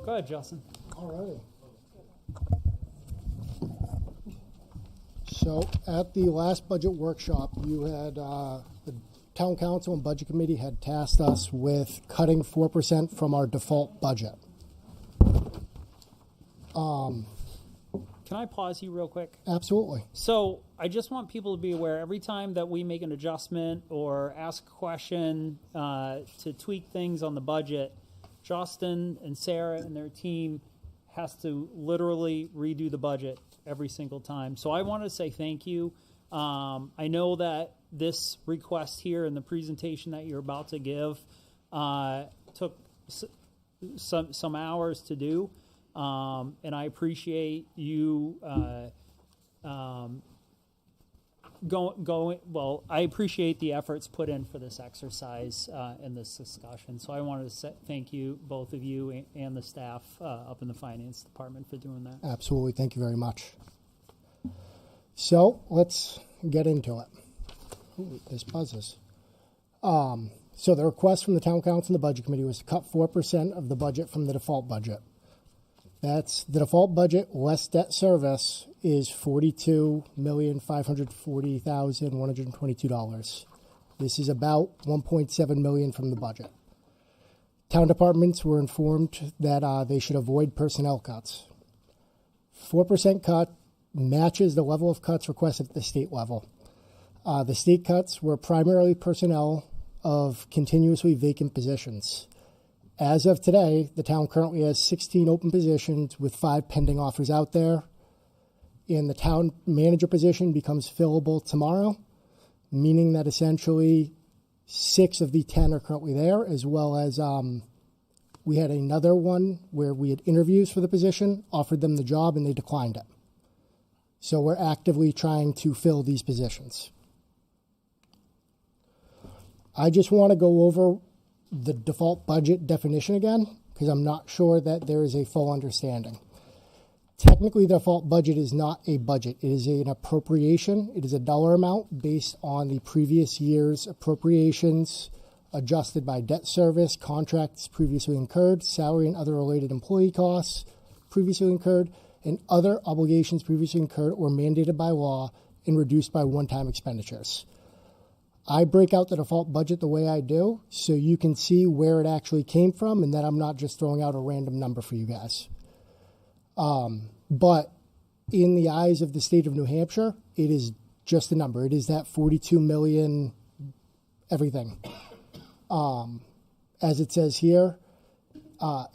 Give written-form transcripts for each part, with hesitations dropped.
Go ahead, Justin. All right. So at the last budget workshop, you had the town council and budget committee had tasked us with cutting 4% from our default budget. Can I pause you real quick? Absolutely. So I just want people to be aware, every time that we make an adjustment or ask a question to tweak things on the budget, Justin and Sarah and their team has to literally redo the budget every single time. So I want to say thank you. I know that this request here and the presentation that you're about to give took some hours to do. And I appreciate you I appreciate the efforts put in for this exercise and this discussion. So I wanted to thank you, both of you and the staff up in the finance department for doing that. Absolutely. Thank you very much. So let's get into it. Ooh, this buzzes. So the request from the town council and the budget committee was to cut 4% of the budget from the default budget. That's the default budget less debt service is $42,540,122. This is about $1.7 million from the budget. Town departments were informed that they should avoid personnel cuts. 4% cut matches the level of cuts requested at the state level. The state cuts were primarily personnel of continuously vacant positions. As of today, the town currently has 16 open positions with 5 pending offers out there. And the town manager position becomes fillable tomorrow, meaning that essentially 6 of the 10 are currently there, as well as we had another one where we had interviews for the position, offered them the job, and they declined it. So we're actively trying to fill these positions. I just want to go over the default budget definition again, because I'm not sure that there is a full understanding. Technically, the default budget is not a budget. It is an appropriation. It is a dollar amount based on the previous year's appropriations, adjusted by debt service, contracts previously incurred, salary and other related employee costs previously incurred, and other obligations previously incurred or mandated by law and reduced by one-time expenditures. I break out the default budget the way I do so you can see where it actually came from and that I'm not just throwing out a random number for you guys. But in the eyes of the state of New Hampshire, it is just a number. It is that 42 million everything. As it says here, I'll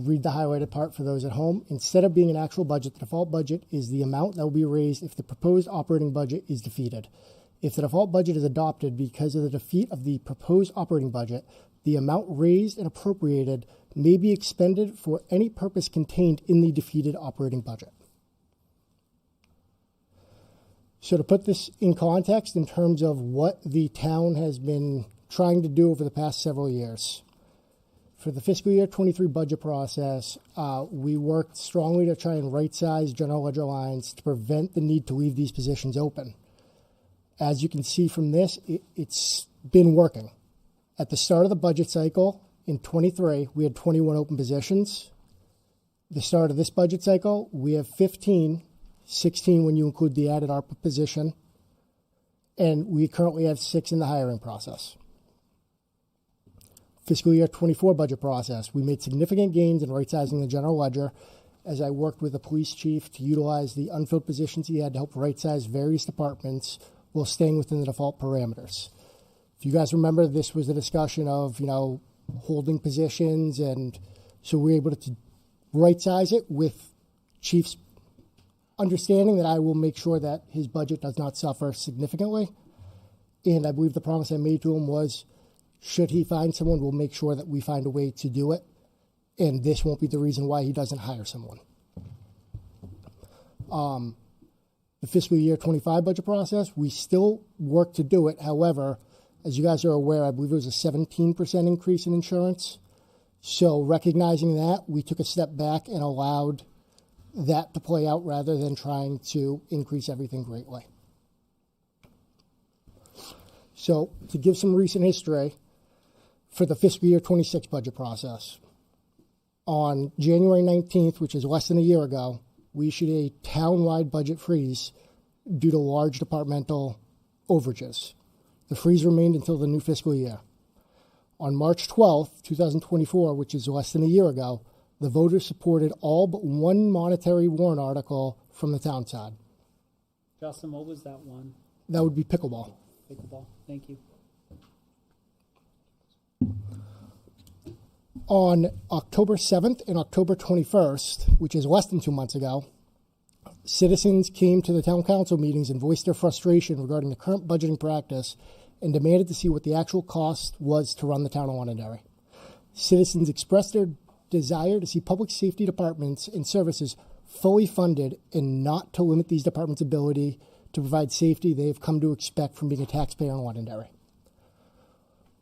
read the highlighted part for those at home. Instead of being an actual budget, the default budget is the amount that will be raised if the proposed operating budget is defeated. If the default budget is adopted because of the defeat of the proposed operating budget, the amount raised and appropriated may be expended for any purpose contained in the defeated operating budget. So to put this in context in terms of what the town has been trying to do over the past several years, for the fiscal year 23 budget process, we worked strongly to try and right-size general ledger lines to prevent the need to leave these positions open. As you can see from this, it's been working. At the start of the budget cycle in 23, we had 21 open positions. The start of this budget cycle, we have 15, 16 when you include the added ARPA position, and we currently have 6 in the hiring process. Fiscal year 24 budget process, we made significant gains in right-sizing the general ledger as I worked with the police chief to utilize the unfilled positions he had to help right-size various departments while staying within the default parameters. If you guys remember, this was a discussion of, holding positions, and so we were able to right-size it with chief's understanding that I will make sure that his budget does not suffer significantly. And I believe the promise I made to him was, should he find someone, we'll make sure that we find a way to do it. And this won't be the reason why he doesn't hire someone. The fiscal year 25 budget process, we still work to do it. However, as you guys are aware, I believe it was a 17% increase in insurance. So recognizing that, we took a step back and allowed that to play out rather than trying to increase everything greatly. So to give some recent history, for the fiscal year 26 budget process, On January 19th, which is less than a year ago, we issued a town-wide budget freeze due to large departmental overages. The freeze remained until the new fiscal year. On March 12th, 2024, which is less than a year ago, the voters supported all but one monetary warrant article from the town side. Justin, what was that one? That would be pickleball. Pickleball. Thank you. On October 7th and October 21st, which is less than 2 months ago, citizens came to the town council meetings and voiced their frustration regarding the current budgeting practice and demanded to see what the actual cost was to run the town of Londonderry. Citizens expressed their desire to see public safety departments and services fully funded and not to limit these departments' ability to provide safety they have come to expect from being a taxpayer in Londonderry.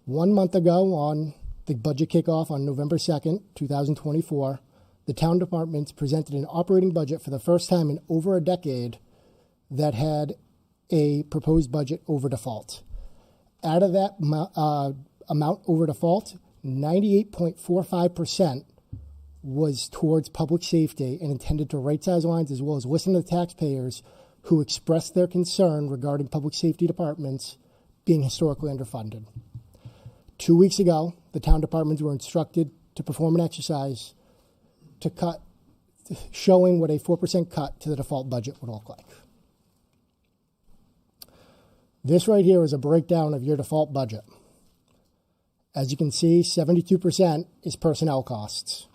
1 month ago, on the budget kickoff on November 2nd, 2024, the town departments presented an operating budget for the first time in over a decade that had a proposed budget over default. Out of that amount over default, 98.45% was towards public safety and intended to right-size lines as well as listen to the taxpayers who expressed their concern regarding public safety departments being historically underfunded. 2 weeks ago, the town departments were instructed to perform an exercise to cut, showing what a 4% cut to the default budget would look like. This right here is a breakdown of your default budget. As you can see, 72% is personnel costs.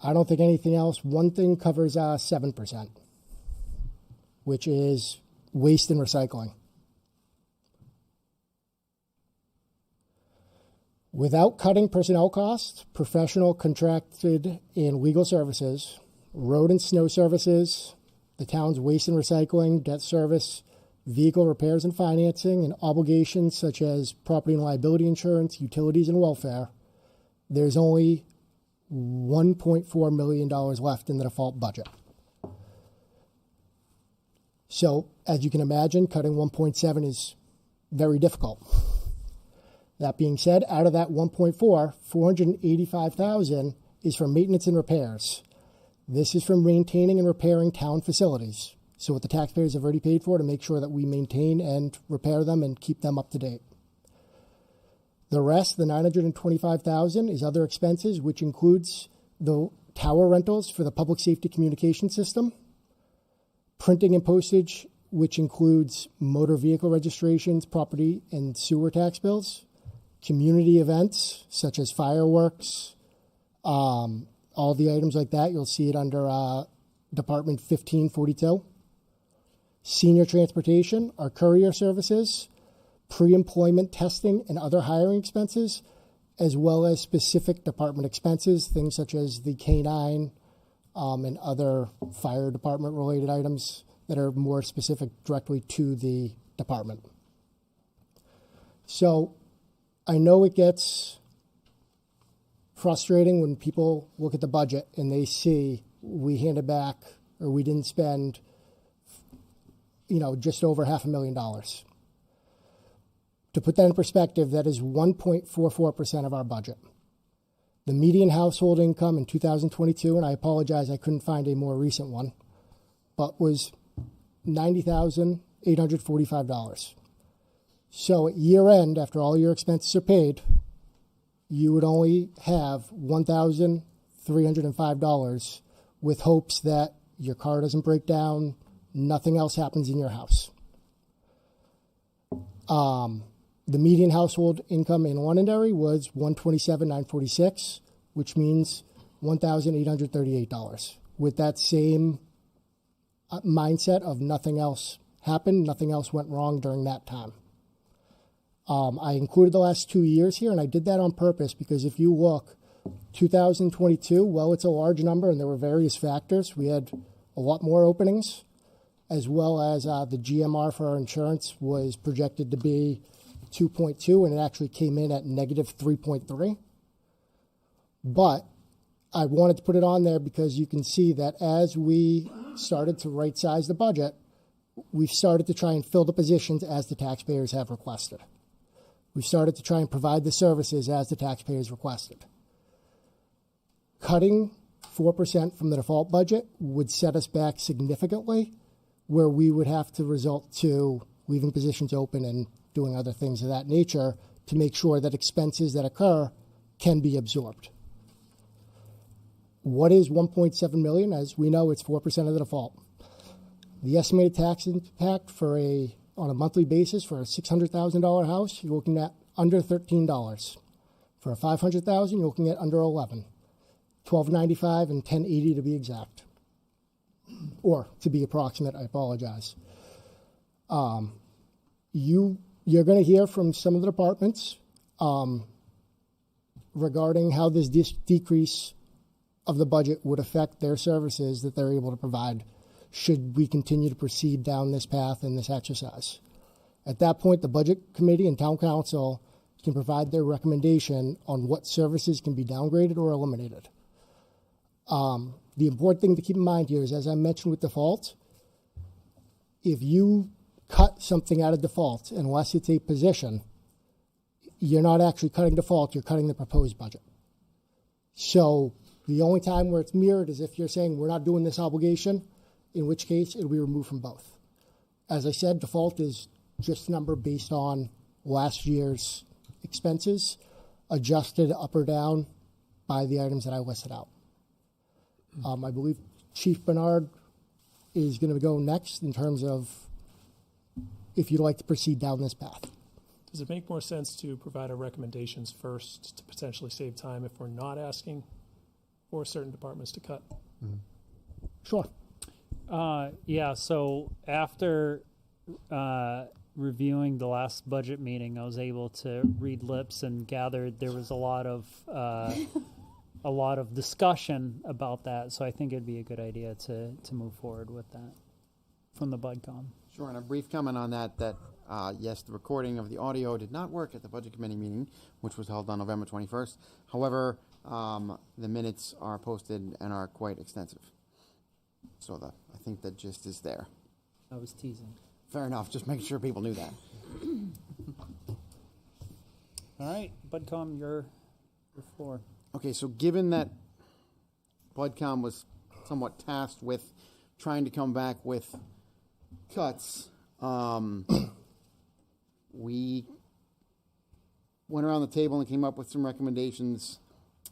I don't think anything else. One thing covers 7%, which is waste and recycling. Without cutting personnel costs, professional, contracted, and legal services, road and snow services, the town's waste and recycling, debt service, vehicle repairs and financing, and obligations such as property and liability insurance, utilities, and welfare, there's only $1.4 million left in the default budget. So, as you can imagine, cutting 1.7 is very difficult. That being said, out of that 1.4, $485,000 is for maintenance and repairs. This is from maintaining and repairing town facilities. So what the taxpayers have already paid for to make sure that we maintain and repair them and keep them up to date. The rest, the $925,000, is other expenses, which includes the tower rentals for the public safety communication system, printing and postage, which includes motor vehicle registrations, property and sewer tax bills, community events such as fireworks, all the items like that. You'll see it under Department 1542. Senior transportation, our courier services, pre-employment testing and other hiring expenses, as well as specific department expenses, things such as the K-9 and other fire department related items that are more specific directly to the department. So I know it gets frustrating when people look at the budget and they see we handed back or we didn't spend, just over $500,000. To put that in perspective, that is 1.44% of our budget. The median household income in 2022, and I apologize I couldn't find a more recent one, but was $90,845. So at year end, after all your expenses are paid, you would only have $1,305 with hopes that your car doesn't break down, nothing else happens in your house. The median household income in Londonderry was $127,946, which means $1,838. With that same mindset of nothing else happened, nothing else went wrong during that time. I included the last 2 years here, and I did that on purpose because if you look, 2022, well, it's a large number, and there were various factors. We had a lot more openings, as well as the GMR for our insurance was projected to be 2.2, and it actually came in at negative 3.3. But I wanted to put it on there because you can see that as we started to right-size the budget, we've started to try and fill the positions as the taxpayers have requested. We've started to try and provide the services as the taxpayers requested. cutting 4% from the default budget would set us back significantly, where we would have to resort to leaving positions open and doing other things of that nature to make sure that expenses that occur can be absorbed. What is 1.7 million? As we know, it's 4% of the default. The estimated tax impact on a monthly basis for a $600,000 house, you're looking at under $13. For a $500,000, you're looking at under 11. $12.95 and $10.80 to be exact, or to be approximate. I apologize. You're going to hear from some of the departments regarding how this decrease of the budget would affect their services that they're able to provide should we continue to proceed down this path in this exercise. At that point, the Budget Committee and Town Council can provide their recommendation on what services can be downgraded or eliminated. The important thing to keep in mind here is, as I mentioned with default, if you cut something out of default, unless it's a position, you're not actually cutting default, you're cutting the proposed budget. So the only time where it's mirrored is if you're saying we're not doing this obligation, in which case it'll be removed from both. As I said, default is just a number based on last year's expenses, adjusted up or down by the items that I listed out. I believe Chief Bernard is going to go next in terms of if you'd like to proceed down this path. Does it make more sense to provide our recommendations first to potentially save time if we're not asking for certain departments to cut? Sure. Yeah, so after reviewing the last budget meeting, I was able to read lips and gathered there was a lot of discussion about that. So I think it'd be a good idea to move forward with that from the BudCom. Sure, and a brief comment on that, yes, the recording of the audio did not work at the Budget Committee meeting, which was held on November 21st. However, the minutes are posted and are quite extensive. So I think the gist is there. I was teasing. Fair enough, just making sure people knew that. All right, BudCom, your floor. Okay, so given that BudCom was somewhat tasked with trying to come back with cuts, we went around the table and came up with some recommendations,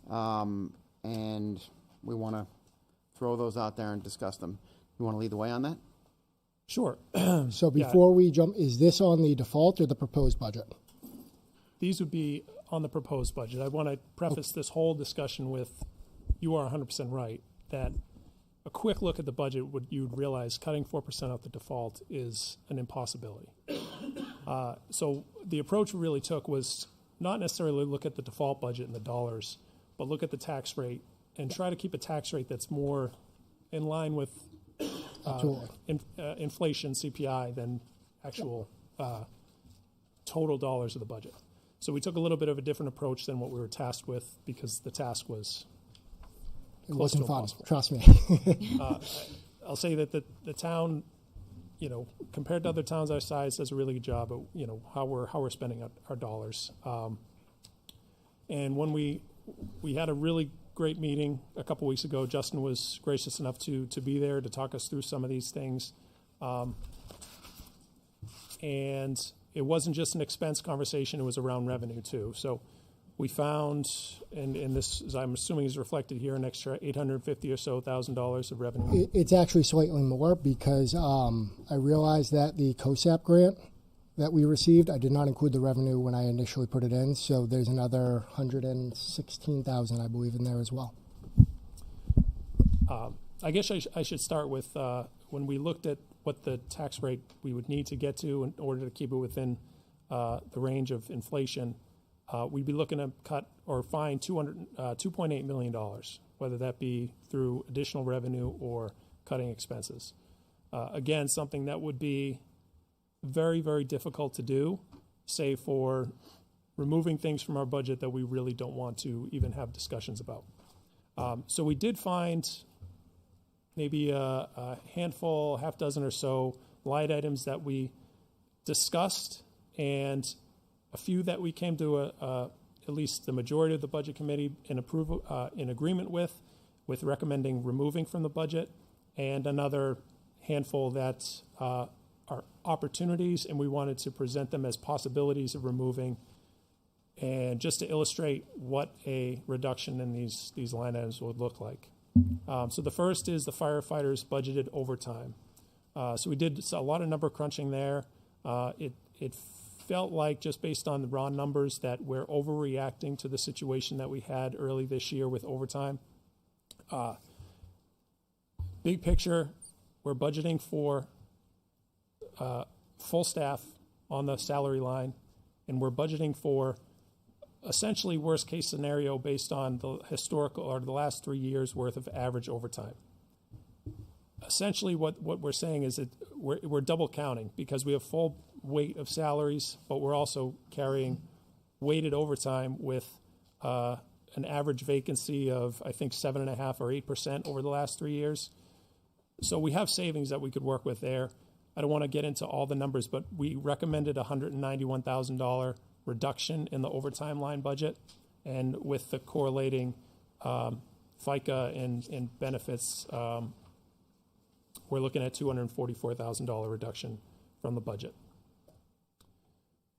and we want to throw those out there and discuss them. You want to lead the way on that? Sure. So before we jump, is this on the default or the proposed budget? These would be on the proposed budget. I want to preface this whole discussion with, you are 100% right, that a quick look at the budget, you'd realize cutting 4% off the default is an impossibility. So the approach we really took was not necessarily look at the default budget and the dollars, but look at the tax rate and try to keep a tax rate that's more in line with inflation, CPI, than actual total dollars of the budget. So we took a little bit of a different approach than what we were tasked with because the task was It wasn't fun, trust me. I'll say that the town, compared to other towns our size, does a really good job of, how we're spending our dollars. And when we had a really great meeting a couple weeks ago, Justin was gracious enough to be there to talk us through some of these things. And it wasn't just an expense conversation, it was around revenue too. So we found, and this, as I'm assuming is reflected here, an extra $850,000 or so of revenue. It's actually slightly more because I realized that the COSAP grant that we received, I did not include the revenue when I initially put it in, so there's another $116,000, I believe, in there as well. I guess I should start with when we looked at what the tax rate we would need to get to in order to keep it within the range of inflation. We'd be looking to cut or fine $2.8 million, whether that be through additional revenue or cutting expenses. Again, something that would be very, very difficult to do, save for removing things from our budget that we really don't want to even have discussions about. So we did find maybe a handful, half dozen or so light items that we discussed, and a few that we came to at least the majority of the budget committee in approval, in agreement with recommending removing from the budget, and another handful that are opportunities, and we wanted to present them as possibilities of removing, and just to illustrate what a reduction in these line items would look like. So the first is the firefighters' budgeted overtime. So we did a lot of number crunching there. It felt like, just based on the raw numbers, that we're overreacting to the situation that we had early this year with overtime. Big picture, we're budgeting for full staff on the salary line, and we're budgeting for essentially worst case scenario based on the historical or the last 3 years worth of average overtime. Essentially what we're saying is that we're double counting, because we have full weight of salaries, but we're also carrying weighted overtime with an average vacancy of, I think, 7.5% or 8% over the last 3 years. So we have savings that we could work with there. I don't want to get into all the numbers, but we recommended a $191,000 reduction in the overtime line budget, and with the correlating FICA and benefits, we're looking at $244,000 reduction from the budget.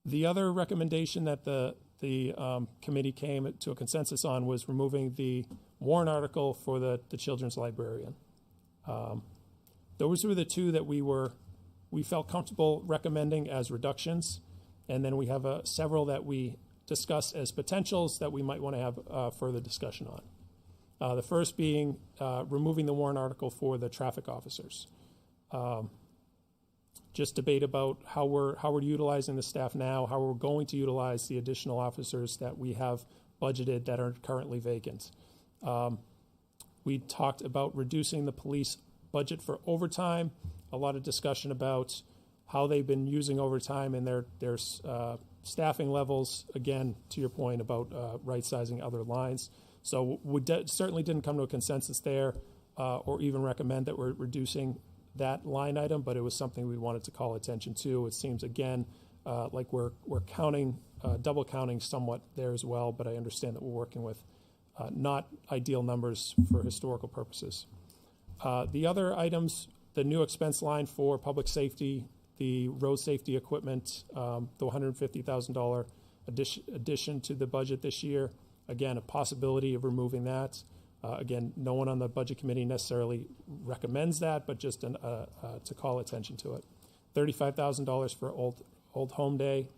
The other recommendation that the committee came to a consensus on was removing the warrant article for the children's librarian. Those were the two that we felt comfortable recommending as reductions, and then we have several that we discuss as potentials that we might want to have further discussion on. The first being removing the warrant article for the traffic officers. Just debate about how we're utilizing the staff now, how we're going to utilize the additional officers that we have budgeted that are currently vacant. We talked about reducing the police budget for overtime. A lot of discussion about how they've been using overtime and their staffing levels. Again, to your point about right-sizing other lines. So we certainly didn't come to a consensus there, or even recommend that we're reducing that line item, but it was something we wanted to call attention to. It seems, again, like we're counting, double counting somewhat there as well, but I understand that we're working with not ideal numbers for historical purposes. The other items, the new expense line for public safety, the road safety equipment, the $150,000 addition to the budget this year. Again, a possibility of removing that. Again, no one on the budget committee necessarily recommends that, but just to call attention to it. $35,000 for Old Home Day.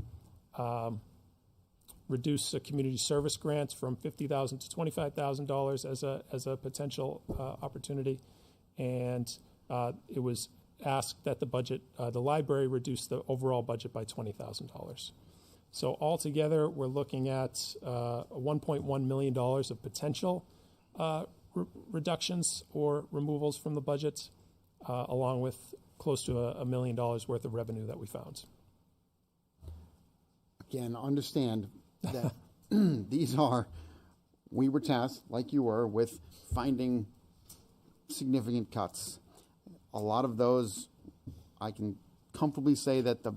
Reduce a community service grant from $50,000 to $25,000 as a potential opportunity, and it was asked that the library reduce the overall budget by $20,000. So altogether, we're looking at $1.1 million of potential reductions or removals from the budget, along with close to $1 million worth of revenue that we found. Again, understand that we were tasked, like you were, with finding significant cuts. A lot of those, I can comfortably say that the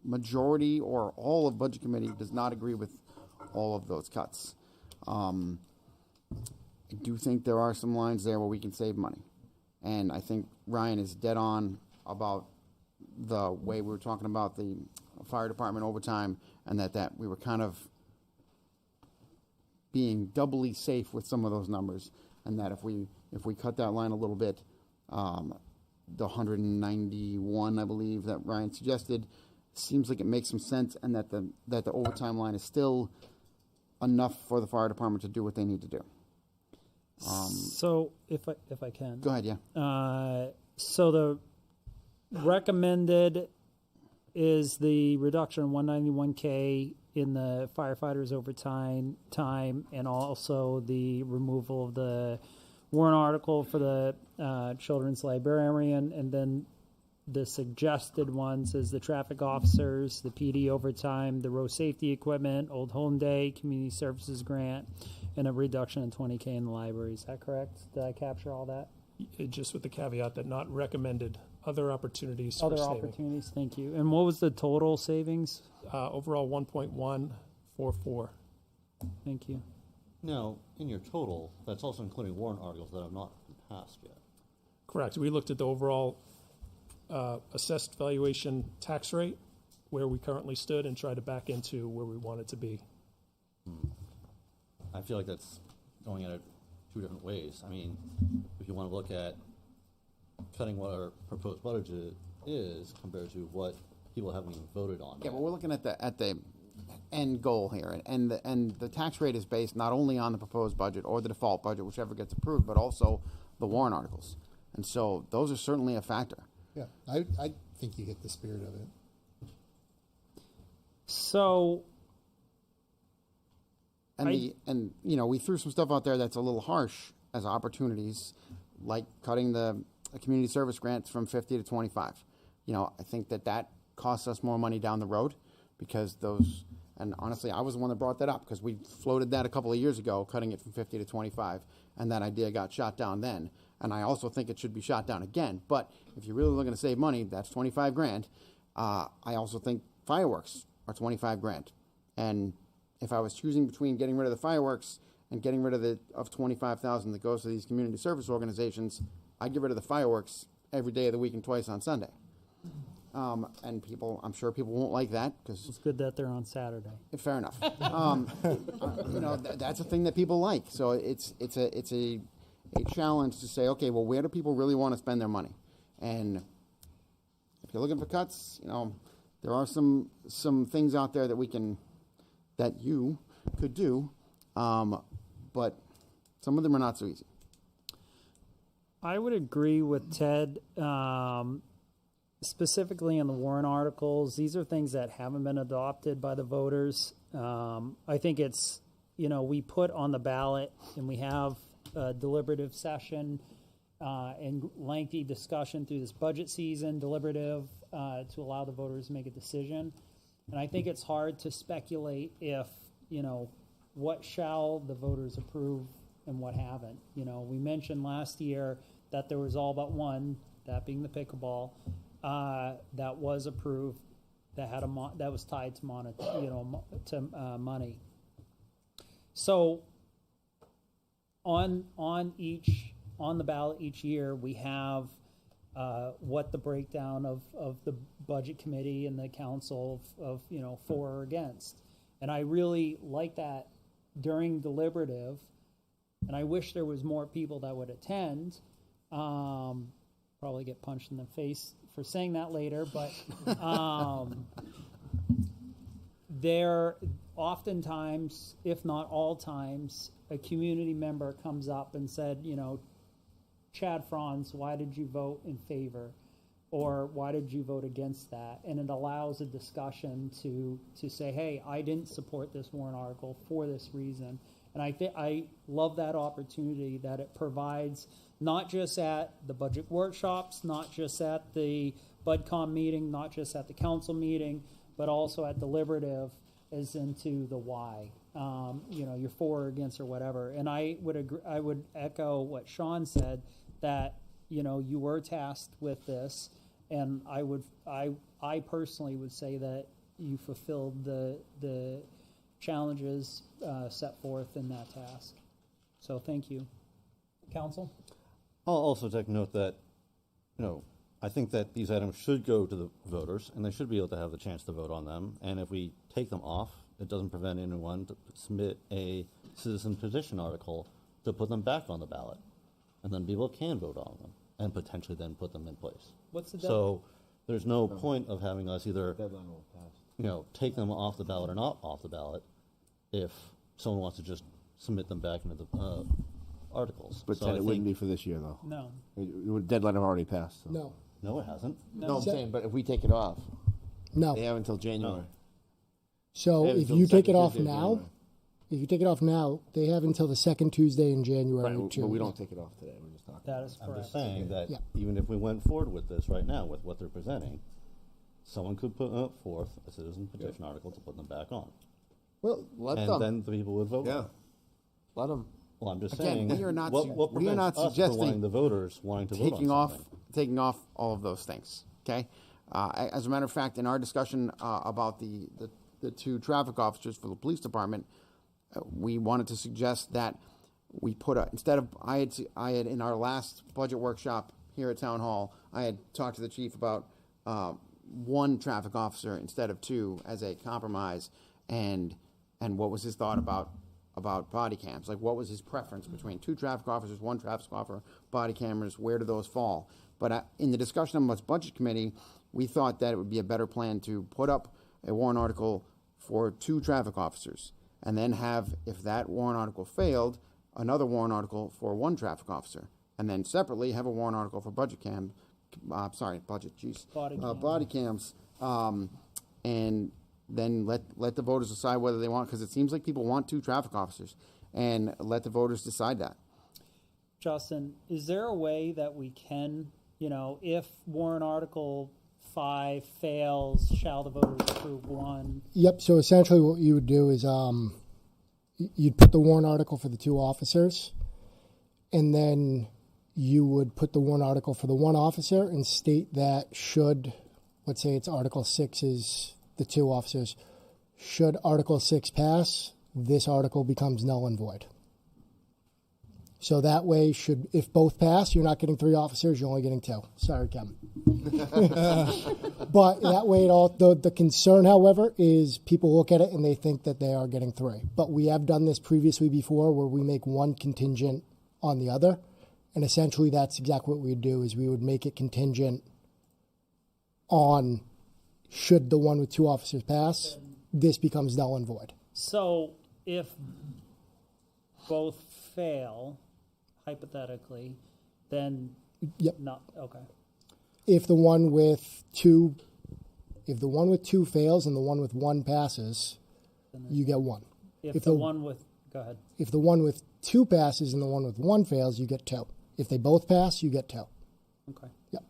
majority or all of Budget Committee does not agree with all of those cuts. I do think there are some lines there where we can save money. And I think Ryan is dead on about the way we were talking about the fire department overtime, and that we were kind of being doubly safe with some of those numbers, and that if we cut that line a little bit, the 191, I believe, that Ryan suggested, seems like it makes some sense, and that the overtime line is still enough for the fire department to do what they need to do. So if I can. Go ahead, yeah. So the recommended is the reduction of $191K in the firefighters overtime time, and also the removal of the warrant article for the children's librarian, and then the suggested ones is the traffic officers, the PD overtime, the road safety equipment, Old Home Day, community services grant, and a reduction in $20K in the library. Is that correct? Did I capture all that? Just with the caveat that not recommended. Other opportunities for Other saving. opportunities, thank you. And what was the total savings? Overall, 1.144. Thank you. Now, in your total, that's also including warrant articles that have not been passed yet. Correct. We looked at the overall assessed valuation tax rate, where we currently stood, and tried to back into where we wanted to be. I feel like that's going at it two different ways. I mean, if you want to look at cutting what our proposed budget is compared to what people haven't even voted on. Yeah, yet. but we're looking at the end goal here, and the tax rate is based not only on the proposed budget or the default budget, whichever gets approved, but also the warrant articles. And so those are certainly a factor. Yeah, I think you hit the spirit of it. So, And you know, we threw some stuff out there that's a little harsh as opportunities, like cutting the community service grants from 50 to 25. You know, I think that costs us more money down the road because those, and honestly, I was the one that brought that up because we floated that a couple of years ago, cutting it from 50 to 25, and that idea got shot down then. And I also think it should be shot down again. But if you're really looking to save money, that's 25 grand. I also think fireworks are 25 grand. And if I was choosing between getting rid of the fireworks and getting rid of 25,000 that goes to these community service organizations, I'd get rid of the fireworks every day of the week and twice on Sunday. And I'm sure people won't like that because it's good that they're on Saturday. fair enough. You know, that's a thing that people like. So it's a challenge to say, okay, well, where do people really want to spend their money? And if you're looking for cuts, you know, there are some things out there that you could do, but some of them are not so easy. I would agree with Ted, specifically in the warrant articles. These are things that haven't been adopted by the voters. I think it's, we put on the ballot and we have a deliberative session and lengthy discussion through this budget season, deliberative, to allow the voters to make a decision. And I think it's hard to speculate if, what shall the voters approve and what haven't. We mentioned last year that there was all but one, that being the pickleball, that was approved, that had that was tied to money. So on the ballot each year, we have what the breakdown of the budget committee and the council of for or against. And I really like that during deliberative, and I wish there was more people that would attend. Probably get punched in the face for saying that later, but there oftentimes, if not all times, a community member comes up and said, Chad Franz, why did you vote in favor? Or why did you vote against that? And it allows a discussion to say, hey, I didn't support this warrant article for this reason. And I love that opportunity that it provides, not just at the budget workshops, not just at the BudCom meeting, not just at the council meeting, but also at deliberative as into the why. You're for or against or whatever. And I would agree, I would echo what Sean said, that you were tasked with this, and I personally would say that you fulfilled the challenges set forth in that task. So thank you. Council? I'll also take note that, I think that these items should go to the voters, and they should be able to have the chance to vote on them. And if we take them off, it doesn't prevent anyone to submit a citizen petition article to put them back on the ballot. And then people can vote on them and potentially then put them in place. What's the So there's no point of having us either, take them off the ballot or not off the ballot if someone wants to just submit them back into the articles. But So then I it wouldn't be think- for this year, though. No. The deadline have already passed. So. No, No, it hasn't. No, I'm saying, but if we take it off, no. they have until January. So They have if until you the take it second off Tuesday of now, January. they have until the second Tuesday in January Right, to. but we don't take it off today. We're just talking. That is I'm correct. just saying that Yeah. even if we went forward with this right now, with what they're presenting, someone could put forth a citizen petition article to put them back on. Well, let And them. then the people would vote. Yeah, let them. Well, I'm just Again, saying, we are not what we are prevents not us from suggesting wanting the voters wanting to vote on something? taking off all of those things. Okay. As a matter of fact, in our discussion about the two traffic officers for the police department, we wanted to suggest that we put instead of I had in our last budget workshop here at Town Hall, I had talked to the chief about one traffic officer instead of two as a compromise, and what was his thought about body cams? Like, what was his preference between two traffic officers, one traffic officer, body cameras? Where do those fall? But in the discussion amongst budget committee, we thought that it would be a better plan to put up a warrant article for two traffic officers, and then have, if that warrant article failed, another warrant article for one traffic officer, and then separately have a warrant article for body cams, and then let the voters decide whether they want, because it seems like people want two traffic officers, and let the voters decide that. Justin, is there a way that we can, if warrant article 5 fails, shall the voters approve one? Yep. So essentially what you would do is you'd put the warrant article for the two officers, and then you would put the warrant article for the one officer and state that should, let's say it's Article 6 is the two officers, should Article 6 pass, this article becomes null and void. So that way, if both pass, you're not getting 3 officers, you're only getting 2. Sorry, Kevin. But that way, the concern, however, is people look at it and they think that they are getting 3. But we have done this previously before where we make one contingent on the other. And essentially, that's exactly what we would do, is we would make it contingent on should the one with 2 officers pass, this becomes null and void. So if both fail, hypothetically, then not okay. If the one with 2 fails and the one with 1 passes, you get 1. If the one with go ahead. If the one with 2 passes and the one with 1 fails, you get 2. If they both pass, you get 2. Okay. Yep.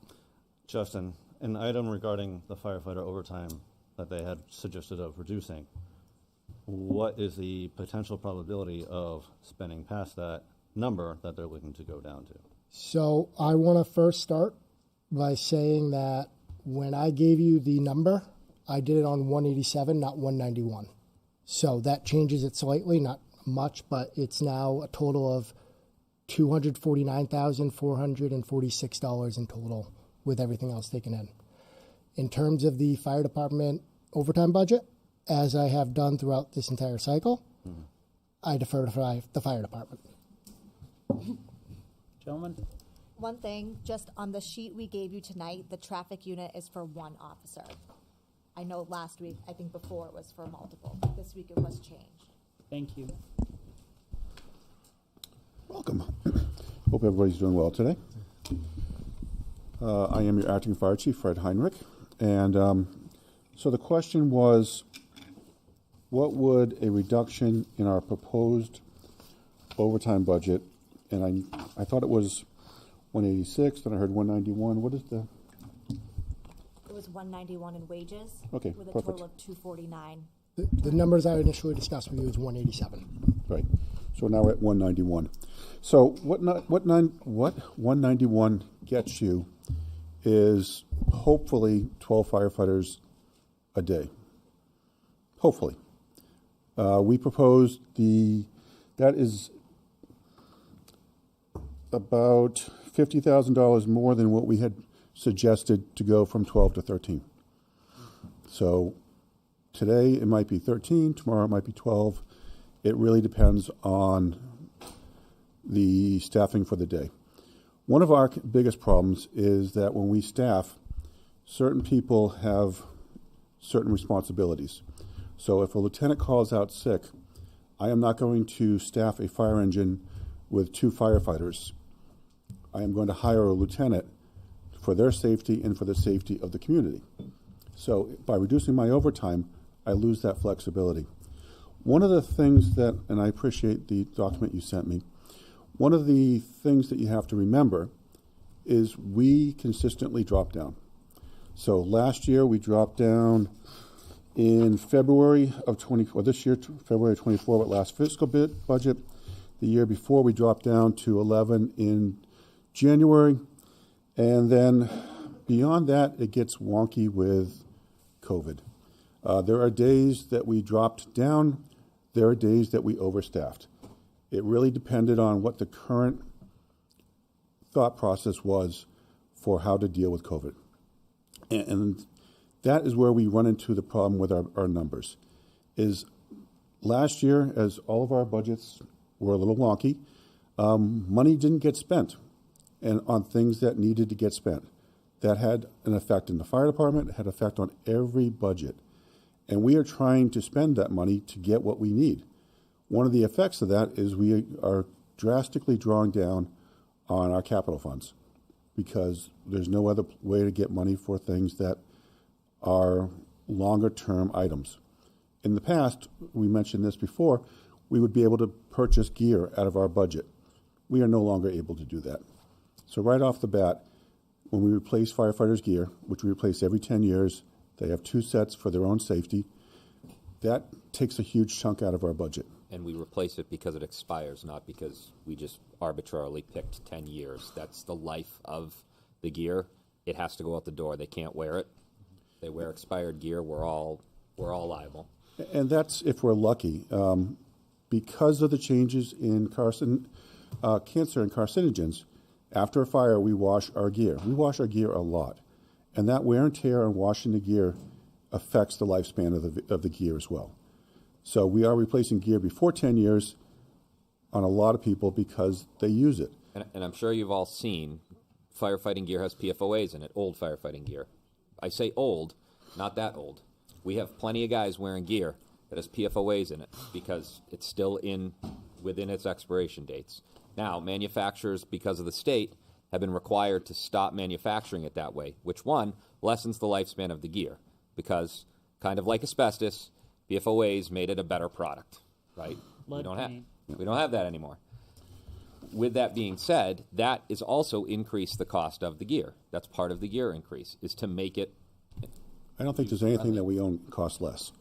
Justin, an item regarding the firefighter overtime that they had suggested of reducing, what is the potential probability of spending past that number that they're looking to go down to? So I want to first start by saying that when I gave you the number, I did it on 187, not 191. So that changes it slightly, not much, but it's now a total of $249,446 in total with everything else taken in. In terms of the fire department overtime budget, as I have done throughout this entire cycle, I defer to the fire department. Gentlemen? One thing, just on the sheet we gave you tonight, the traffic unit is for 1 officer. I know last week, I think before it was for multiple. This week it was changed. Thank you. Welcome. Hope everybody's doing well today. I am your acting fire chief, Fred Heinrich. And so the question was, what would a reduction in our proposed overtime budget, and I thought it was 186, then I heard 191. What is the? It was 191 in wages. Okay, with a perfect. total of 249. The numbers I initially discussed with you is 187. Right. So now we're at 191. So what 191 gets you is hopefully 12 firefighters a day. Hopefully. We proposed that is about $50,000 more than what we had suggested to go from 12 to 13. So today it might be 13, tomorrow it might be 12. It really depends on the staffing for the day. One of our biggest problems is that when we staff, certain people have certain responsibilities. So if a lieutenant calls out sick, I am not going to staff a fire engine with 2 firefighters. I am going to hire a lieutenant for their safety and for the safety of the community. So by reducing my overtime, I lose that flexibility. One of the things that, and I appreciate the document you sent me, one of the things that you have to remember is we consistently drop down. So last year we dropped down in February of 24, this year, February of 24, but last fiscal budget. The year before we dropped down to 11 in January. And then beyond that, it gets wonky with COVID. There are days that we dropped down. there are days that we overstaffed. It really depended on what the current thought process was for how to deal with COVID. And that is where we run into the problem with our numbers. Is last year, as all of our budgets were a little wonky, money didn't get spent and on things that needed to get spent. That had an effect in the fire department, it had an effect on every budget. And we are trying to spend that money to get what we need. One of the effects of that is we are drastically drawing down on our capital funds because there's no other way to get money for things that are longer term items. In the past, we mentioned this before, we would be able to purchase gear out of our budget. We are no longer able to do that. So right off the bat, when we replace firefighters' gear, which we replace every 10 years, they have 2 sets for their own safety, that takes a huge chunk out of our budget. And we replace it because it expires, not because we just arbitrarily picked 10 years. That's the life of the gear. It has to go out the door. They can't wear it. They wear expired gear. We're all liable. And that's if we're lucky. Because of the changes in cancer and carcinogens, after a fire, we wash our gear. We wash our gear a lot. And that wear and tear on washing the gear affects the lifespan of the gear as well. So we are replacing gear before 10 years on a lot of people because they use it. And I'm sure you've all seen firefighting gear has PFOAs in it, old firefighting gear. I say old, not that old. We have plenty of guys wearing gear that has PFOAs in it because it's still within its expiration dates. Now, manufacturers, because of the state, have been required to stop manufacturing it that way, which one lessens the lifespan of the gear because, kind of like asbestos, PFOAs made it a better product, right? We don't have that anymore. With that being said, that is also increased the cost of the gear. That's part of the gear increase, is to make it. I don't think there's anything that we own costs less.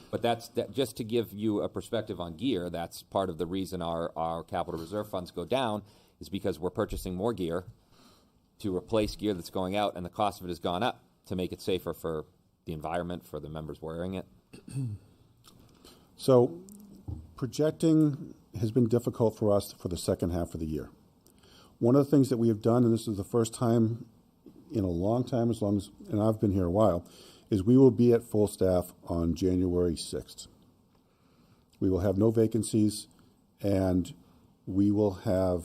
But that's just to give you a perspective on gear. That's part of the reason our capital reserve funds go down is because we're purchasing more gear to replace gear that's going out, and the cost of it has gone up to make it safer for the environment, for the members wearing it. So projecting has been difficult for us for the second half of the year. One of the things that we have done, and this is the first time in a long time, and I've been here a while, is we will be at full staff on January 6th. We will have no vacancies, and we will have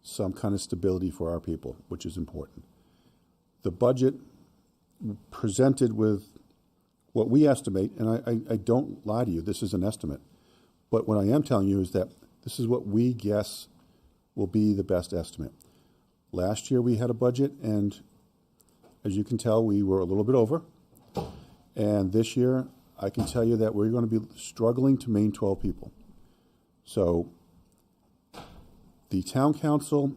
some kind of stability for our people, which is important. The budget presented with what we estimate, and I don't lie to you, this is an estimate, but what I am telling you is that this is what we guess will be the best estimate. Last year we had a budget, and as you can tell, we were a little bit over. And this year, I can tell you that we're going to be struggling to maintain 12 people. So the town council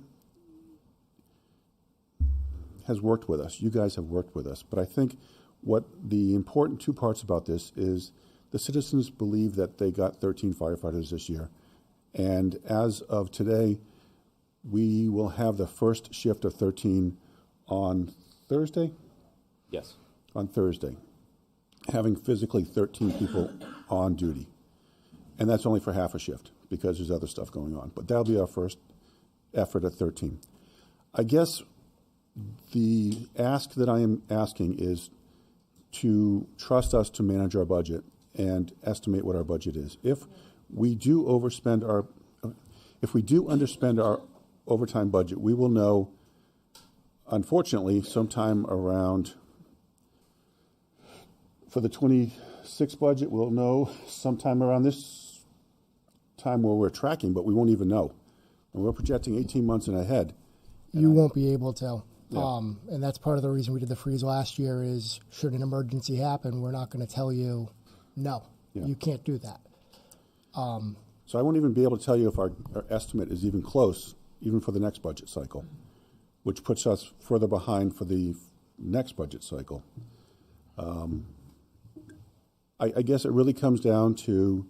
has worked with us. You guys have worked with us. But I think what the important 2 parts about this is the citizens believe that they got 13 firefighters this year. And as of today, we will have the first shift of 13 on Thursday? Yes. On Thursday, having physically 13 people on duty. And that's only for half a shift because there's other stuff going on. But that'll be our first effort at 13. I guess the ask that I am asking is to trust us to manage our budget and estimate what our budget is. If we do underspend our overtime budget, we will know, unfortunately, sometime around, for the 26 budget, we'll know sometime around this time where we're tracking, but we won't even know. And we're projecting 18 months in ahead. You won't be able to. Yeah. And that's part of the reason we did the freeze last year is should an emergency happen, we're not going to tell you, no, you can't do that. So I won't even be able to tell you if our estimate is even close, even for the next budget cycle, which puts us further behind for the next budget cycle. I guess it really comes down to,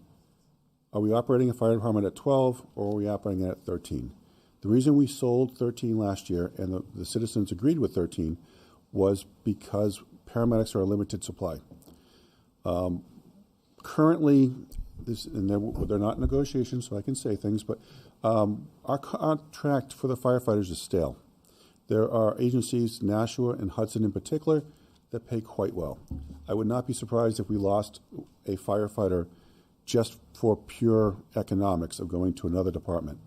are we operating a fire department at 12 or are we operating at 13? The reason we sold 13 last year and the citizens agreed with 13 was because paramedics are a limited supply. currently, and they're not negotiations, so I can say things, but our contract for the firefighters is stale. There are agencies, Nashua and Hudson in particular, that pay quite well. I would not be surprised if we lost a firefighter just for pure economics of going to another department.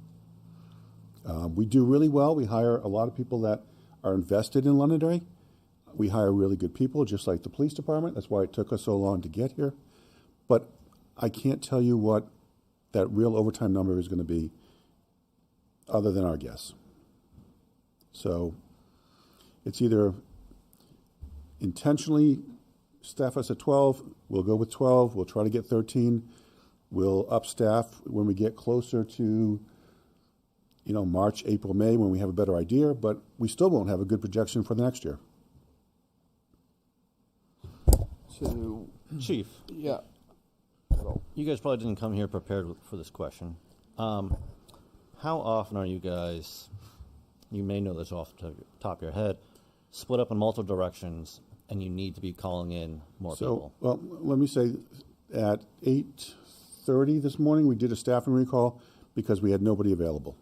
We do really well. We hire a lot of people that are invested in Londonderry. We hire really good people, just like the police department. That's why it took us so long to get here. But I can't tell you what that real overtime number is going to be other than our guess. So it's either intentionally staff us at 12, we'll go with 12, we'll try to get 13, we'll up staff when we get closer to March, April, May, when we have a better idea, but we still won't have a good projection for the next year. So, Chief, yeah. you guys probably didn't come here prepared for this question. How often are you guys, you may know this off the top of your head, split up in multiple directions and you need to be calling in more people? Well, let me say, at 8:30 this morning, we did a staffing recall because we had nobody available.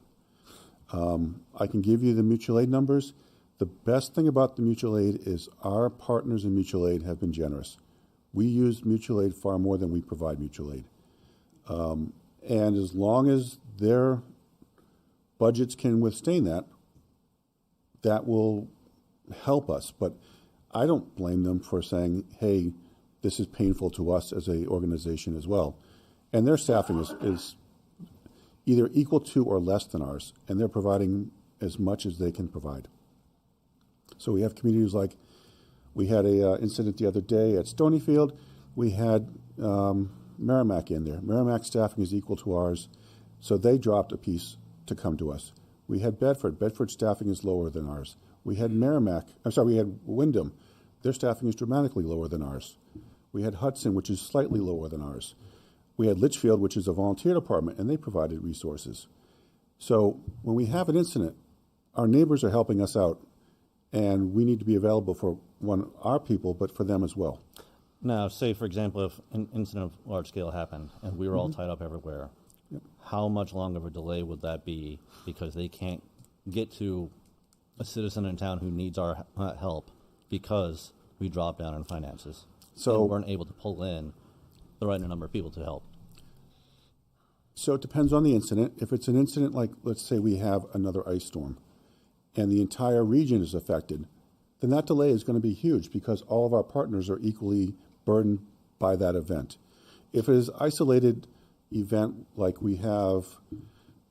I can give you the mutual aid numbers. The best thing about the mutual aid is our partners in mutual aid have been generous. We use mutual aid far more than we provide mutual aid. And as long as their budgets can withstand that, that will help us. But I don't blame them for saying, hey, this is painful to us as an organization as well. And their staffing is either equal to or less than ours, and they're providing as much as they can provide. So we have communities like, we had a incident the other day at Stonyfield. We had Merrimack in there. Merrimack staffing is equal to ours, so they dropped a piece to come to us. We had Bedford. Bedford staffing is lower than ours. We had we had Wyndham. Their staffing is dramatically lower than ours. We had Hudson, which is slightly lower than ours. We had Litchfield, which is a volunteer department, and they provided resources. So when we have an incident, our neighbors are helping us out, and we need to be available for our people, but for them as well. Now, say, for example, if an incident of large scale happened and we were all tied up everywhere, how much longer of a delay would that be because they can't get to a citizen in town who needs our help because we dropped down in finances and weren't able to pull in the right number of people to help? So it depends on the incident. If it's an incident like, let's say we have another ice storm and the entire region is affected, then that delay is going to be huge because all of our partners are equally burdened by that event. If it is an isolated event like we have,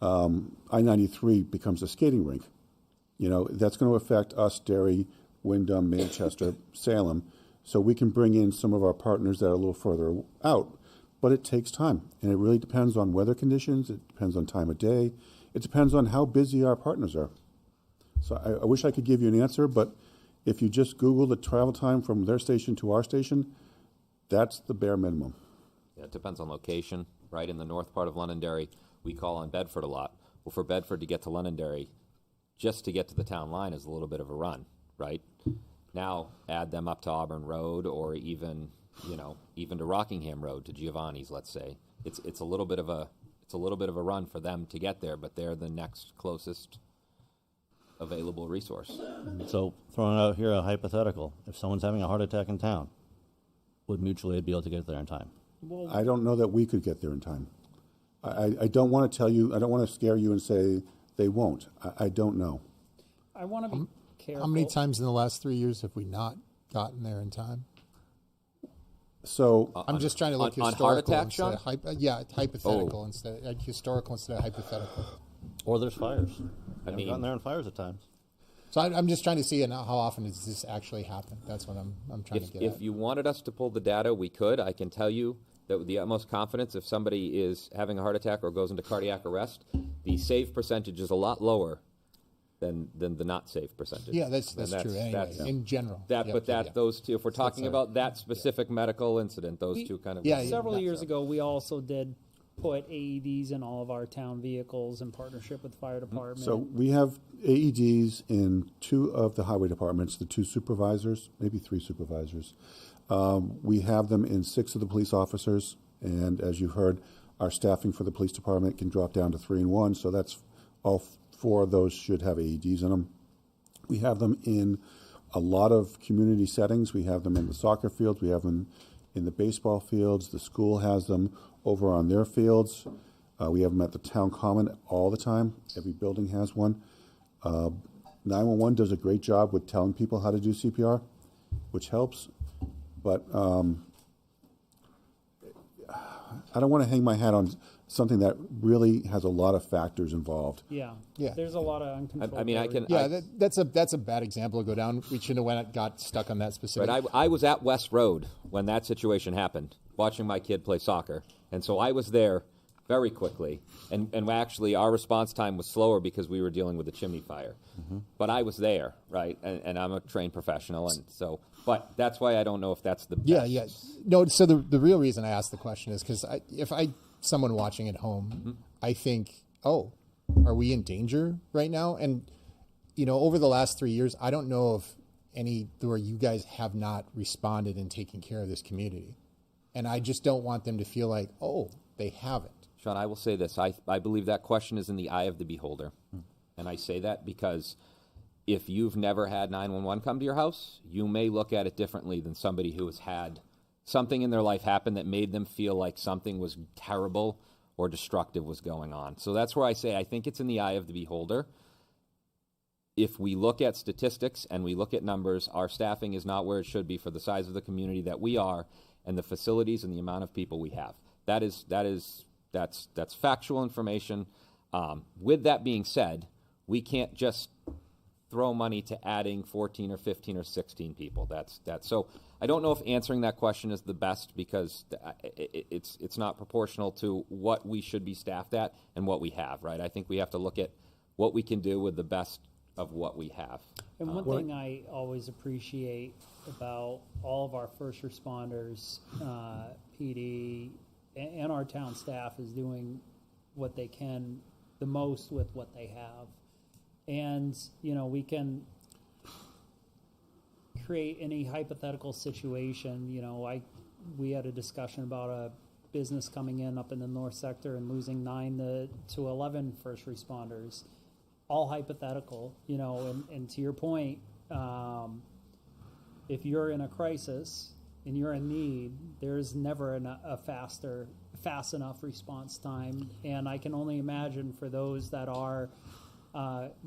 I-93 becomes a skating rink, that's going to affect us, Derry, Wyndham, Manchester, Salem, so we can bring in some of our partners that are a little further out. But it takes time, and it really depends on weather conditions, it depends on time of day, it depends on how busy our partners are. So I wish I could give you an answer, but if you just Google the travel time from their station to our station, that's the bare minimum. Yeah, it depends on location. Right in the north part of Londonderry, we call on Bedford a lot. Well, for Bedford to get to Londonderry, just to get to the town line is a little bit of a run, right? Now add them up to Auburn Road, or even to Rockingham Road, to Giovanni's, let's say. It's a little bit of a run for them to get there, but they're the next closest available resource. So throwing out here a hypothetical, if someone's having a heart attack in town, would mutual aid be able to get there in time? Well, I don't know that we could get there in time. I don't want to tell you, I don't want to scare you and say they won't. I don't know. I want to be careful. How many times in the last 3 years have we not gotten there in time? So I'm just trying to look on historical heart attack, instead Sean? of hypothetical instead historical instead of hypothetical. Or there's fires. I mean, gotten there in fires at times. So I'm just trying to see how often does this actually happen. That's what I'm trying to get at. If you wanted us to pull the data, we could. I can tell you that with the utmost confidence, if somebody is having a heart attack or goes into cardiac arrest, the save percentage is a lot lower than the not save percentage. Yeah, that's true. Anyway, in general. Those two. If we're talking about that specific medical incident, those two kind of. Several years ago, we also did put AEDs in all of our town vehicles in partnership with the fire department. So we have AEDs in 2 of the highway departments, the 2 supervisors, maybe 3 supervisors. We have them in 6 of the police officers And as you heard, our staffing for the police department can drop down to 3 and 1, so that's all 4 of those should have AEDs in them. We have them in a lot of community settings. We have them in the soccer fields. We have them in the baseball fields. The school has them over on their fields. We have them at the town common all the time. Every building has one. 911 does a great job with telling people how to do CPR, which helps. But I don't want to hang my hat on something that really has a lot of factors involved. Yeah. Yeah. There's a lot of uncontrolled. I mean, I can. Yeah, that's a bad example to go down. We shouldn't have got stuck on that specific. But I was at West Road when that situation happened, watching my kid play soccer, and so I was there very quickly. And actually, our response time was slower because we were dealing with a chimney fire. But I was there, right? And I'm a trained professional, and so. But that's why I don't know if that's the best. Yeah. No, so the real reason I asked the question is because if someone watching at home, I think, oh, are we in danger right now? And, over the last 3 years, I don't know if where you guys have not responded and taken care of this community. And I just don't want them to feel like, oh, they haven't. Sean, I will say this. I believe that question is in the eye of the beholder. And I say that because if you've never had 911 come to your house, you may look at it differently than somebody who has had something in their life happen that made them feel like something was terrible or destructive was going on. So that's where I say I think it's in the eye of the beholder. If we look at statistics and we look at numbers, our staffing is not where it should be for the size of the community that we are and the facilities and the amount of people we have. That's factual information. With that being said, we can't just throw money to adding 14 or 15 or 16 people. That's so. I don't know if answering that question is the best because it's not proportional to what we should be staffed at and what we have. Right. I think we have to look at what we can do with the best of what we have. And one thing I always appreciate about all of our first responders, PD, and our town staff is doing what they can the most with what they have. And, we can create any hypothetical situation. We had a discussion about a business coming in up in the north sector and losing 9 to 11 first responders. All hypothetical, and to your point, if you're in a crisis and you're in need, there's never a fast enough response time. And I can only imagine for those that are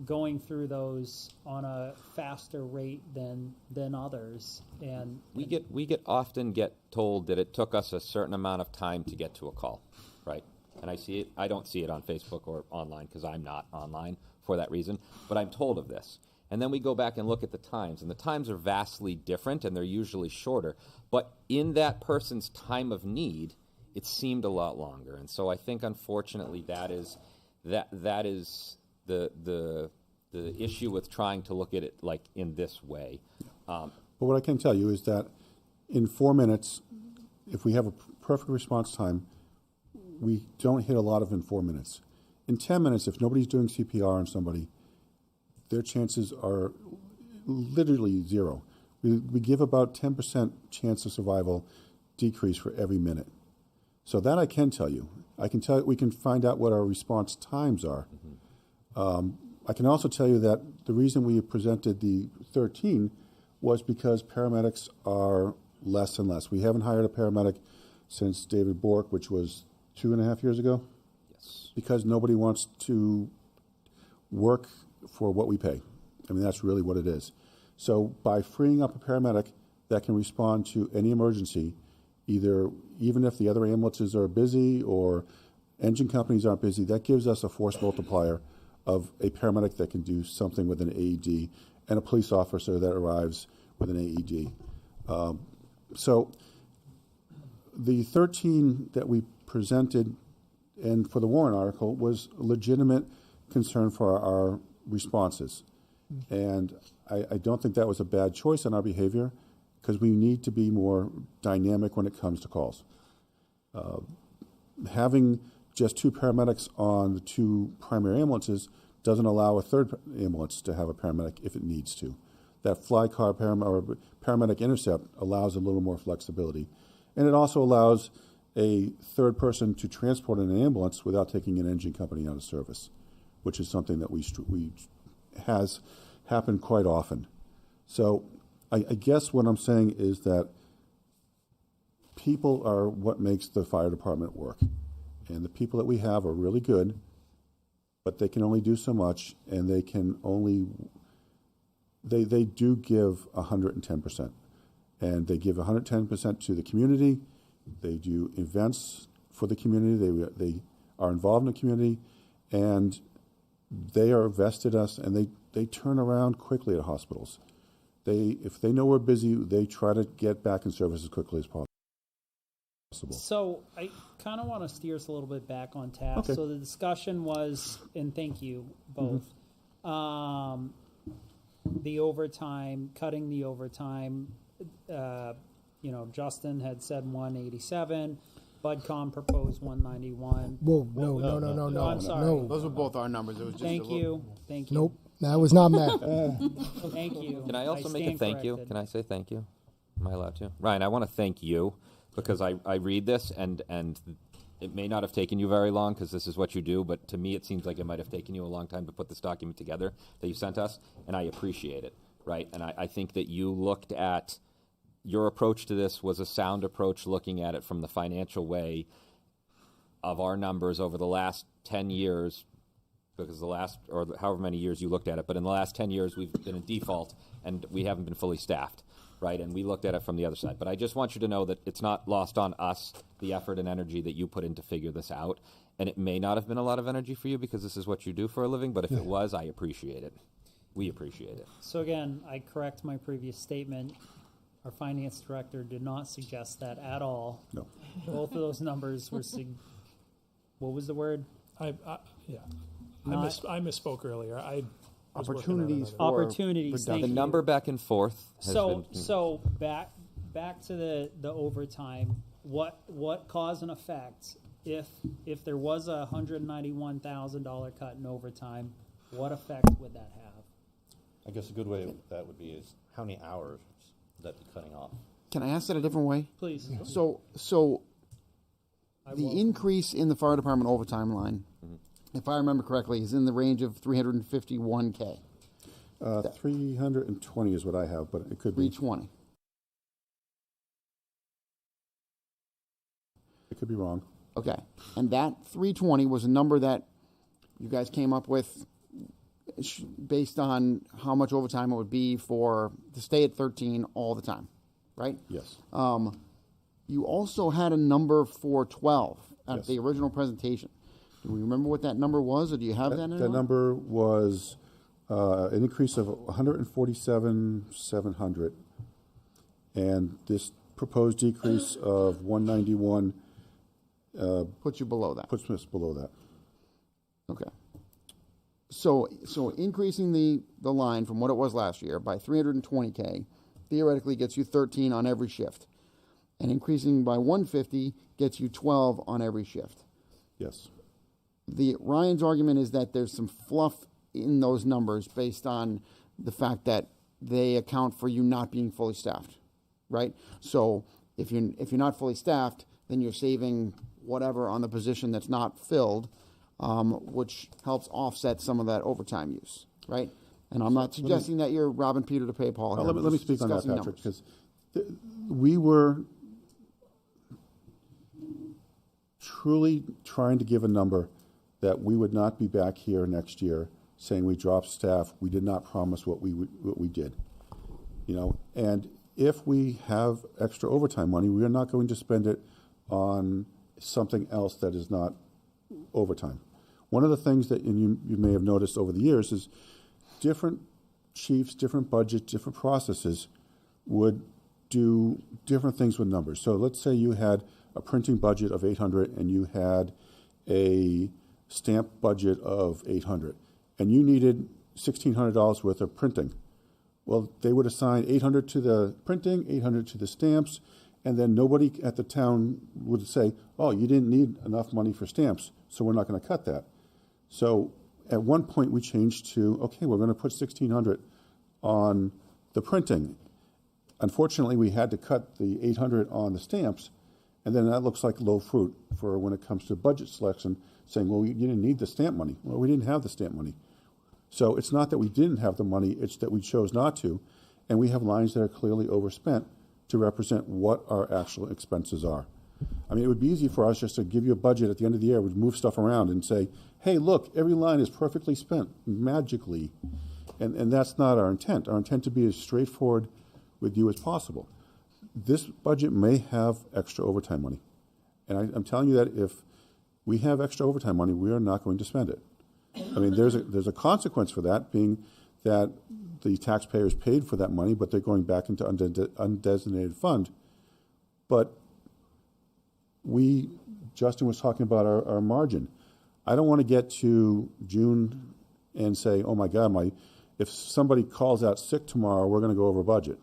going through those on a faster rate than others. And we often get told that it took us a certain amount of time to get to a call, right? And I don't see it on Facebook or online because I'm not online for that reason, but I'm told of this. And then we go back and look at the times, and the times are vastly different, and they're usually shorter. But in that person's time of need, it seemed a lot longer. And so I think, unfortunately, that is the issue with trying to look at it like in this way. But what I can tell you is that in 4 minutes, if we have a perfect response time, we don't hit a lot of in 4 minutes. In 10 minutes, if nobody's doing CPR on somebody, their chances are literally zero. We give about 10% chance of survival decrease for every minute. So that I can tell you. We can find out what our response times are. I can also tell you that the reason we presented the 13 was because paramedics are less and less. We haven't hired a paramedic since David Bork, which was 2.5 years ago. Yes. Because nobody wants to work for what we pay. I mean, that's really what it is. So by freeing up a paramedic that can respond to any emergency, even if the other ambulances are busy or engine companies aren't busy, that gives us a force multiplier of a paramedic that can do something with an AED and a police officer that arrives with an AED. So the 13 that we presented and for the Warren article was a legitimate concern for our responses. And I don't think that was a bad choice in our behavior because we need to be more dynamic when it comes to calls. Having just 2 paramedics on the 2 primary ambulances doesn't allow a third ambulance to have a paramedic if it needs to. That fly car paramedic intercept allows a little more flexibility. And it also allows a third person to transport an ambulance without taking an engine company out of service, which is something that we has happened quite often. So I guess what I'm saying is that people are what makes the fire department work. And the people that we have are really good, but they can only do so much, and they can only, they do give 110%. And they give 110% to the community. They do events for the community. They are involved in the community, and they are vested us, and they turn around quickly at hospitals. If they know we're busy, they try to get back in service as quickly as possible. So I kind of want to steer us a little bit back on task. Okay. So the discussion was, and thank you both, the overtime, cutting the overtime. Justin had said 187. BudCom proposed 191. Whoa, no. I'm sorry. No. Those were both our numbers. It was just Thank you. Nope, that was not math. Thank you. Can I also make a stand thank you? corrected. Can I say thank you? Am I allowed to? Ryan, I want to thank you because I read this and it may not have taken you very long because this is what you do, but to me it seems like it might have taken you a long time to put this document together that you sent us, and I appreciate it, right? And I think that you looked at your approach to this was a sound approach, looking at it from the financial way of our numbers over the last 10 years, because the last, or however many years you looked at it, but in the last 10 years we've been in default and we haven't been fully staffed, right? And we looked at it from the other side. But I just want you to know that it's not lost on us, the effort and energy that you put in to figure this out. And it may not have been a lot of energy for you because this is what you do for a living, but if it was, I appreciate it. We appreciate it. So again, I correct my previous statement. Our finance director did not suggest that at all. No. Both of those numbers were what was the word? I misspoke earlier. I was working on Opportunities another- for Opportunities. Thank The you. number back and forth has been... So back to the overtime. What cause and effect if there was a $191,000 cut in overtime? What effect would that have? I guess a good way that would be is how many hours would that be cutting off? Can I ask that a different way? Please. So I the will. increase in the fire department overtime line, if I remember correctly, is in the range of 351K, 320 is what I have, but it could be 320. it could be wrong. Okay, and that 320 was a number that you guys came up with based on how much overtime it would be to stay at 13 all the time, right? Yes. You also had a number for 12 at Yes. the original presentation. Do we remember what that number was, or do you have that? That number was an increase of 147,700, and this proposed decrease of 191 Puts you below that. puts us below that. Okay. So increasing the line from what it was last year by 320K theoretically gets you 13 on every shift. And increasing by 150 gets you 12 on every shift. Yes. Ryan's argument is that there's some fluff in those numbers based on the fact that they account for you not being fully staffed, right? So if you're not fully staffed, then you're saving whatever on the position that's not filled, which helps offset some of that overtime use, right? And I'm not suggesting that you're robbing Peter to pay Paul. Well, here. let me We're speak on that, discussing Patrick, numbers. because we were truly trying to give a number that we would not be back here next year saying we dropped staff. We did not promise what we did, And if we have extra overtime money, we are not going to spend it on something else that is not overtime. One of the things that you may have noticed over the years is different chiefs, different budgets, different processes would do different things with numbers. So let's say you had a printing budget of 800 and you had a stamp budget of 800 and you needed $1,600 worth of printing. Well, they would assign 800 to the printing, 800 to the stamps, and then nobody at the town would say, oh, you didn't need enough money for stamps, so we're not going to cut that. So at one point we changed to, okay, we're going to put 1,600 on the printing. Unfortunately, we had to cut the 800 on the stamps, And then that looks like low fruit for when it comes to budget selection, saying, well, you didn't need the stamp money. Well, we didn't have the stamp money. So it's not that we didn't have the money, it's that we chose not to. And we have lines that are clearly overspent to represent what our actual expenses are. I mean, it would be easy for us just to give you a budget at the end of the year, we'd move stuff around and say, hey, look, every line is perfectly spent magically. And that's not our intent. Our intent to be as straightforward with you as possible. This budget may have extra overtime money. And I'm telling you that if we have extra overtime money, we are not going to spend it. I mean, there's a consequence for that, being that the taxpayers paid for that money, but they're going back into undesignated fund. But Justin was talking about our margin. I don't want to get to June and say, oh my God, if somebody calls out sick tomorrow, we're going to go over budget.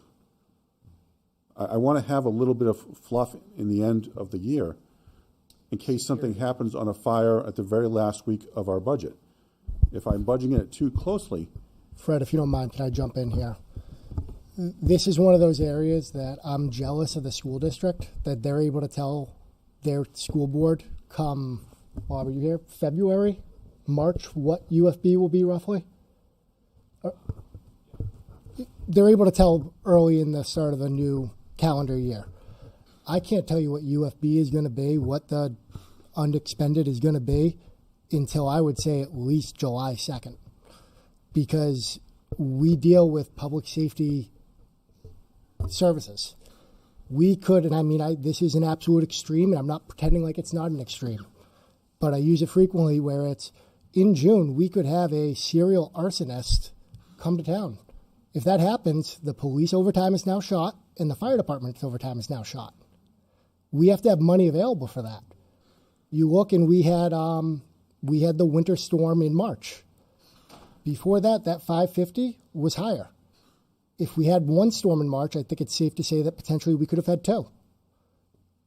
I want to have a little bit of fluff in the end of the year in case something happens on a fire at the very last week of our budget. If I'm budgeting it too closely. Fred, if you don't mind, can I jump in here? This is one of those areas that I'm jealous of the school district, that they're able to tell their school board come, Bob, are you here? February, March, what UFB will be roughly? They're able to tell early in the start of the new calendar year. I can't tell you what UFB is going to be, what the unexpended is going to be, until I would say at least July 2nd. Because we deal with public safety services. We could, and I mean, this is an absolute extreme, and I'm not pretending like it's not an extreme, but I use it frequently where it's in June, we could have a serial arsonist come to town. If that happens, the police overtime is now shot, and the fire department's overtime is now shot. We have to have money available for that. You look, and we had the winter storm in March. Before that 550 was higher. If we had one storm in March, I think it's safe to say that potentially we could have had two.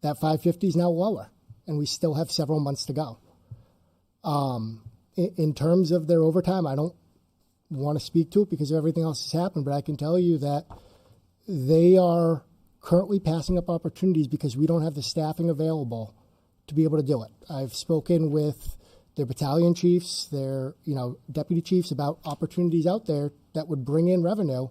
That 550 is now lower, and we still have several months to go. In terms of their overtime, I don't want to speak to it because of everything else that's happened, but I can tell you that they are currently passing up opportunities because we don't have the staffing available to be able to do it. I've spoken with their battalion chiefs, their deputy chiefs about opportunities out there that would bring in revenue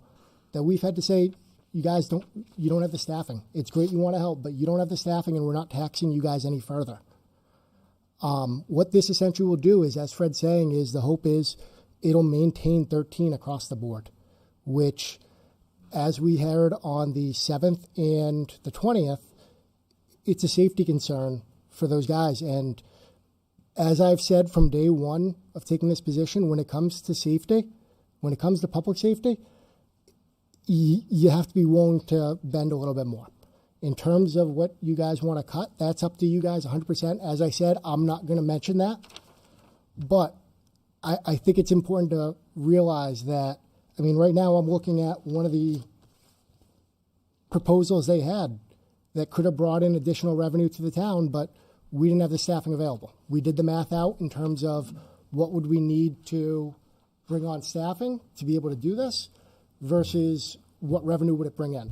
that we've had to say, you don't have the staffing. It's great you want to help, but you don't have the staffing and we're not taxing you guys any further. What this essentially will do is, as Fred's saying, is the hope is it'll maintain 13 across the board, which, as we heard on the 7th and the 20th, it's a safety concern for those guys. And as I've said from day one of taking this position, when it comes to safety, when it comes to public safety, you have to be willing to bend a little bit more. In terms of what you guys want to cut, that's up to you guys 100%. As I said, I'm not going to mention that. But I think it's important to realize that, I mean, right now I'm looking at one of the proposals they had that could have brought in additional revenue to the town, but we didn't have the staffing available. We did the math out in terms of what would we need to bring on staffing to be able to do this versus what revenue would it bring in.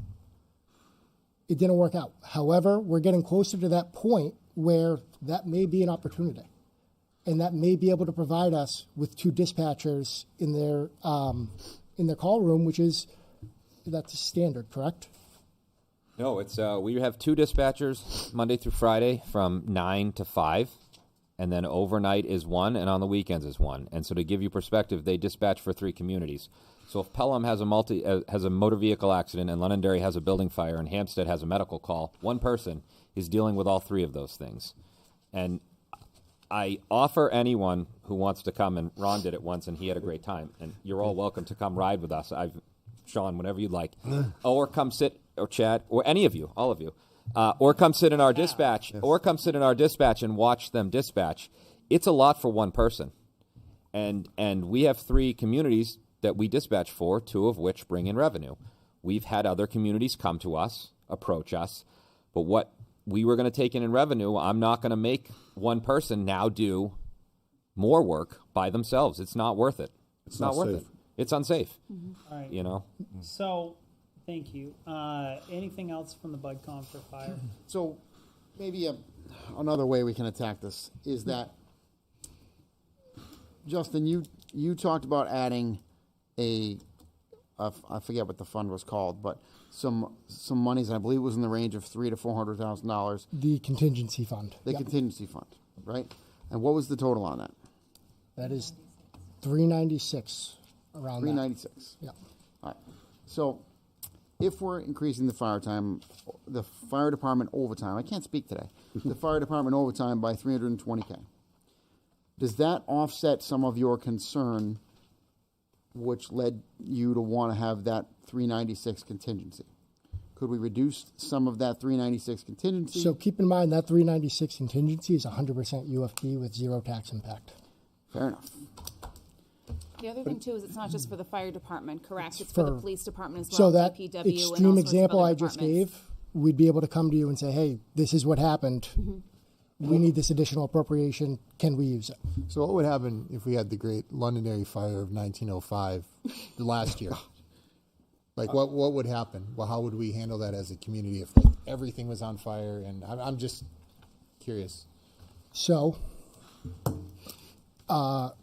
It didn't work out. However, we're getting closer to that point where that may be an opportunity, and that may be able to provide us with 2 dispatchers in their call room, that's standard, correct? No, it's we have 2 dispatchers Monday through Friday from 9 to 5, and then overnight is 1, and on the weekends is 1. And so to give you perspective, they dispatch for 3 communities. So if Pelham has a motor vehicle accident, and Londonderry has a building fire, and Hampstead has a medical call, one person is dealing with all 3 of those things. And I offer anyone who wants to come, and Ron did it once, and he had a great time, and you're all welcome to come ride with us. Sean, whenever you'd like, or come sit, or Chad, or any of you, all of you, or come sit in our dispatch, or come sit in our dispatch and watch them dispatch. It's a lot for one person, and we have 3 communities that we dispatch for, 2 of which bring in revenue. We've had other communities come to us, approach us, but what we were going to take in revenue, I'm not going to make one person now do more work by themselves. It's not worth it. It's not worth it. It's unsafe. All right. You know? So, thank you. Anything else from the BudCon for fire? So, maybe another way we can attack this is that, Justin, you talked about adding I forget what the fund was called, but some monies, I believe it was in the range of $300,000 to $400,000. The contingency fund. The Yep. contingency fund, right? And what was the total on that? That is 396 around that. 396. Yeah. All right. So if we're increasing the fire department overtime, I can't speak today, the fire department overtime by $320K, does that offset some of your concern which led you to want to have that 396 contingency? Could we reduce some of that 396 contingency? So keep in mind that 396 contingency is 100% UFB with zero tax impact. Fair enough. The other thing too is it's not just for the fire department, correct? It's For- for the police department as well, So that DPW, and all extreme sorts of example other I just departments. gave, we'd be able to come to you and say, hey, this is what happened. We need this additional appropriation. Can we use it? So what would happen if we had the great Londonderry fire of 1905 the last year? Like what would happen? Well, how would we handle that as a community if like, everything was on fire? And I'm just curious. So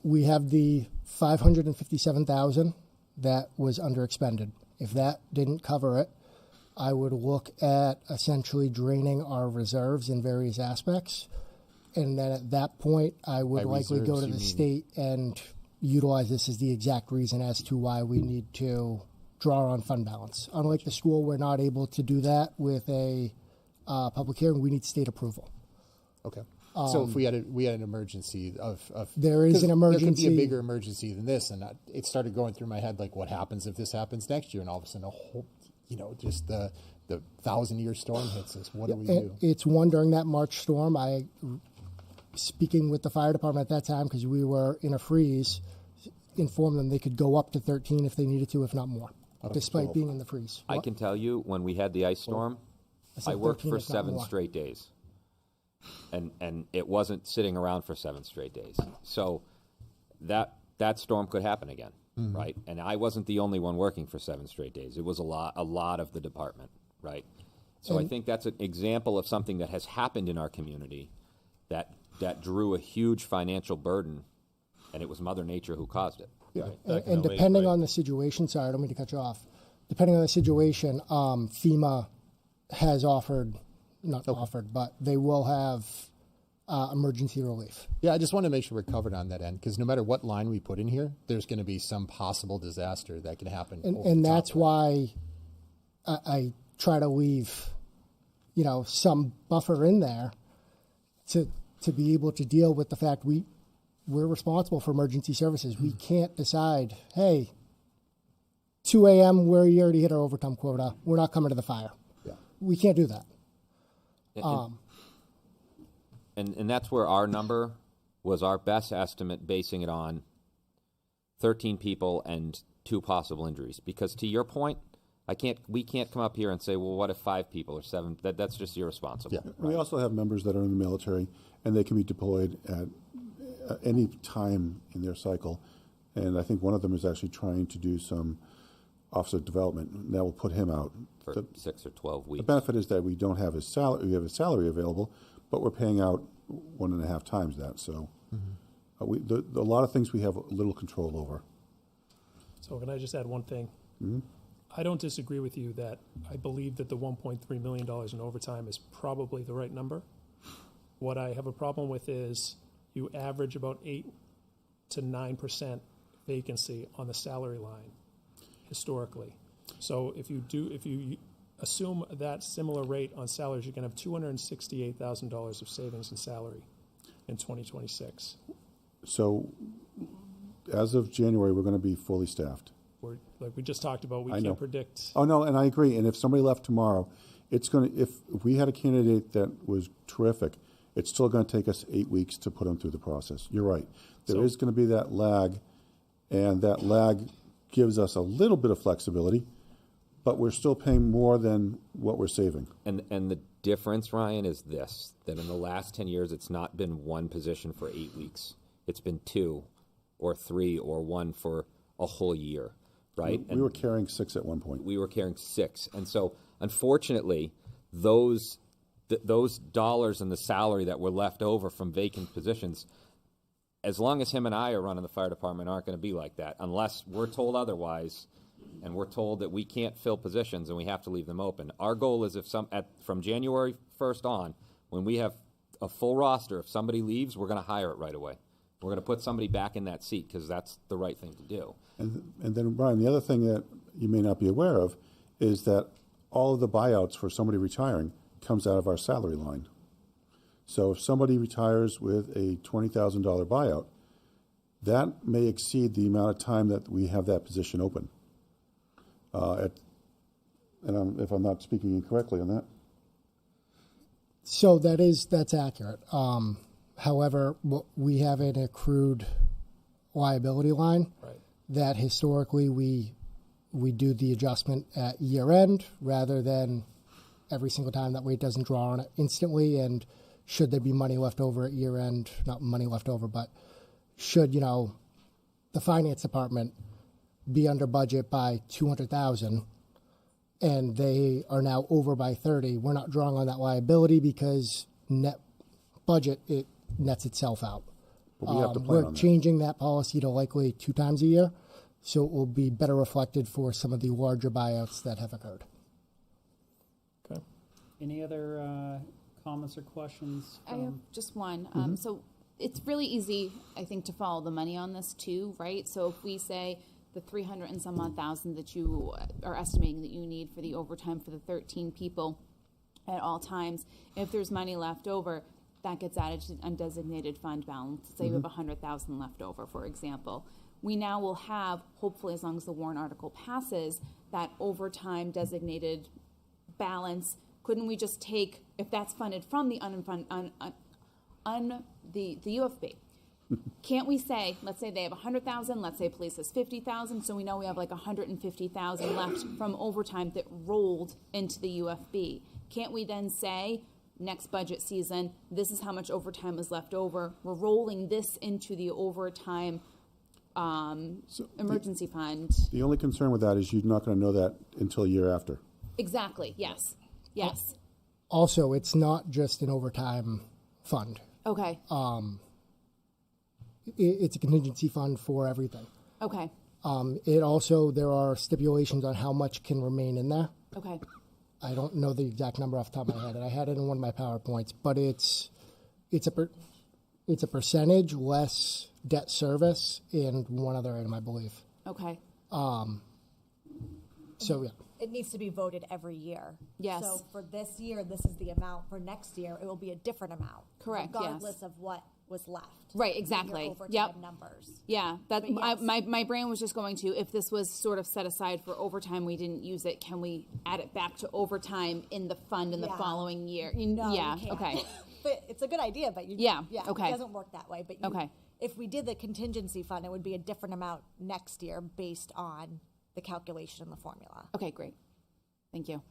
we have the 557,000 that was underexpended. If that didn't cover it, I would look at essentially draining our reserves in various aspects. And then at that point, I would By likely go reserves, to you the mean- state and utilize this as the exact reason as to why we need to draw on fund balance. Unlike the school, we're not able to do that with a public hearing. We need state approval. Okay. So if we had an emergency of There is 'cause an there could be emergency. a bigger emergency than this, and it started going through my head like, what happens if this happens next year, and all of a sudden a whole, just the 1,000-year storm hits us. What do we do? It's one during that March storm. Speaking with the fire department at that time, because we were in a freeze, informed them they could go up to 13 if they needed to, if not more, despite being in the freeze. I can tell you, when we had the ice storm, said I worked 13, for if not 7 more. straight days. And it wasn't sitting around for 7 straight days. So that storm could happen again, right? And I wasn't the only one working for 7 straight days. It was a lot of the department, right? So I think that's an example of something that has happened in our community that drew a huge financial burden, and it was Mother Nature who caused it. Yeah. And depending on the situation, sorry, I don't mean to cut you off. Depending on the situation, FEMA has offered, but they will have emergency relief. Yeah, I just want to make sure we're covered on that end, because no matter what line we put in here, there's going to be some possible disaster that can happen. And that's why I try to leave, some buffer in there to be able to deal with the fact we're responsible for emergency services. We can't decide, hey, 2 a.m., we already hit our overtime quota. We're not coming to the fire. Yeah. We can't do that. And that's where our number was our best estimate, basing it on 13 people and 2 possible injuries. Because to your point, we can't come up here and say, well, what if 5 people or 7? That's just irresponsible. Yeah. We also have members that are in the military, and they can be deployed at any time in their cycle. And I think one of them is actually trying to do some officer development, and that will put him out. For 6 or 12 The weeks. benefit is that we don't have his salary. We have his salary available, but we're paying out 1.5 times that. So a lot of things we have little control over. So can I just add one thing? I don't disagree with you that I believe that the $1.3 million in overtime is probably the right number. What I have a problem with is you average about 8 to 9% vacancy on the salary line historically. So if you assume that similar rate on salaries, you're going to have $268,000 of savings in salary in 2026. So as of January, we're going to be fully staffed. Like we just talked about, we I know. can't predict. Oh, no, and I agree. And if somebody left tomorrow, it's going to, if we had a candidate that was terrific, it's still going to take us 8 weeks to put them through the process. You're right. There is going to be that lag, and that lag gives us a little bit of flexibility, but we're still paying more than what we're saving. And the difference, Ryan, is this, that in the last 10 years, it's not been one position for 8 weeks. It's been 2 or 3 or 1 for a whole year, right? We were carrying 6 at one point. We were carrying 6. And so, unfortunately, those those dollars in the salary that were left over from vacant positions, as long as him and I are running the fire department, aren't going to be like that unless we're told otherwise, and we're told that we can't fill positions and we have to leave them open. Our goal is from January 1st on, when we have a full roster, if somebody leaves, we're going to hire it right away. We're going to put somebody back in that seat because that's the right thing to do. And then, Brian, the other thing that you may not be aware of is that all of the buyouts for somebody retiring comes out of our salary line. So if somebody retires with a $20,000 buyout, that may exceed the amount of time that we have that position open. If I'm not speaking incorrectly on that. So that's accurate. However, we have an accrued liability line that historically we do the adjustment at year end rather than every single time. That way it doesn't draw on it instantly. And should there be money left over at year end, not money left over, but should, the finance department be under budget by $200,000 and they are now over by 30, we're not drawing on that liability because net budget, it nets itself out. But we have to plan we're on that. changing that policy to likely 2 times a year, so it will be better reflected for some of the larger buyouts that have occurred. Okay. Any other comments or questions? I have just one. So it's really easy, I think, to follow the money on this too, right? So if we say the 300 and some odd thousand that you are estimating that you need for the overtime for the 13 people at all times, if there's money left over, that gets added to the undesignated fund balance. Say you have 100,000 left over, for example. We now will have, hopefully as long as the warrant article passes, that overtime designated balance. Couldn't we just take, if that's funded from the the UFB, can't we say, let's say they have 100,000, let's say police has 50,000, so we know we have like 150,000 left from overtime that rolled into the UFB. Can't we then say, next budget season, this is how much overtime is left over. We're rolling this into the overtime emergency fund. The only concern with that is you're not going to know that until a year after. Exactly, yes. Yes. Also, it's not just an overtime fund. Okay. It's a contingency fund for everything. Okay. It also, there are stipulations on how much can remain in there. Okay. I don't know the exact number off the top of my head, and I had it in one of my PowerPoints, but it's a percentage less debt service and one other item, I believe. Okay. So yeah. It needs to be voted every year. Yes. So for this year, this is the amount. For next year, it will be a different amount. Correct, yes. Regardless of what was left. Right, in exactly. your overtime Yep. numbers. Yeah, that But yes. my brain was just going to, if this was sort of set aside for overtime, we didn't use it, can we add it back to overtime in the fund in the Yeah. following year? No, yeah, you can't. okay. But it's a good idea, but Yeah, okay. It doesn't work that way. But Okay. if we did the contingency fund, it would be a different amount next year based on the calculation in the formula. Okay, great. Thank you.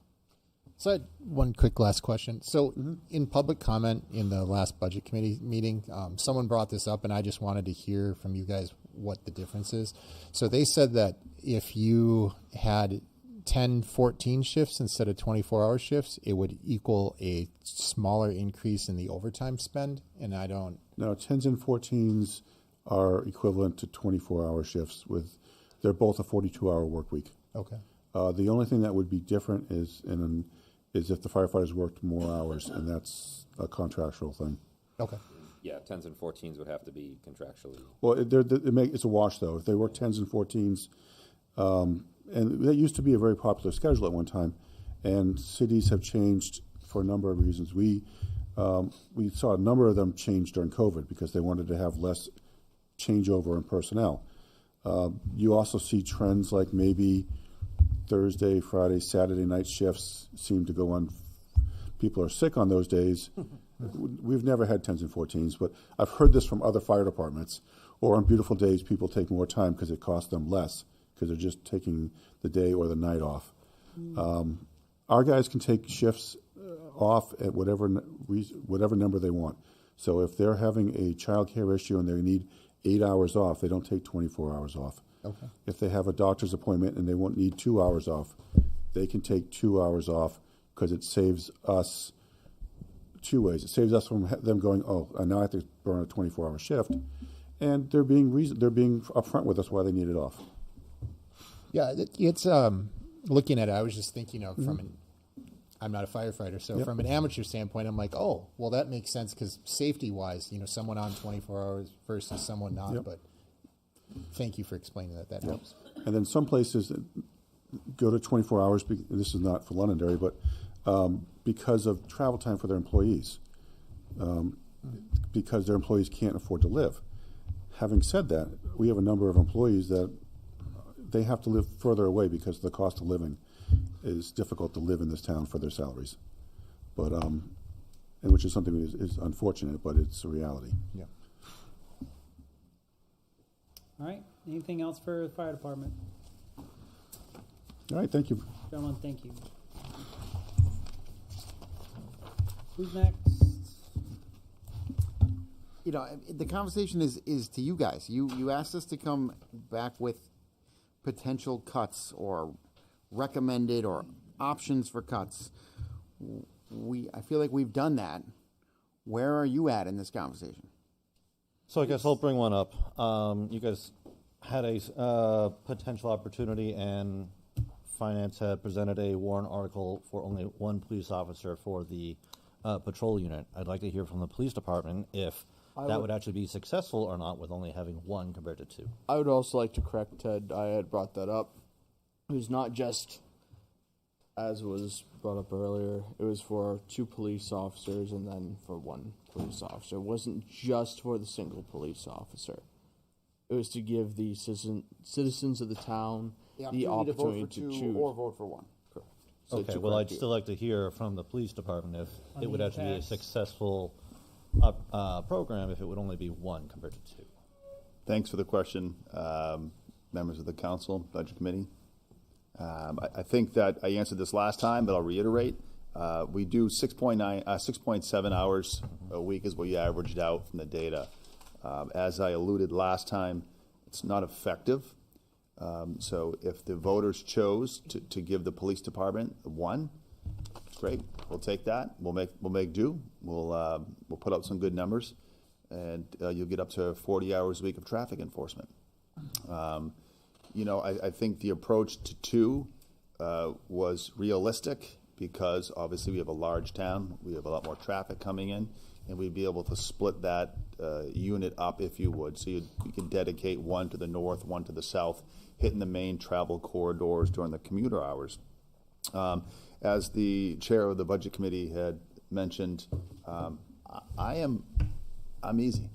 So I had one quick last question. So in public comment in the last budget committee meeting, someone brought this up and I just wanted to hear from you guys what the difference is. So they said that if you had 10, 14 shifts instead of 24-hour shifts, it would equal a smaller increase in the overtime spend. And I don't... No, 10s and 14s are equivalent to 24-hour shifts. They're both a 42-hour work week. Okay. The only thing that would be different is if the firefighters worked more hours, and that's a contractual thing. Okay. Yeah, 10s and 14s would have to be contractually. Well, it's a wash, though. If they work 10s and 14s, and that used to be a very popular schedule at one time, and cities have changed for a number of reasons. We saw a number of them change during COVID because they wanted to have less changeover in personnel. You also see trends like maybe Thursday, Friday, Saturday night shifts seem to go on. People are sick on those days. We've never had 10s and 14s, but I've heard this from other fire departments. Or on beautiful days, people take more time because it costs them less because they're just taking the day or the night off. Our guys can take shifts off at whatever number they want. So if they're having a child care issue and they need 8 hours off, they don't take 24 hours off. Okay. If they have a doctor's appointment and they won't need 2 hours off, they can take 2 hours off because it saves us two ways. It saves us from them going, oh, now I have to burn a 24-hour shift, and they're being upfront with us why they need it off. Yeah, it's looking at it. I was just thinking of I'm not a firefighter, so from an amateur standpoint, I'm like, oh, well, that makes sense because safety-wise, someone on 24 hours versus someone not. But thank you for explaining that. That helps. And then some places go to 24 hours. This is not for Londonderry, but because of travel time for their employees, because their employees can't afford to live. Having said that, we have a number of employees that they have to live further away because the cost of living is difficult to live in this town for their salaries. But and which is something that is unfortunate, but it's a reality. Yeah. All right. Anything else for the fire department? All right, thank you. Gentlemen, thank you. Who's next? The conversation is to you guys. You asked us to come back with potential cuts or recommended or options for cuts. I feel like we've done that. Where are you at in this conversation? So I guess I'll bring one up. You guys had a potential opportunity, and Finance had presented a warrant article for only one police officer for the patrol unit. I'd like to hear from the police department if that would actually be successful or not with only having one compared to two. I would also like to correct Ted. I had brought that up. It was not just, as was brought up earlier, it was for 2 police officers and then for 1 police officer. It wasn't just for the single police officer. It was to give the citizens of the town the opportunity to choose. Or vote for 1. Correct. Okay, well, I'd still like to hear from the police department if it would actually be a successful program if it would only be 1 compared to 2. Thanks for the question, members of the council, budget committee. I think that I answered this last time, but I'll reiterate. We do 6.7 hours a week is what you averaged out from the data. As I alluded last time, it's not effective. So if the voters chose to give the police department 1, it's great. We'll take that. We'll make do. We'll put out some good numbers, and you'll get up to 40 hours a week of traffic enforcement. I think the approach to 2 was realistic because obviously we have a large town. We have a lot more traffic coming in, and we'd be able to split that unit up, if you would. So you could dedicate 1 to the north, 1 to the south, hitting the main travel corridors during the commuter hours. As the chair of the budget committee had mentioned, I'm easy.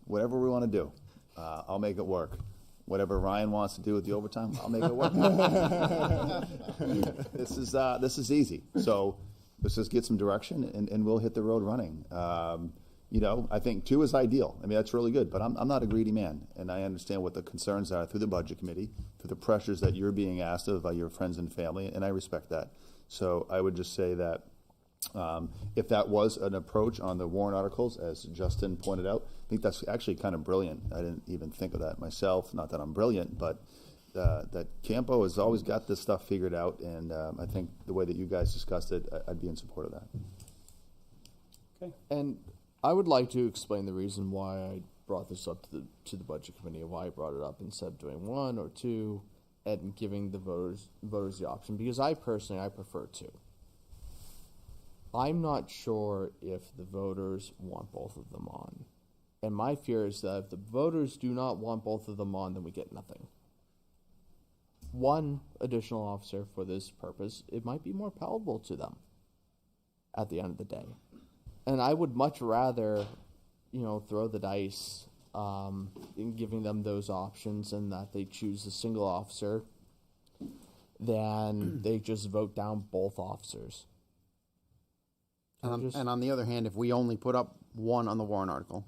Whatever we want to do, I'll make it work. Whatever Ryan wants to do with the overtime, I'll make it work. This is easy. So let's just get some direction, and we'll hit the road running. I think 2 is ideal. I mean, that's really good, but I'm not a greedy man, and I understand what the concerns are through the budget committee, through the pressures that you're being asked of by your friends and family, and I respect that. So I would just say that if that was an approach on the warrant articles, as Justin pointed out, I think that's actually kind of brilliant. I didn't even think of that myself. Not that I'm brilliant, but that Campo has always got this stuff figured out, and I think the way that you guys discussed it, I'd be in support of that. Okay. And I would like to explain the reason why I brought this up to the budget committee, and why I brought it up instead of doing 1 or 2 and giving the voters the option, because I prefer 2. I'm not sure if the voters want both of them on. And my fear is that if the voters do not want both of them on, then we get nothing. 1 additional officer for this purpose, it might be more palatable to them at the end of the day. And I would much rather, throw the dice in giving them those options and that they choose a single officer than they just vote down both officers. And on the other hand, if we only put up 1 on the warrant article,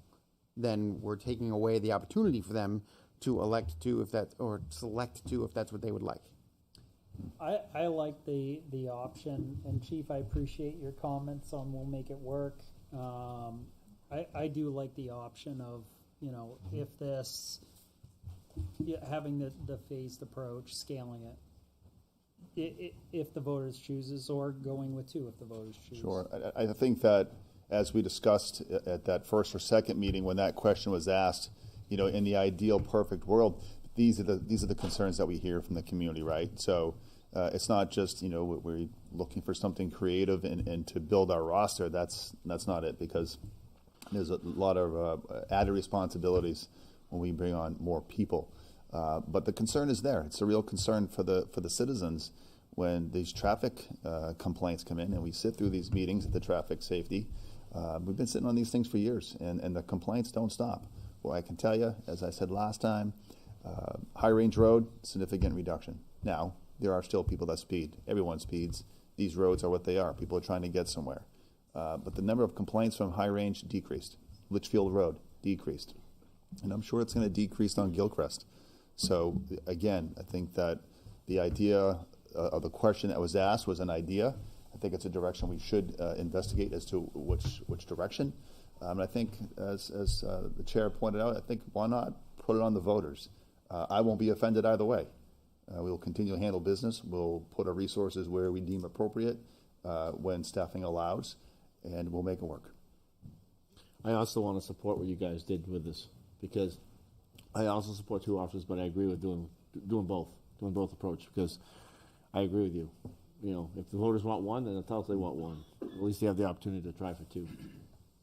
then we're taking away the opportunity for them to elect 2 or select 2 if that's what they would like. I like the option, and Chief, I appreciate your comments on we'll make it work. I do like the option of, if this, having the phased approach, scaling it. If the voters chooses, or going with 2 if the voters choose. Sure. I think that as we discussed at that first or second meeting when that question was asked, in the ideal perfect world, these are the concerns that we hear from the community, right? So it's not just we're looking for something creative and to build our roster. That's not it, because there's a lot of added responsibilities when we bring on more people. But the concern is there. It's a real concern for the citizens when these traffic complaints come in, and we sit through these meetings at the traffic safety. We've been sitting on these things for years, and the complaints don't stop. Well, I can tell you, as I said last time, High Range Road, significant reduction. Now, there are still people that speed. Everyone speeds. These roads are what they are. People are trying to get somewhere. But the number of complaints from High Range decreased. Litchfield Road decreased. And I'm sure it's going to decrease on Gilchrist. So, again, I think that the idea of the question that was asked was an idea. I think it's a direction we should investigate as to which direction. And I think, as the chair pointed out, I think why not put it on the voters? I won't be offended either way. We will continue to handle business. We'll put our resources where we deem appropriate when staffing allows, and we'll make it work. I also want to support what you guys did with this, because I also support 2 officers, but I agree with doing both approach, because I agree with you. If the voters want 1, then they'll tell us they want 1. At least they have the opportunity to try for 2.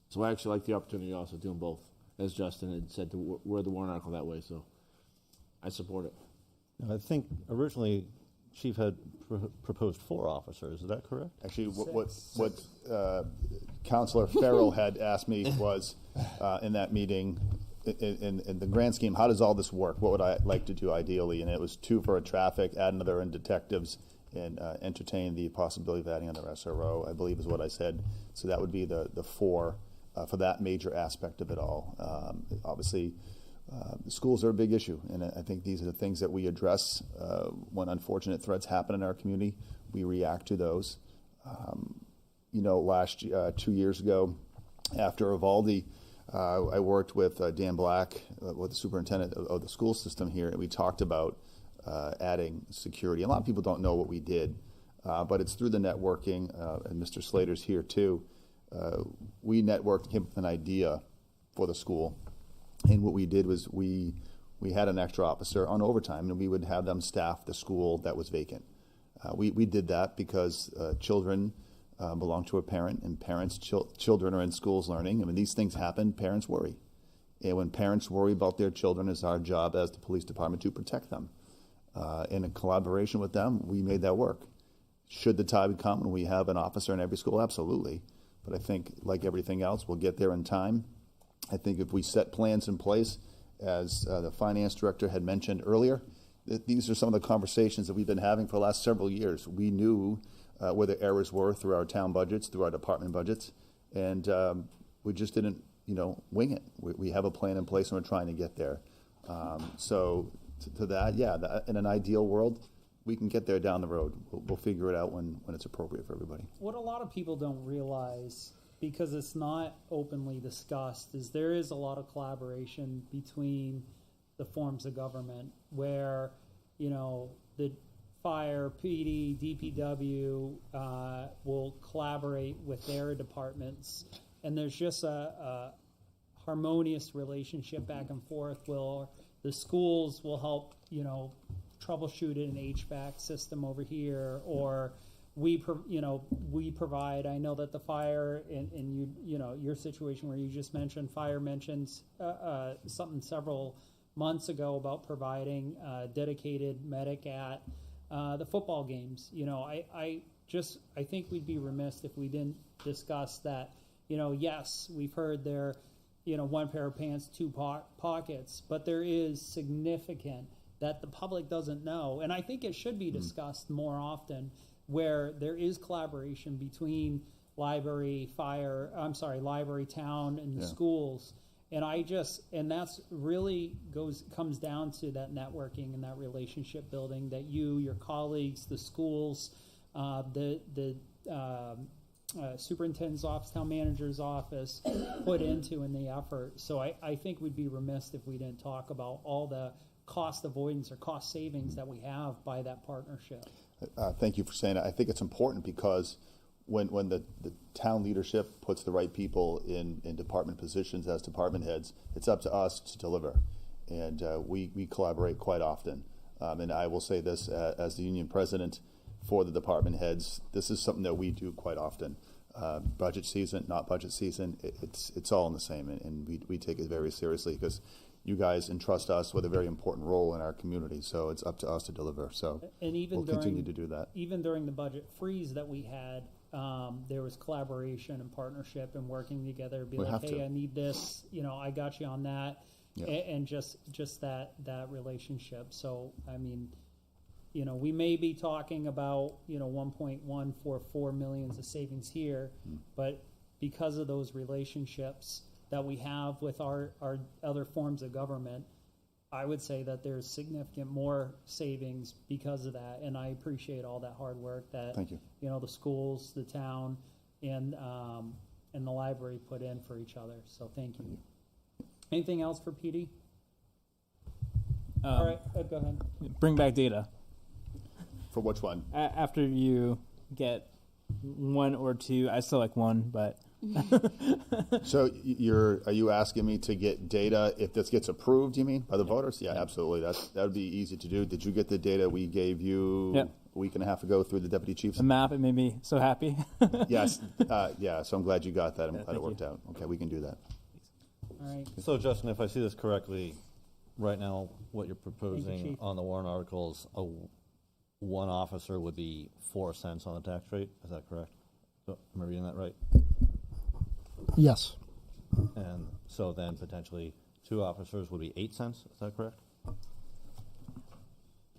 So I actually like the opportunity also doing both, as Justin had said, to word the warrant article that way. So I support it. I think originally Chief had proposed 4 officers. Is that correct? Actually, what Councilor Farrell had asked me was in that meeting, in the grand scheme, how does all this work? What would I like to do ideally? And it was 2 for a traffic, add another in detectives, and entertain the possibility of adding another SRO, I believe is what I said. So that would be the 4 for that major aspect of it all. Obviously, schools are a big issue, and I think these are the things that we address when unfortunate threats happen in our community. We react to those. Last 2 years ago, after Uvalde, I worked with Dan Black, with the superintendent of the school system here, and we talked about adding security. A lot of people don't know what we did, but it's through the networking, and Mr. Slater's here too. We networked him with an idea for the school. And what we did was we had an extra officer on overtime, and we would have them staff the school that was vacant. We did that because children belong to a parent, and children are in schools learning. And when these things happen, parents worry. And when parents worry about their children, it's our job as the police department to protect them. In collaboration with them, we made that work. Should the time come and we have an officer in every school? Absolutely. But I think, like everything else, we'll get there in time. I think if we set plans in place, as the finance director had mentioned earlier, that these are some of the conversations that we've been having for the last several years. We knew where the errors were through our town budgets, through our department budgets, and we just didn't, wing it. We have a plan in place, and we're trying to get there. So to that, in an ideal world, we can get there down the road. We'll figure it out when it's appropriate for everybody. What a lot of people don't realize, because it's not openly discussed, is there is a lot of collaboration between the forms of government where, the fire, PD, DPW will collaborate with their departments, and there's just a harmonious relationship back and forth. Where the schools will help, troubleshoot an HVAC system over here, or we provide. I know that the fire in your situation where you just mentioned, fire mentions something several months ago about providing dedicated medic at the football games. I think we'd be remiss if we didn't discuss that. Yes, we've heard there, one pair of pants, 2 pockets, but there is significant that the public doesn't know, and I think it should be discussed more often, where there is collaboration between library, town, and the schools. And that's really comes down to that networking and that relationship building that your colleagues, the schools, the superintendent's office, town manager's office put into in the effort. So I think we'd be remiss if we didn't talk about all the cost avoidance or cost savings that we have by that partnership. Thank you for saying that. I think it's important because when the town leadership puts the right people in department positions as department heads, it's up to us to deliver. And we collaborate quite often. And I will say this, as the union president for the department heads, this is something that we do quite often. Budget season, not budget season, it's all in the same. And we take it very seriously because you guys entrust us with a very important role in our community. So it's up to us to deliver. So And even we'll continue to do that. Even during the budget freeze that we had, there was collaboration and partnership and working together. Be We like, have hey, to. I need this. I got you on that, Yeah. and just that relationship. So I mean, we may be talking about 1.144 millions of savings here, but because of those relationships that we have with our other forms of government, I would say that there's significant more savings because of that, and I appreciate all that hard work that Thank you. The schools, the town, and the library put in for each other. So thank you. Anything else for PD? All right, go ahead. Bring back data. For which one? After you get one or two, I still like one, but So are you asking me to get data if this gets approved, you mean, by the voters? Yeah, absolutely. That would be easy to do. Did you get the data we gave you Yep. a week and a half ago through the deputy chiefs? the map, it made me so happy. Yes. Yeah, so I'm glad you got that. I'm glad thank it worked you. out. Okay, we can do that. All right. So Justin, if I see this correctly, right now, what you're Chief. proposing on the warrant articles, one officer would be 4 cents on the tax rate. Is that correct? So, am I reading that right? Yes. And so then potentially 2 officers would be 8 cents. Is that correct?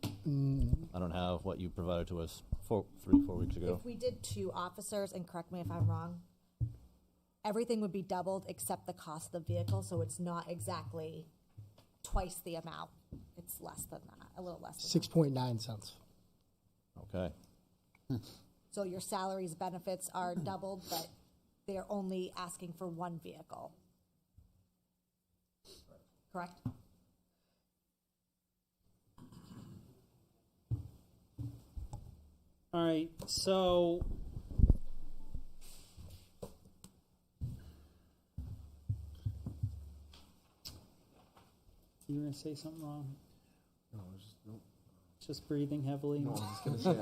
I don't have what you provided to us 4 weeks ago. If we did 2 officers, and correct me if I'm wrong, everything would be doubled except the cost of the vehicle, so it's not exactly twice the amount. It's less than that, a little less than 6.9 cents. Okay. that. So your salaries, benefits are doubled, but they're only asking for 1 vehicle. Correct? All right, so you were gonna say something wrong? No, I was just, nope. Just breathing heavily. No, I was just gonna say.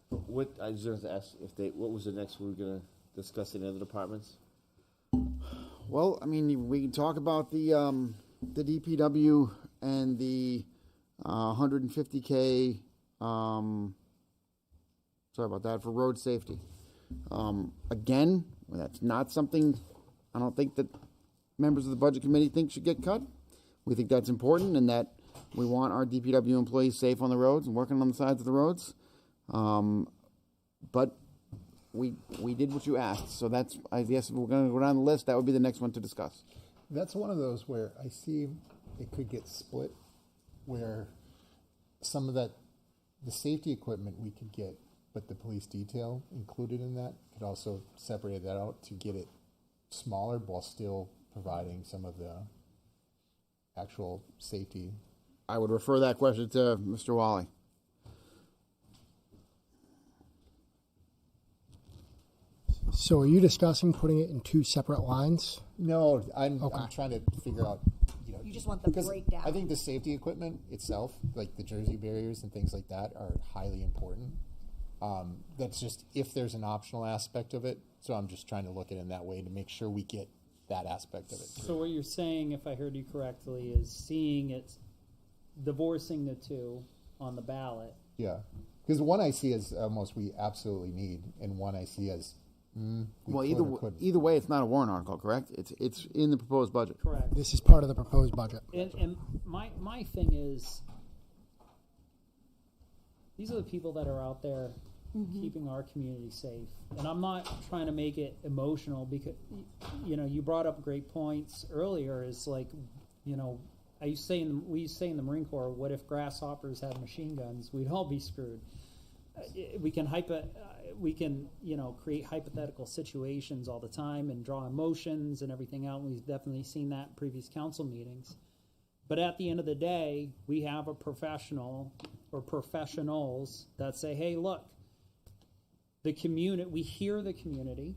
What I was going to ask what was the next we were going to discuss in the other departments? Well, I mean, we can talk about the DPW and the 150K. Sorry about that, for road safety. Again, that's not something I don't think that members of the budget committee think should get cut. We think that's important, and that we want our DPW employees safe on the roads and working on the sides of the roads. But we did what you asked, so that's, I guess if we're going to go down the list, that would be the next one to discuss. That's one of those where I see it could get split, where some of the safety equipment we could get, but the police detail included in that could also separate that out to get it smaller while still providing some of the actual safety. I would refer that question to Mr. Wally. So are you discussing putting it in 2 separate lines? No, I'm Okay. trying to figure out, You just want the because breakdown. I think the safety equipment itself, like the jersey barriers and things like that, are highly important. That's just if there's an optional aspect of it. So I'm just trying to look at it in that way to make sure we get that aspect of it. So what you're saying, if I heard you correctly, is seeing it, divorcing the 2 on the ballot. Yeah, because one I see as almost we absolutely need, and one I see as Well, could or couldn't. either way, it's not a warrant article, correct? It's in the proposed budget. Correct. This is part of the proposed budget. And my thing is, these are the people that are out there keeping our community safe. And I'm not trying to make it emotional because, you brought up great points earlier. Is like, we used to say in the Marine Corps, what if grasshoppers had machine guns? We'd all be screwed. We can create hypothetical situations all the time and draw emotions and everything out. We've definitely seen that in previous council meetings. But at the end of the day, we have a professional or professionals that say, hey, look, the community, we hear the community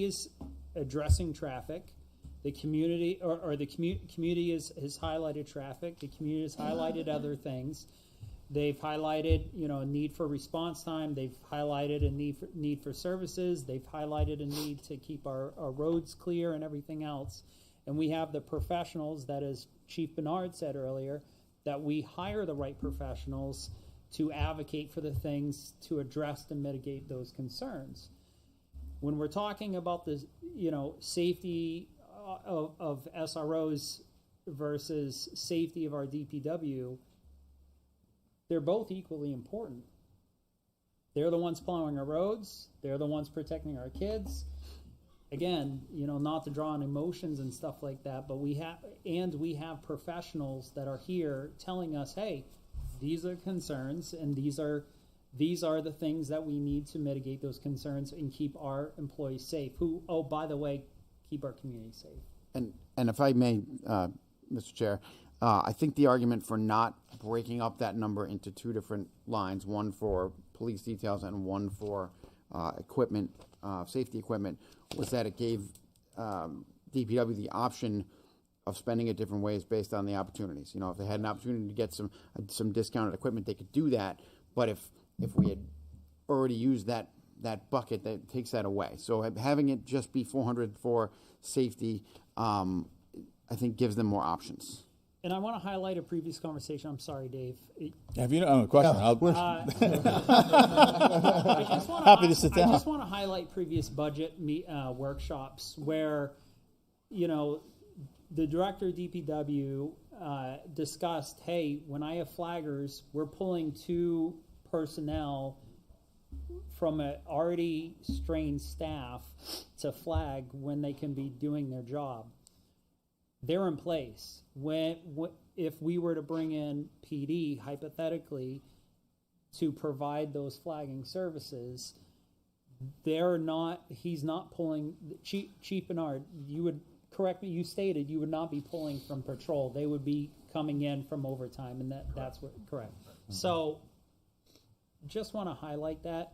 is addressing traffic, the community, or the community has highlighted traffic, the community has highlighted other things. They've highlighted, a need for response time. They've highlighted a need for services. They've highlighted a need to keep our roads clear and everything else. And we have the professionals that, as Chief Bernard said earlier, that we hire the right professionals to advocate for the things to address and mitigate those concerns. When we're talking about the, safety of SROs versus safety of our DPW, they're both equally important. They're the ones plowing our roads. They're the ones protecting our kids. Again, not to draw on emotions and stuff like that, but we have professionals that are here telling us, hey, these are concerns, and these are the things that we need to mitigate those concerns and keep our employees safe. Who, oh, by the way, keep our community safe. And if I may, Mr. Chair, I think the argument for not breaking up that number into two different lines, one for police details and one for equipment, safety equipment, was that it gave DPW the option of spending it different ways based on the opportunities. If they had an opportunity to get some discounted equipment, they could do that. But if we had already used that bucket, that takes that away. So having it just be 400 for safety, I think gives them more options. And I want to highlight a previous conversation. I'm sorry, Dave. Have you a question? Happy to sit down. I just want to highlight previous budget workshops where, the director of DPW discussed, hey, when I have flaggers, we're pulling 2 personnel from an already strained staff to flag when they can be doing their job. They're in place. If we were to bring in PD, hypothetically, to provide those flagging services, he's not pulling, Chief Bernard, you would correct me, you stated you would not be pulling from patrol. They would be coming in from overtime, and that's what, correct. Mm-hmm. So just want to highlight that.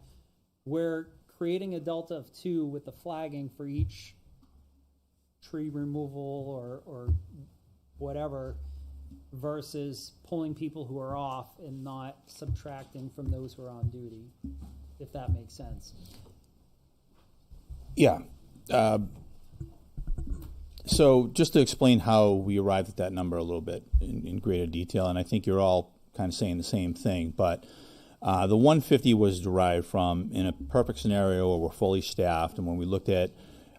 We're creating a delta of 2 with the flagging for each tree removal or whatever, versus pulling people who are off and not subtracting from those who are on duty, if that makes sense. Yeah. So just to explain how we arrived at that number a little bit in greater detail, and I think you're all kind of saying the same thing, but the 150 was derived from, in a perfect scenario where we're fully staffed, and when we looked at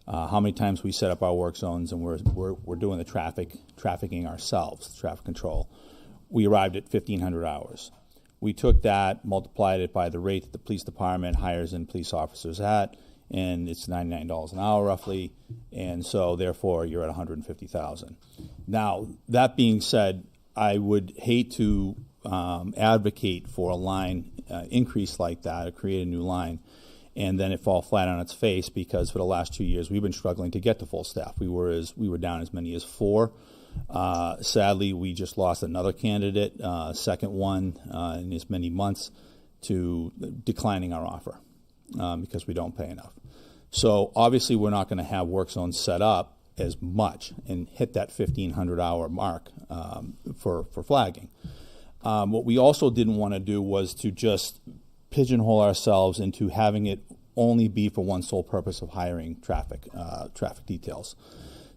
how many times we set up our work zones and we're doing the trafficking ourselves, traffic control, we arrived at 1,500 hours. We took that, multiplied it by the rate that the police department hires in police officers at, and it's $99 an hour roughly, and so therefore you're at 150,000. Now, that being said, I would hate to advocate for a line increase like that, or create a new line, and then it fall flat on its face, because for the last 2 years we've been struggling to get to full staff. We were down as many as 4. Sadly, we just lost another candidate, second one in as many months, to declining our offer because we don't pay enough. So obviously we're not going to have work zones set up as much and hit that 1,500 hour mark for flagging. What we also didn't want to do was to just pigeonhole ourselves into having it only be for one sole purpose of hiring traffic details.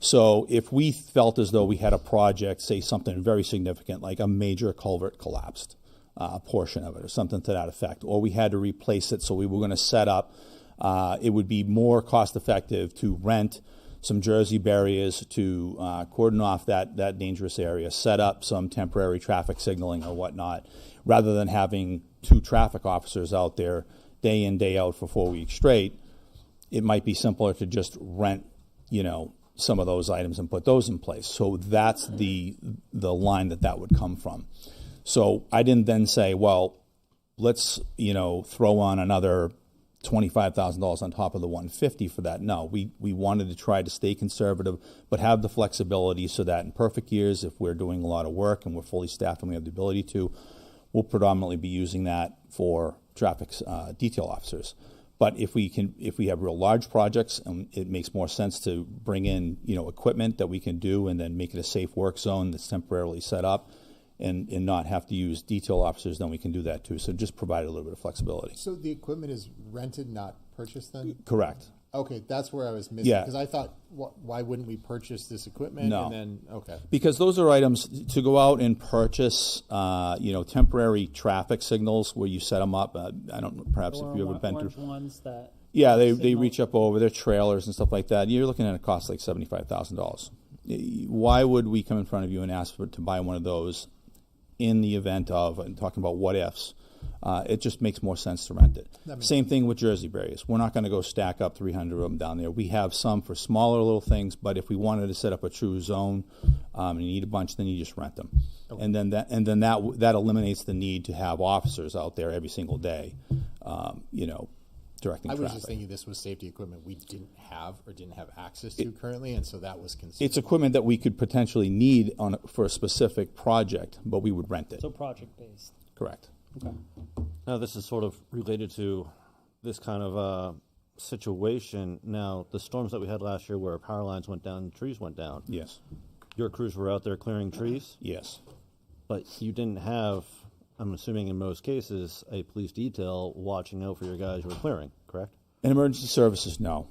So if we felt as though we had a project, say something very significant, like a major culvert collapsed portion of it or something to that effect, or we had to replace it, so we were going to set up, it would be more cost effective to rent some Jersey barriers to cordon off that dangerous area, set up some temporary traffic signaling or whatnot, rather than having 2 traffic officers out there day in, day out for 4 weeks straight. It might be simpler to just rent, some of those items and put those in place. So that's the line that would come from. So I didn't then say, well, let's, throw on another $25,000 on top of the 150 for that. No, we wanted to try to stay conservative, but have the flexibility so that in perfect years, if we're doing a lot of work and we're fully staffed and we have the ability to, we'll predominantly be using that for traffic detail officers. But if we have real large projects, it makes more sense to bring in, equipment that we can do and then make it a safe work zone that's temporarily set up and not have to use detail officers, then we can do that too. So just provide a little bit of flexibility. So the equipment is rented, not purchased then? Correct. Okay, that's where I was missing. Yeah. Because I thought, why wouldn't we purchase this equipment? No. And then, okay. Because those are items to go out and purchase, temporary traffic signals where you set them up. I don't know, perhaps if you've ever been orange through. ones that. Yeah, they signal. reach up over their trailers and stuff like that. You're looking at a cost like $75,000. Why would we come in front of you and ask to buy one of those in the event of, and talking about what ifs? It just makes more sense to rent it. Same thing with Jersey barriers. We're not going to go stack up 300 of them down there. We have some for smaller little things, but if we wanted to set up a true zone and you need a bunch, then you just rent them. Okay. And then that eliminates the need to have officers out there every single day, directing traffic. I was just thinking this was safety equipment we didn't have or didn't have access to currently, and so that was considered. It's equipment that we could potentially need for a specific project, but we would rent it. So project-based. Correct. Okay. Now, this is sort of related to this kind of situation. Now, the storms that we had last year where power lines went down and trees went down. Yes. Your crews were out there clearing trees? Yes. But you didn't have, I'm assuming in most cases, a police detail watching out for your guys who were clearing, correct? In emergency services, no.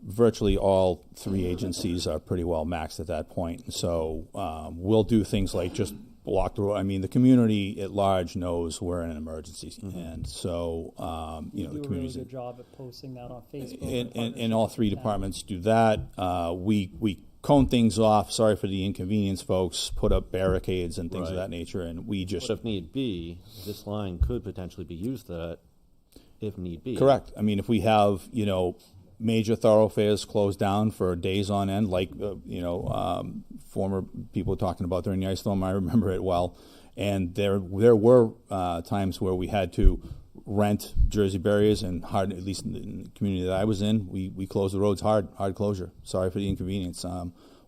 Virtually all three agencies are pretty well maxed at that point. So we'll do things like just block the road. I mean, the community at large knows we're in an emergency, and so You the do a really community. good job at posting that on Facebook. And all three departments do that. We cone things off. Sorry for the inconvenience, folks. Put up barricades and things of Right. that nature, and we just. But if need be, this line could potentially be used that if need be. Correct. I mean, if we have, major thoroughfares closed down for days on end, like, former people were talking about during the ice storm, I remember it well. And there were times where we had to rent Jersey barriers, and hard, at least in the community that I was in, we closed the roads hard closure. Sorry for the inconvenience.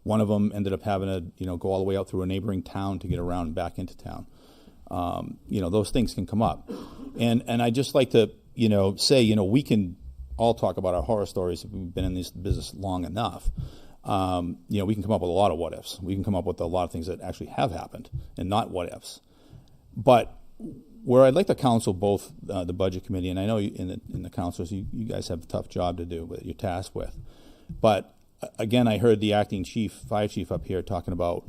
One of them ended up having to, go all the way out through a neighboring town to get around and back into town. Those things can come up. And I just like to, say, we can all talk about our horror stories if we've been in this business long enough. We can come up with a lot of what ifs. We can come up with a lot of things that actually have happened and not what ifs. But where I'd like to counsel both the budget committee, and I know in the councilors, you guys have a tough job to do that you're tasked with. But again, I heard the acting fire chief up here talking about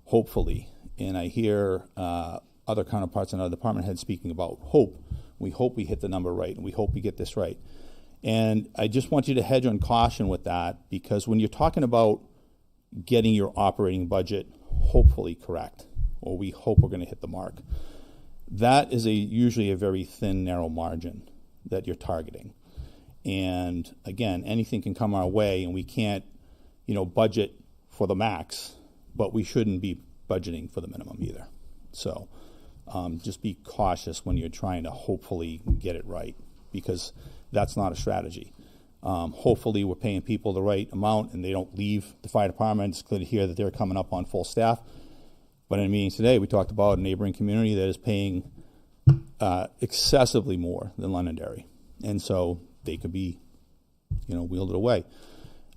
hopefully, and I hear other counterparts and other department heads speaking about hope. We hope we hit the number right, and we hope we get this right. And I just want you to hedge on caution with that, because when you're talking about getting your operating budget hopefully correct, or we hope we're going to hit the mark, that is usually a very thin, narrow margin that you're targeting. And again, anything can come our way, and we can't, budget for the max, but we shouldn't be budgeting for the minimum either. So just be cautious when you're trying to hopefully get it right, because that's not a strategy. Hopefully we're paying people the right amount and they don't leave the fire department. It's good to hear that they're coming up on full staff. But in a meeting today, we talked about a neighboring community that is paying excessively more than Londonderry. And so they could be, wheeled away.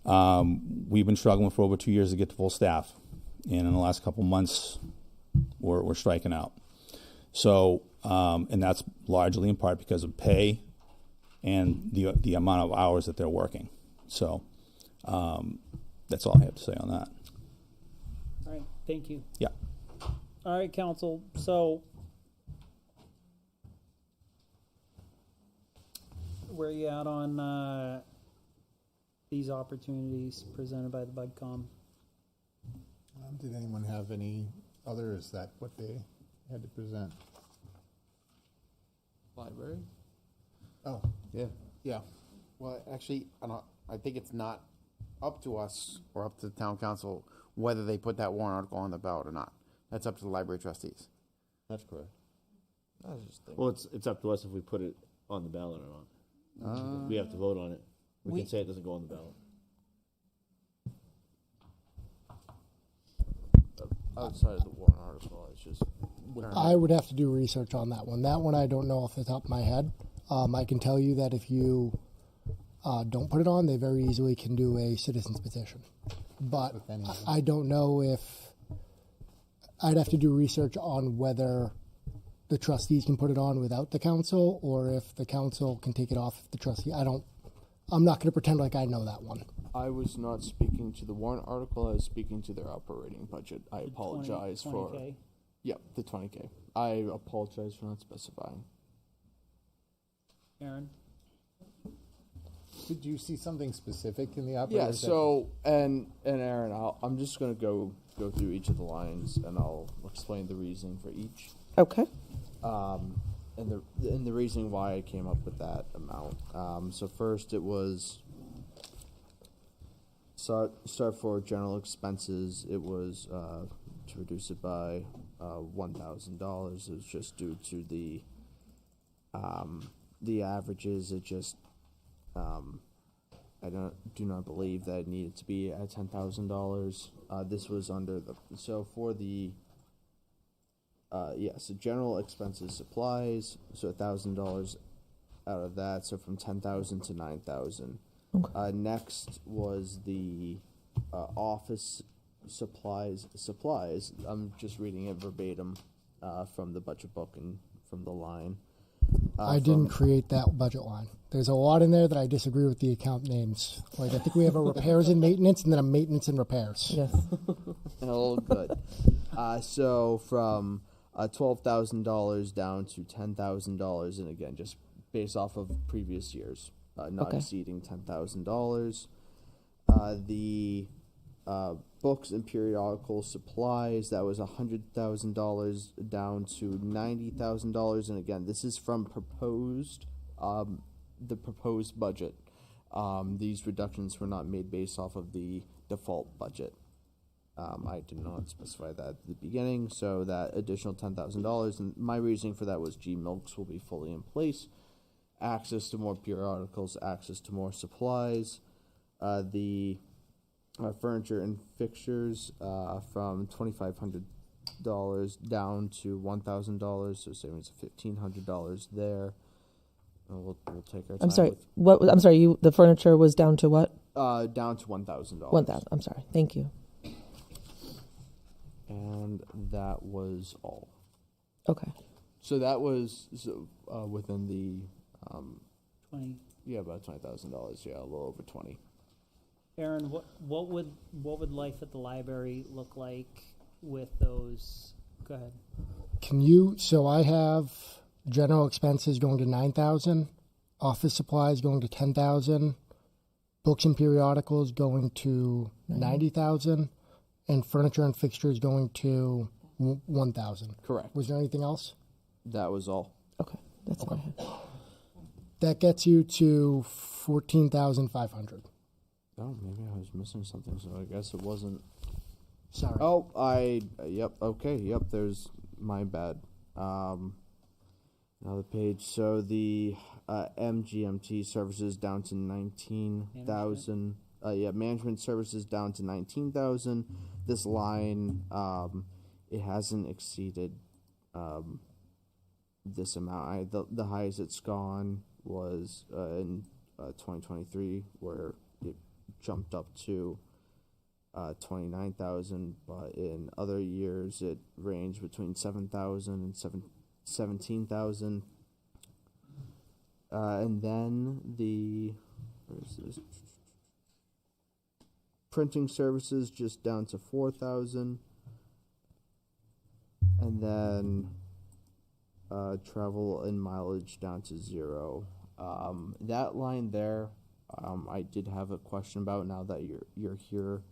We've been struggling for over 2 years to get to full staff. And in the last couple months, we're striking out. So, and that's largely in part because of pay and the amount of hours that they're working. So that's all I have to say on that. All right, thank you. Yeah. All right, council. So where are you at on these opportunities presented by the BudCom? Did anyone have any other? Is that what they had to present? Library? Oh, Yeah. yeah. Well, actually, I think it's not up to us or up to the town council whether they put that warrant article on the ballot or not. That's up to the library trustees. That's correct. I was just thinking. Well, it's up to us if we put it on the ballot or not. We have to vote on it. We can say it doesn't go on the ballot. outside of the warrant article, it's just. I would have to do research on that one. That one I don't know off the top of my head. I can tell you that if you don't put it on, they very easily can do a citizen's petition. But I don't know if I'd have to do research on whether the trustees can put it on without the council, or if the council can take it off the trustee. I'm not going to pretend like I know that one. I was not speaking to the warrant article. I was speaking to their operating budget. I apologize 20K? for. Yep, the 20K. I apologize for not specifying. Aaron? Did you see something specific in the operating? Yeah. So and Aaron, I'm just gonna go through each of the lines and I'll explain the reasoning for each. Okay. And the reasoning why I came up with that amount. So first it was start for general expenses. It was to reduce it by $1,000. It was just due to the averages. It just I do not believe that it needed to be at $10,000. This was under the for the so general expenses supplies, so $1,000 out of that, so from $10,000 to $9,000. Okay. Next was the office supplies. I'm just reading it verbatim from the budget book and from the line. I didn't create that budget line. There's a lot in there that I disagree with the account names. Like, I think we have a repairs and maintenance, and then a maintenance and repairs. Yes. Oh, good. So from $12,000 down to $10,000, and again, just based off of previous years, not exceeding $10,000. The books and periodical supplies, that was $100,000 down to $90,000, and again, this is from the proposed budget. These reductions were not made based off of the default budget. I did not specify that at the beginning, so that additional $10,000, and my reasoning for that was G-Milks will be fully in place, access to more periodicals, access to more supplies, the furniture and fixtures from $2,500 down to $1,000, so savings of $1,500 there. We'll take our time. I'm sorry. I'm sorry. The furniture was down to what? Down to $1,000. 1,000. I'm sorry. Thank you. And that was all. Okay. So that was within the 20. Yeah, about $20,000. Yeah, a little over 20. Aaron, what would life at the library look like with those? Go ahead. So I have general expenses going to $9,000, office supplies going to $10,000, books and periodicals going to $90,000, and furniture and fixtures going to $1,000. Correct. Was there anything else? That was all. Okay, that's what I had. That gets you to $14,500. Oh, maybe I was missing something, so I guess it wasn't. Sorry. Oh, yep, okay, yep, there's my bad. Another page. So the MGMT services down to 19,000. Management services down to 19,000. This line, it hasn't exceeded this amount. The highest it's gone was in 2023, where it jumped up to 29,000, but in other years it ranged between 7,000 and 17,000. And then where's this? Printing services just down to 4,000. And then travel and mileage down to 0. That line there, I did have a question about now that you're here.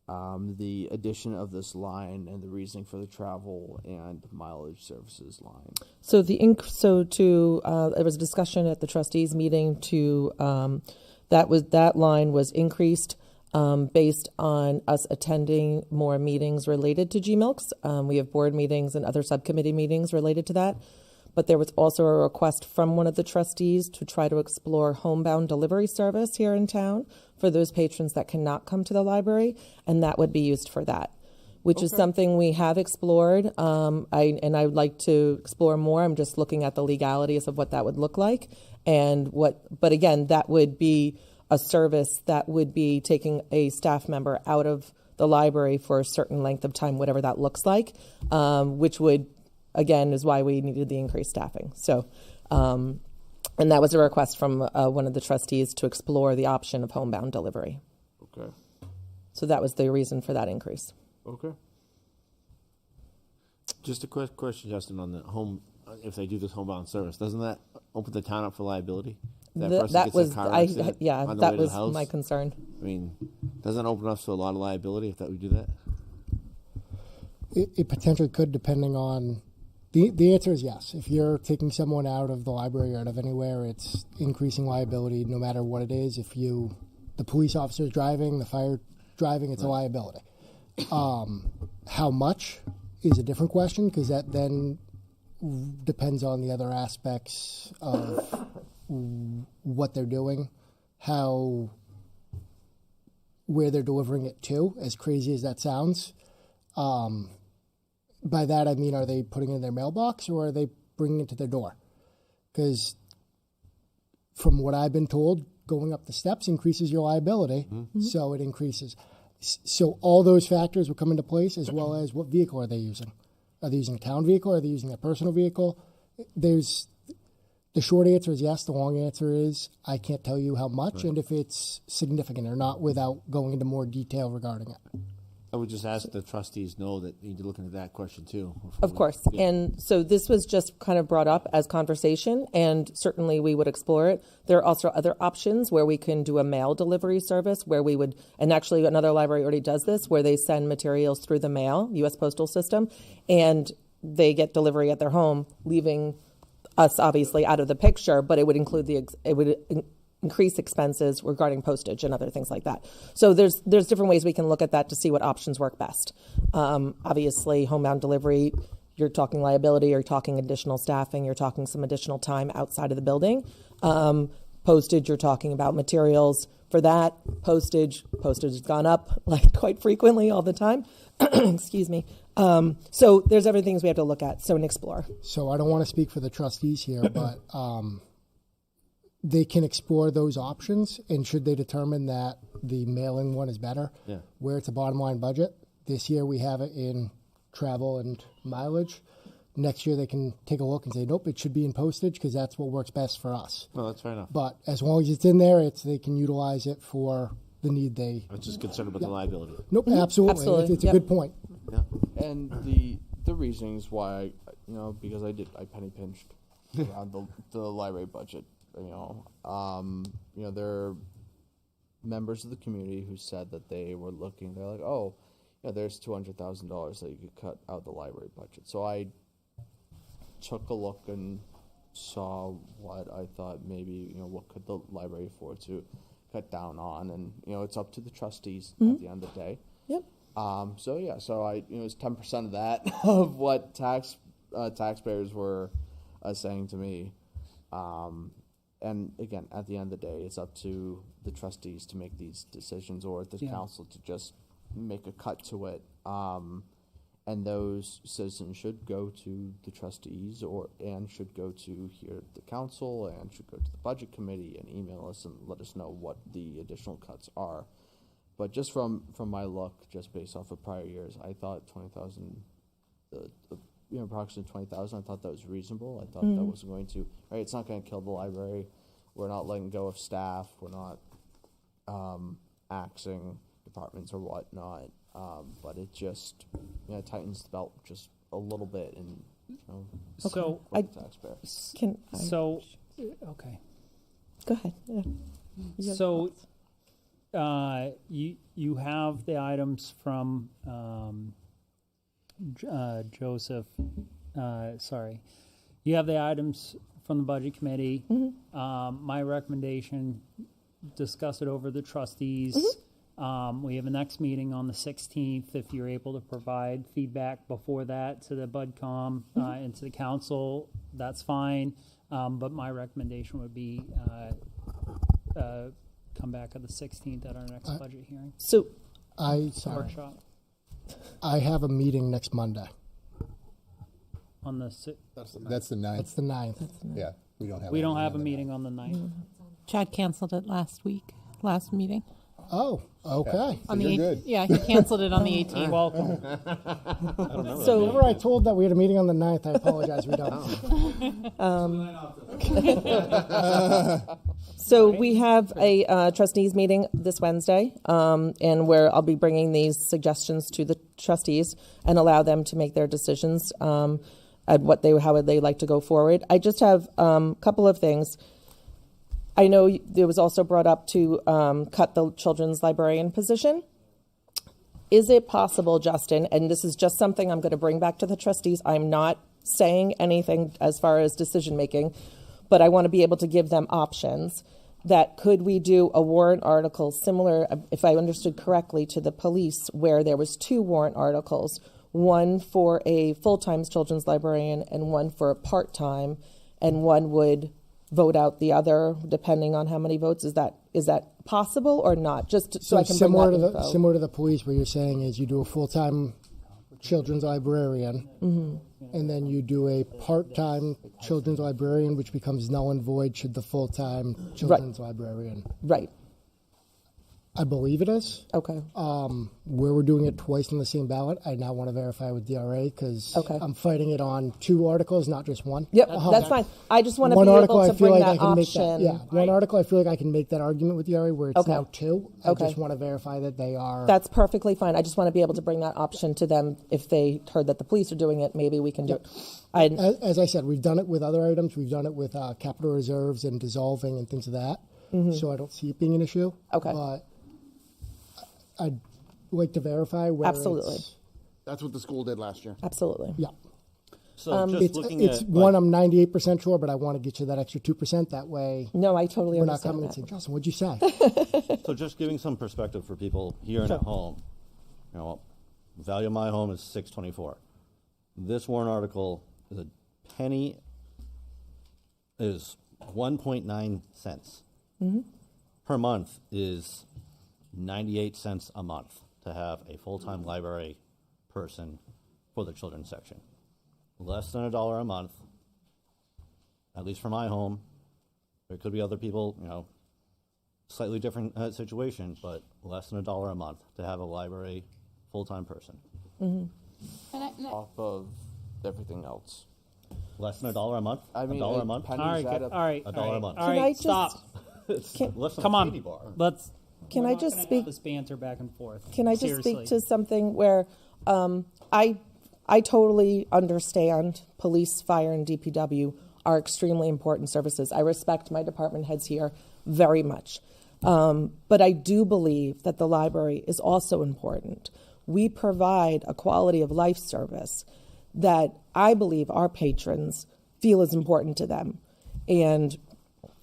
The addition of this line and the reasoning for the travel and mileage services line. So there was a discussion at the trustees meeting to that line was increased based on us attending more meetings related to G-Milks. We have board meetings and other subcommittee meetings related to that. But there was also a request from one of the trustees to try to explore homebound delivery service here in town for those patrons that cannot come to the library, and that would be used for that. which is something we have explored. I would like to explore more. I'm just looking at the legalities of what that would look like, but again, that would be a service that would be taking a staff member out of the library for a certain length of time, whatever that looks like, which would, again, is why we needed the increased staffing. So, and that was a request from one of the trustees to explore the option of homebound delivery. Okay. So that was the reason for that increase. Okay. Just a quick question, Justin, on the home. If they do this homebound service, doesn't that open the town up for liability? That was my concern. I mean, doesn't that open us to a lot of liability if that we do that? It potentially could, depending on the answer is yes. If you're taking someone out of the library or out of anywhere, it's increasing liability no matter what it is. If the police officer is driving, the fire driving, it's a liability. How much is a different question, because that then depends on the other aspects of what they're doing, where they're delivering it to, as crazy as that sounds. By that, I mean, are they putting it in their mailbox or are they bringing it to their door? Because from what I've been told, going up the steps increases your liability, so it increases. So all those factors will come into place, as well as what vehicle are they using? Are they using a town vehicle? Are they using a personal vehicle? The short answer is yes. The long answer is I can't tell you how much and if it's significant or not without going into more detail regarding it. I would just ask the trustees know that you need to look into that question too. Of course. Yeah. And so this was just kind of brought up as conversation, and certainly we would explore it. There are also other options where we can do a mail delivery service where we would, and actually another library already does this, where they send materials through the mail, U.S. Postal System, and they get delivery at their home, leaving us obviously out of the picture, but it would include increase expenses regarding postage and other things like that. So there's different ways we can look at that to see what options work best. Obviously, homebound delivery, you're talking liability, you're talking additional staffing, you're talking some additional time outside of the building. Postage, you're talking about materials. For that, postage has gone up like quite frequently all the time. Excuse me. So there's other things we have to look at, and explore. So I don't want to speak for the trustees here, but they can explore those options, and should they determine that the mailing one is better, where it's a bottom line budget, this year we have it in travel and mileage. Next year they can take a look and say, nope, it should be in postage because that's what works best for us. No, that's fair enough. But as long as it's in there, they can utilize it for the need they... I'm just concerned about the liability. Nope, absolutely. It's a good point. Yeah. And the reasons why, because I penny pinched around the library budget. There are members of the community who said that they were looking. They're like, oh, there's $200,000 that you could cut out the library budget. So I took a look and saw what I thought maybe what could the library afford to cut down on, and it's up to the trustees at the end of the day. Yep. So I it was 10% of that of what taxpayers were saying to me. And again, at the end of the day, it's up to the trustees to make these decisions, or the council to just make a cut to it. And those citizens should go to the trustees, and should go to the council, and should go to the budget committee and email us and let us know what the additional cuts are. But just from my look, just based off of prior years, I thought 20,000, approximately 20,000. I thought that was reasonable. I thought that wasn't going to, it's not going to kill the library. We're not letting go of staff. We're not axing departments or whatnot. But it just tightens the belt just a little bit, and so the taxpayer. Okay. Go ahead. Yeah. So you have the items from Joseph. You have the items from the budget committee. My recommendation: discuss it over the trustees. We have a next meeting on the 16th. If you're able to provide feedback before that to the BudCom and to the council, that's fine. But my recommendation would be come back on the 16th at our next budget hearing. So, workshop. I have a meeting next Monday. On the That's the 9th. That's the 9th. Yeah, we don't have. we don't anything have a on the meeting on the 9th. Chad canceled it last meeting. Oh, okay. On the you're 8th. good. Yeah, he canceled it on the 18th. Welcome. So whenever I told that we had a meeting on the 9th, I apologize. We don't. So we have a trustees meeting this Wednesday, and where I'll be bringing these suggestions to the trustees and allow them to make their decisions at how would they like to go forward. I just have a couple of things. I know it was also brought up to cut the children's librarian position. Is it possible, Justin, and this is just something I'm going to bring back to the trustees, I'm not saying anything as far as decision making, but I want to be able to give them options, that could we do a warrant article similar, if I understood correctly, to the police, where there was 2 warrant articles, one for a full-time children's librarian and one for a part-time, and one would vote out the other depending on how many votes. Is that possible or not? Just so I can bring that info. Similar to the police, what you're saying is you do a full-time children's librarian, and then you do a part-time children's librarian, which becomes null and void should the full-time children's librarian. Right. I believe it is. Okay. Where we're doing it twice on the same ballot, I now want to verify with DRA because I'm fighting it on 2 articles, not just one. Yep, that's fine. I just want to be able to bring that option. One article, I feel like I can make that argument with DRA where it's now 2. I just want to verify that they are. That's perfectly fine. I just want to be able to bring that option to them. If they heard that the police are doing it, maybe we can do it. As I said, we've done it with other items. We've done it with capital reserves and dissolving and things of that. So I don't see it being an issue. Okay. But I'd like to verify whether Absolutely. That's what the school did last year. Absolutely. Yeah. So just looking it's at one, I'm 98% sure, but I want to get you that extra 2%. That way, no, I totally we're not understand coming that. and saying, Justin, what'd you say? So just giving some perspective for people here and at home, value of my home is $624. This warrant article is a penny, is 1.9 cents per month, is 98 cents a month to have a full-time library person for the children's section. Less than $1 a month, at least for my home. There could be other people, slightly different situation, but less than $1 a month to have a library full-time person. Off of everything else. Less than $1 a month? I mean, $1 a month? All right, $1 a month. All right, stop. It's less than Come a on, candy bar. Can I just speak? This banter back and forth. Can I just Seriously. speak to something where I totally understand police, fire, and DPW are extremely important services. I respect my department heads here very much. But I do believe that the library is also important. We provide a quality of life service that I believe our patrons feel is important to them. And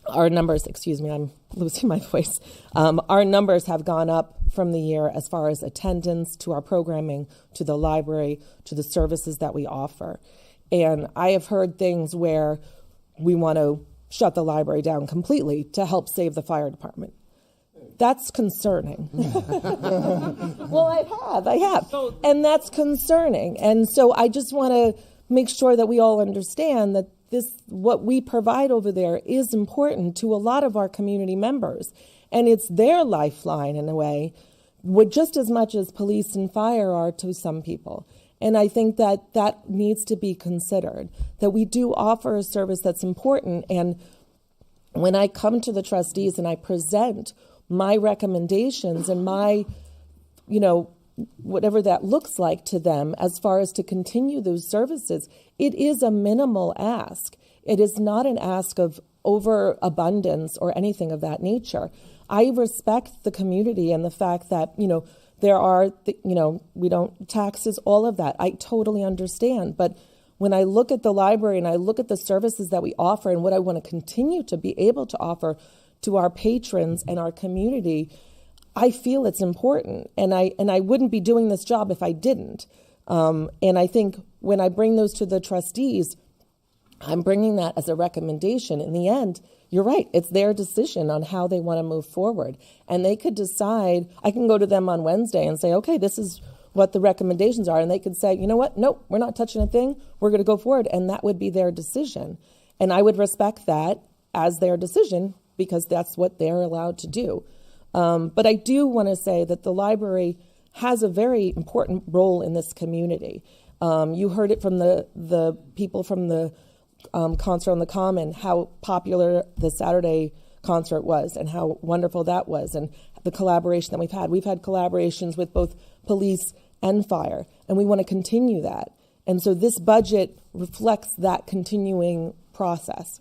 our numbers, excuse me, I'm losing my voice. Our numbers have gone up from the year as far as attendance, to our programming, to the library, to the services that we offer. And I have heard things where we want to shut the library down completely to help save the fire department. That's concerning. Well, I have. And that's concerning. And so I just want to make sure that we all understand that what we provide over there is important to a lot of our community members. And it's their lifeline in a way, just as much as police and fire are to some people. And I think that needs to be considered, that we do offer a service that's important. And when I come to the trustees and I present my recommendations and my, whatever that looks like to them as far as to continue those services, it is a minimal ask. It is not an ask of overabundance or anything of that nature. I respect the community and the fact that, there are, we don't taxes, all of that. I totally understand. But when I look at the library and I look at the services that we offer and what I want to continue to be able to offer to our patrons and our community, I feel it's important. And I wouldn't be doing this job if I didn't. And I think when I bring those to the trustees, I'm bringing that as a recommendation. In the end, you're right. It's their decision on how they want to move forward. And they could decide, I can go to them on Wednesday and say, okay, this is what the recommendations are, and they could say, you know what, nope, we're not touching a thing, we're going to go forward, and that would be their decision. And I would respect that as their decision because that's what they're allowed to do. But I do want to say that the library has a very important role in this community. You heard it from the people from the concert on the Common, how popular the Saturday concert was and how wonderful that was, and the collaboration that we've had. We've had collaborations with both police and fire, and we want to continue that. And so this budget reflects that continuing process.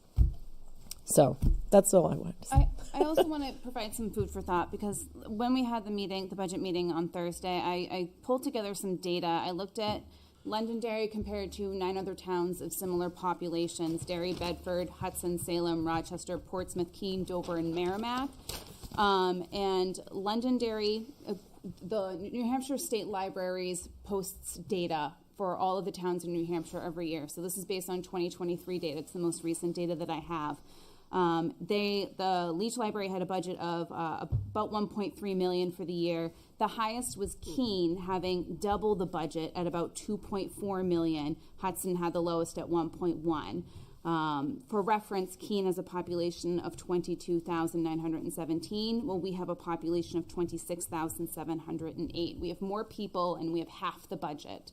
So that's all I wanted to say. I also want to provide some food for thought because when we had the budget meeting on Thursday, I pulled together some data. I looked at Londonderry compared to 9 other towns of similar populations: Derry, Bedford, Hudson, Salem, Rochester, Portsmouth, Keene, Dover, and Merrimack. And Londonderry, the New Hampshire State Libraries posts data for all of the towns in New Hampshire every year. So this is based on 2023 data. It's the most recent data that I have. The Leach Library had a budget of about $1.3 million for the year. The highest was Keene, having double the budget at about $2.4 million. Hudson had the lowest at $1.1. For reference, Keene has a population of 22,917. Well, we have a population of 26,708. We have more people and we have half the budget.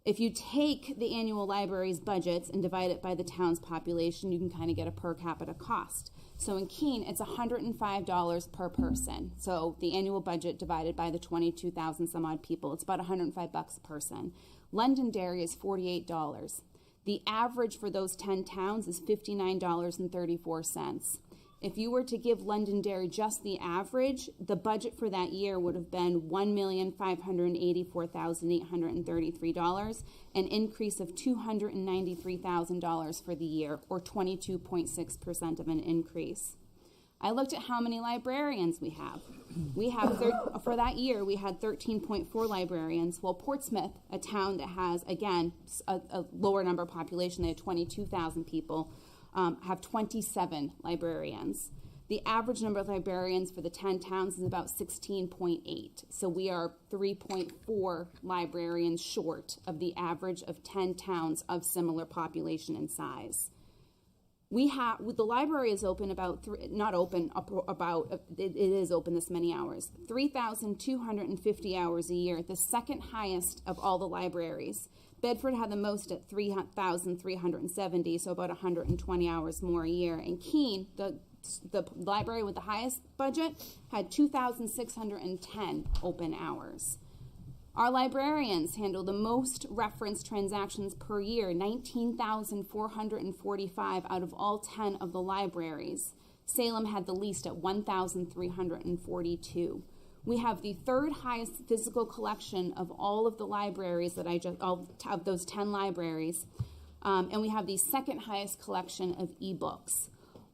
If you take the annual library's budgets and divide it by the town's population, you can kind of get a per capita cost. So in Keene, it's $105 per person. So the annual budget divided by the 22,000 some odd people, it's about $105 a person. Londonderry is $48. The average for those 10 towns is $59.34. If you were to give Londonderry just the average, the budget for that year would have been $1,584,833, an increase of $293,000 for the year, or 22.6% of an increase. I looked at how many librarians we have. For that year, we had 13.4 librarians. Well, Portsmouth, a town that has, again, a lower number of population, they had 22,000 people, have 27 librarians. The average number of librarians for the 10 towns is about 16.8. So we are 3.4 librarians short of the average of 10 towns of similar population and size. The library is open it is open this many hours, 3,250 hours a year, the second highest of all the libraries. Bedford had the most at 3,370, so about 120 hours more a year. And Keene, the library with the highest budget, had 2,610 open hours. Our librarians handle the most reference transactions per year, 19,445 out of all 10 of the libraries. Salem had the least at 1,342. We have the third highest physical collection of all of the libraries of those 10 libraries, and we have the second highest collection of ebooks.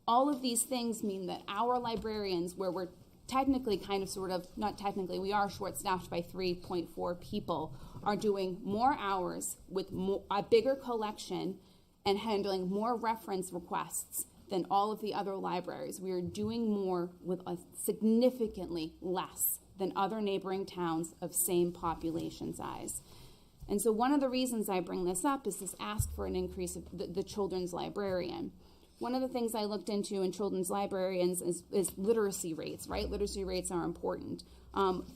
All of these things mean that our librarians, where we're technically we are short-staffed by 3.4 people, are doing more hours with a bigger collection and handling more reference requests than all of the other libraries. We are doing more with a significantly less than other neighboring towns of same population size. And so one of the reasons I bring this up is this ask for an increase of the children's librarian. One of the things I looked into in children's librarians is literacy rates, right? Literacy rates are important.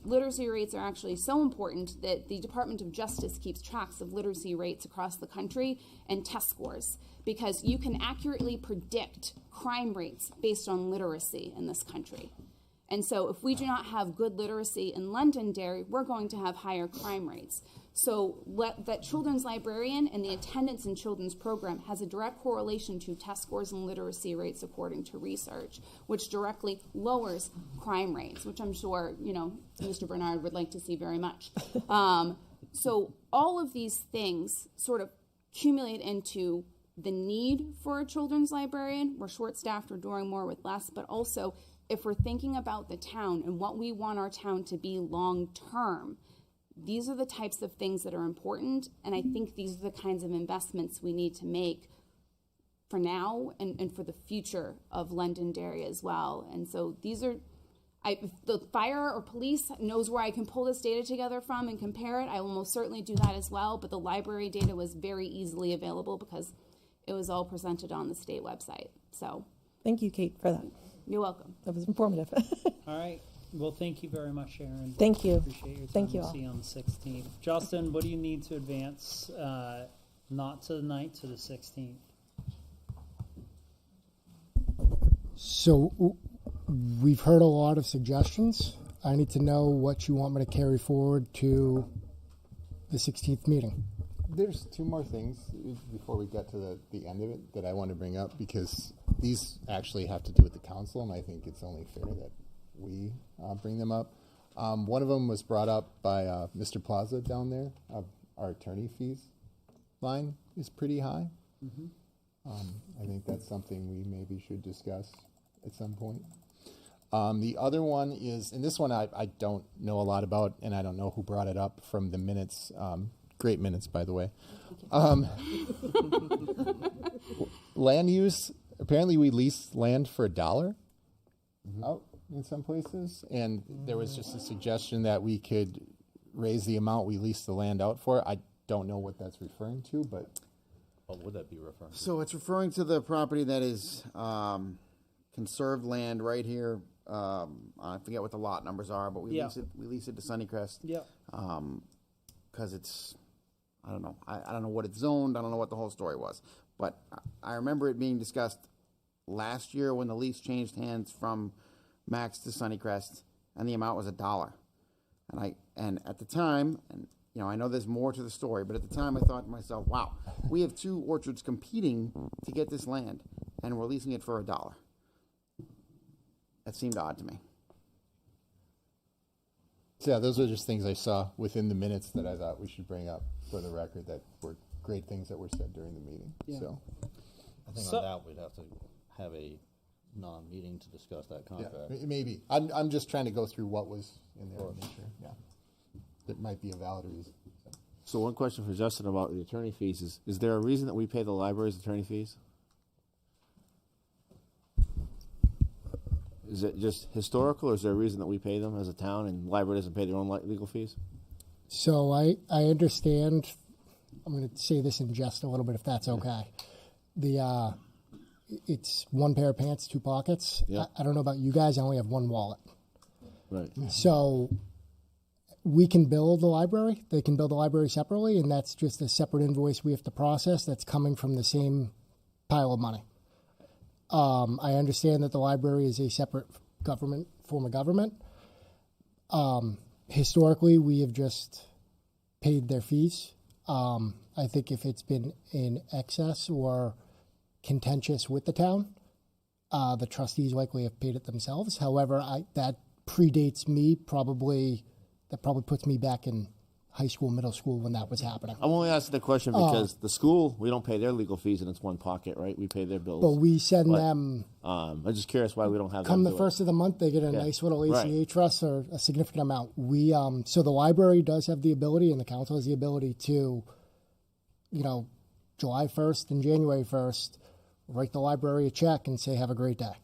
Literacy rates are actually so important that the Department of Justice keeps tracks of literacy rates across the country and test scores, because you can accurately predict crime rates based on literacy in this country. And so if we do not have good literacy in Londonderry, we're going to have higher crime rates. So that children's librarian and the attendance in children's program has a direct correlation to test scores and literacy rates according to research, which directly lowers crime rates, which I'm sure, Mr. Bernard would like to see very much. So all of these things sort of accumulate into the need for a children's librarian. We're short-staffed, we're doing more with less, but also if we're thinking about the town and what we want our town to be long-term, these are the types of things that are important, and I think these are the kinds of investments we need to make for now and for the future of Londonderry as well. And so If the fire or police knows where I can pull this data together from and compare it, I will most certainly do that as well. But the library data was very easily available because it was all presented on the state website. So Thank you, Kate, for that. You're welcome. That was informative. All right. Well, thank you very much, Sharon. Thank you. Appreciate your time. Thank you We'll all. see you on the 16th. Justin, what do you need to advance, not to the 9th, to the 16th? So we've heard a lot of suggestions. I need to know what you want me to carry forward to the 16th meeting. There's two more things before we get to the end of it that I want to bring up, because these actually have to do with the council, and I think it's only fair that we bring them up. One of them was brought up by Mr. Plaza down there. Our attorney fees line is pretty high. I think that's something we maybe should discuss at some point. The other one is, and this one I don't know a lot about, and I don't know who brought it up from the minutes. Great minutes, by the way. Land use, apparently we lease land for $1 out in some places, and there was just a suggestion that we could raise the amount we lease the land out for. I don't know what that's referring to, but What would that be referring to? So it's referring to the property that is conserved land right here. I forget what the lot numbers are, but we Yeah. lease it. We lease it to Sunnycrest. Yeah. Because it's, I don't know. I don't know what it's zoned. I don't know what the whole story was. But I remember it being discussed last year when the lease changed hands from Max to Sunnycrest, and the amount was $1. And at the time, and you know, I know there's more to the story, but at the time I thought to myself, wow, we have two orchards competing to get this land, and we're leasing it for $1. That seemed odd to me. So yeah, those are just things I saw within the minutes that I thought we should bring up for the record, that were great things that were said during the meeting. Yeah. So I think So- on that, we'd have to have a non-meeting to discuss that yeah, contract. maybe. I'm just trying to go through what was in there and make sure. Yeah, that might be a valid reason. So one question for Justin about the attorney fees is there a reason that we pay the library's attorney fees? Is it just historical, or is there a reason that we pay them as a town and the library doesn't pay their own legal fees? So I understand. I'm going to say this in jest a little bit, if that's okay. It's one pair of pants, two pockets. Yeah. I don't know about you guys. I only have one wallet. Right. So we can bill the library. They can bill the library separately, and that's just a separate invoice we have to process that's coming from the same pile of money. I understand that the library is a separate form of government. Historically, we have just paid their fees. I think if it's been in excess or contentious with the town, the trustees likely have paid it themselves. However, that predates me. That probably puts me back in high school, middle school when that was happening. I'm only asking the question because the school, we don't pay their legal fees in its one pocket, right? We pay their bills. But we send But, them. I'm just curious why we don't have Come them the do it. first of the month, they get a Yeah. nice little ACH Right. trust or a significant amount. We so the library does have the ability, and the council has the ability to, July 1st and January 1st, write the library a check and say, "Have a great day."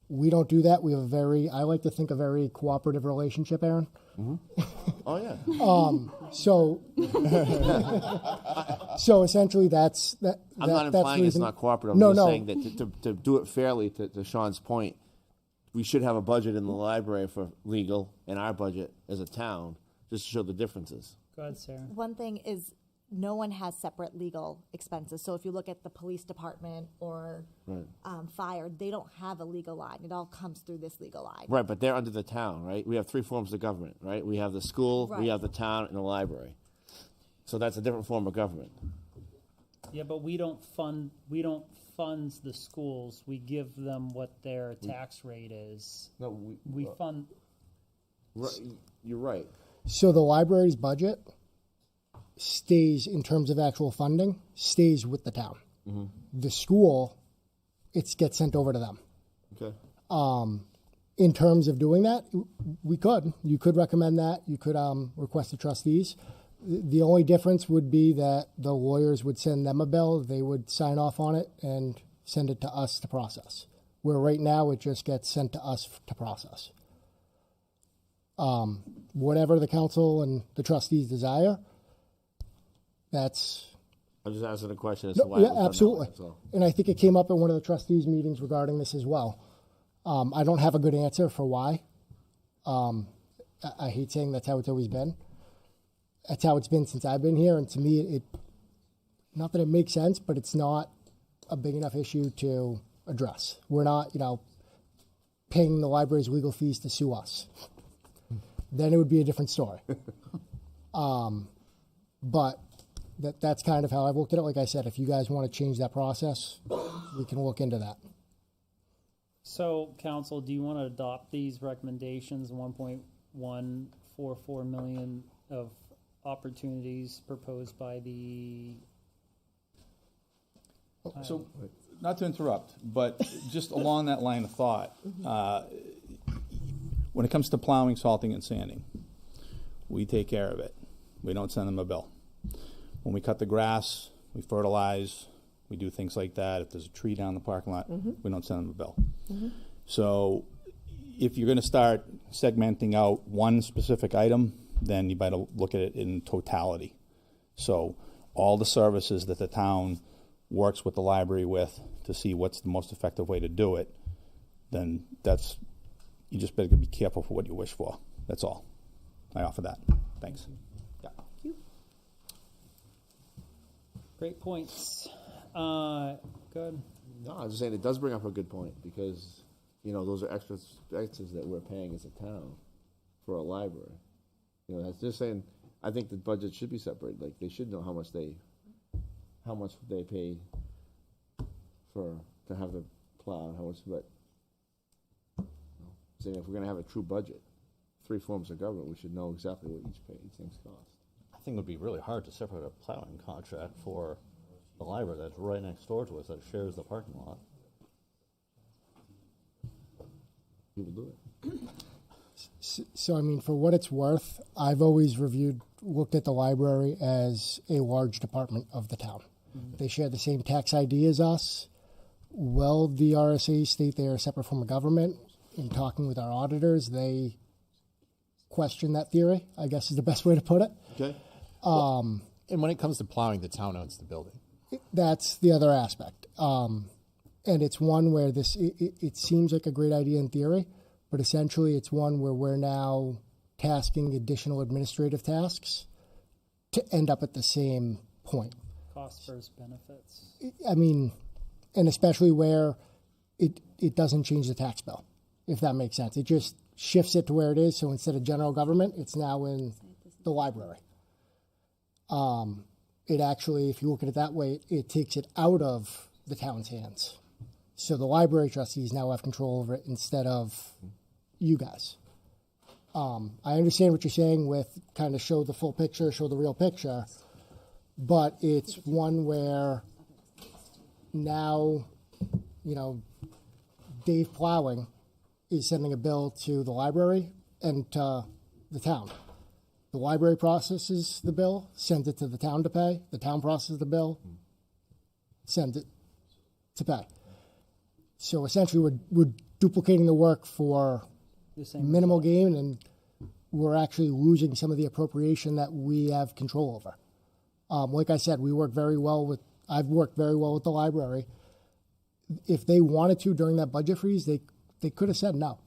We don't do that. We have I like to think, a very cooperative relationship, Aaron. Oh yeah. So essentially, that's that. I'm not that's implying the it's reason- not cooperative. I'm No, just no. saying that to do it fairly, to Sean's point, we should have a budget in the library for legal and our budget as a town, just to show the differences. Go ahead, Sarah. One thing is no one has separate legal expenses. So if you look at the police department or Right. fire, they don't have a legal line. It all comes through this legal line. Right, but they're under the town, right? We have three forms of government, right? We have the school, Right. we have the town, and the library. So that's a different form of government. Yeah, but we don't fund the schools. We give them what their tax rate is. No, We fund. Right, you're right. So the library's budget stays, in terms of actual funding, stays with the town. The school, it gets sent over to them. Okay. In terms of doing that, you could recommend that. You could request the trustees. The only difference would be that the lawyers would send them a bill. They would sign off on it and send it to us to process. Where right now it just gets sent to us to process. Whatever the council and the trustees desire, that's. I'm just asking a question as No, to why. yeah, it was done that way, absolutely. that's all. And I think it came up at one of the trustees' meetings regarding this as well. I don't have a good answer for why. I hate saying that's how it's always been. That's how it's been since I've been here, and to me, not that it makes sense, but it's not a big enough issue to address. We're not, paying the library's legal fees to sue us. Then it would be a different story. But that's kind of how I've looked at it. Like I said, if you guys want to change that process, we can look into that. So, council, do you want to adopt these recommendations, 1.144 million of opportunities proposed by the... So, not to interrupt, but just along that line of thought, when it comes to plowing, salting, and sanding, we take care of it. We don't send them a bill. When we cut the grass, we fertilize, we do things like that. If there's a tree down the parking lot, we don't send them a bill. So if you're going to start segmenting out one specific item, then you better look at it in totality. So all the services that the town works with the library with to see what's the most effective way to do it, then you just better be careful for what you wish for. That's all. I offer that. Thanks. Great points. Good. No, I was just saying it does bring up a good point because, those are extras that we're paying as a town for a library. That's just saying, I think the budget should be separated. Like, they should know how much they pay to have the plow and how much, but saying if we're going to have a true budget, 3 forms of government, we should know exactly what each thing's cost. I think it would be really hard to separate a plowing contract for the library that's right next door to us that shares the parking lot. People do it. So, for what it's worth, I've always looked at the library as a large department of the town. They share the same tax ID as us. Well, the RSAs state they are a separate form of government. In talking with our auditors, they question that theory, I guess is the best way to put it. Okay. And when it comes to plowing, the town owns the building. That's the other aspect. And it's one where it seems like a great idea in theory, but essentially it's one where we're now tasking additional administrative tasks to end up at the same point. Cost versus benefits. And especially where it doesn't change the tax bill, if that makes sense. It just shifts it to where it is. So instead of general government, it's now in the library. It actually, if you look at it that way, it takes it out of the town's hands. So the library trustees now have control over it instead of you guys. I understand what you're saying with kind of show the full picture, show the real picture, but it's one where now, Dave Plowing is sending a bill to the library and to the town. The library processes the bill, sends it to the town to pay. The town processes the bill, sends it to pay. So essentially, we're duplicating the work for minimal gain, and we're actually losing some of the appropriation that we have control over. Like I said, I've worked very well with the library. If they wanted to during that budget freeze, they could have said no,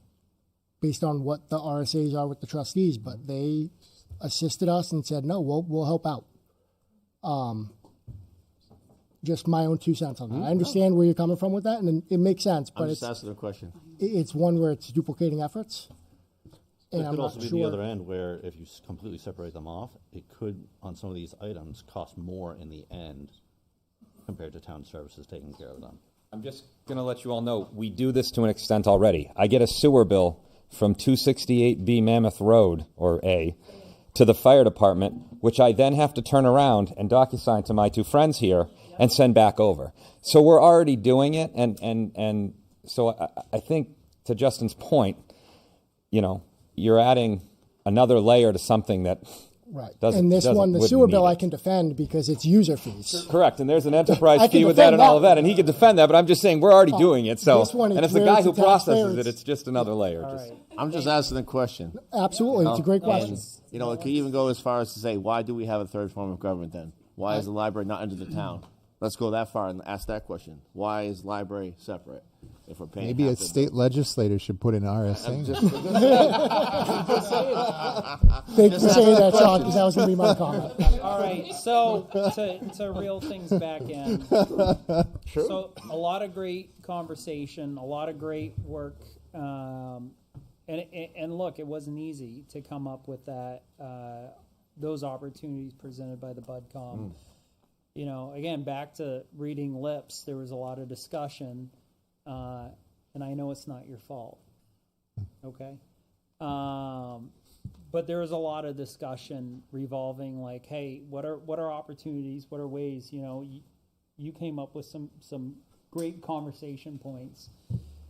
based on what the RSAs are with the trustees, but they assisted us and said, no, we'll help out. Just my own 2 cents on that. I understand where you're coming from with that, and it makes sense, but I'm just asking a question. It's one where it's duplicating efforts. And It I'm could not also be sure. the other end where if you completely separate them off, it could, on some of these items, cost more in the end compared to town services taking care of them. I'm just going to let you all know, we do this to an extent already. I get a sewer bill from 268B Mammoth Road, or A, to the fire department, which I then have to turn around and DocuSign to my 2 friends here and send back over. So we're already doing it, and so I think, to Justin's point, you're adding another layer to something that Right. Doesn't- And this doesn't- one, the wouldn't sewer need bill, it. I can defend because it's user fees. Correct, and there's an enterprise I can fee with that defend and all of that that, and he could defend that, but I'm just saying, we're already doing it, so. This one is And if the where guy it's who the taxpayer, processes it, it's- it's just another layer. Just- I'm just asking a question. Absolutely, it's a great question. And, you know, it could even go as far as to say, why do we have a third form of government then? Why is the library not under the town? Let's go that far and ask that question. Why is library separate? If we're paying Maybe a half the state legislator should put an RSA. I'm just- Thank you for saying that, Sean, because that was going to be my comment. All right, so to reel things back in. So a lot of great conversation, a lot of great work, and look, it wasn't easy to come up with that those opportunities presented by the BudCom. You know, again, back to reading lips, there was a lot of discussion, and I know it's not your fault. Okay. But there was a lot of discussion revolving like, hey, what are opportunities? What are ways? You know, you came up with some great conversation points.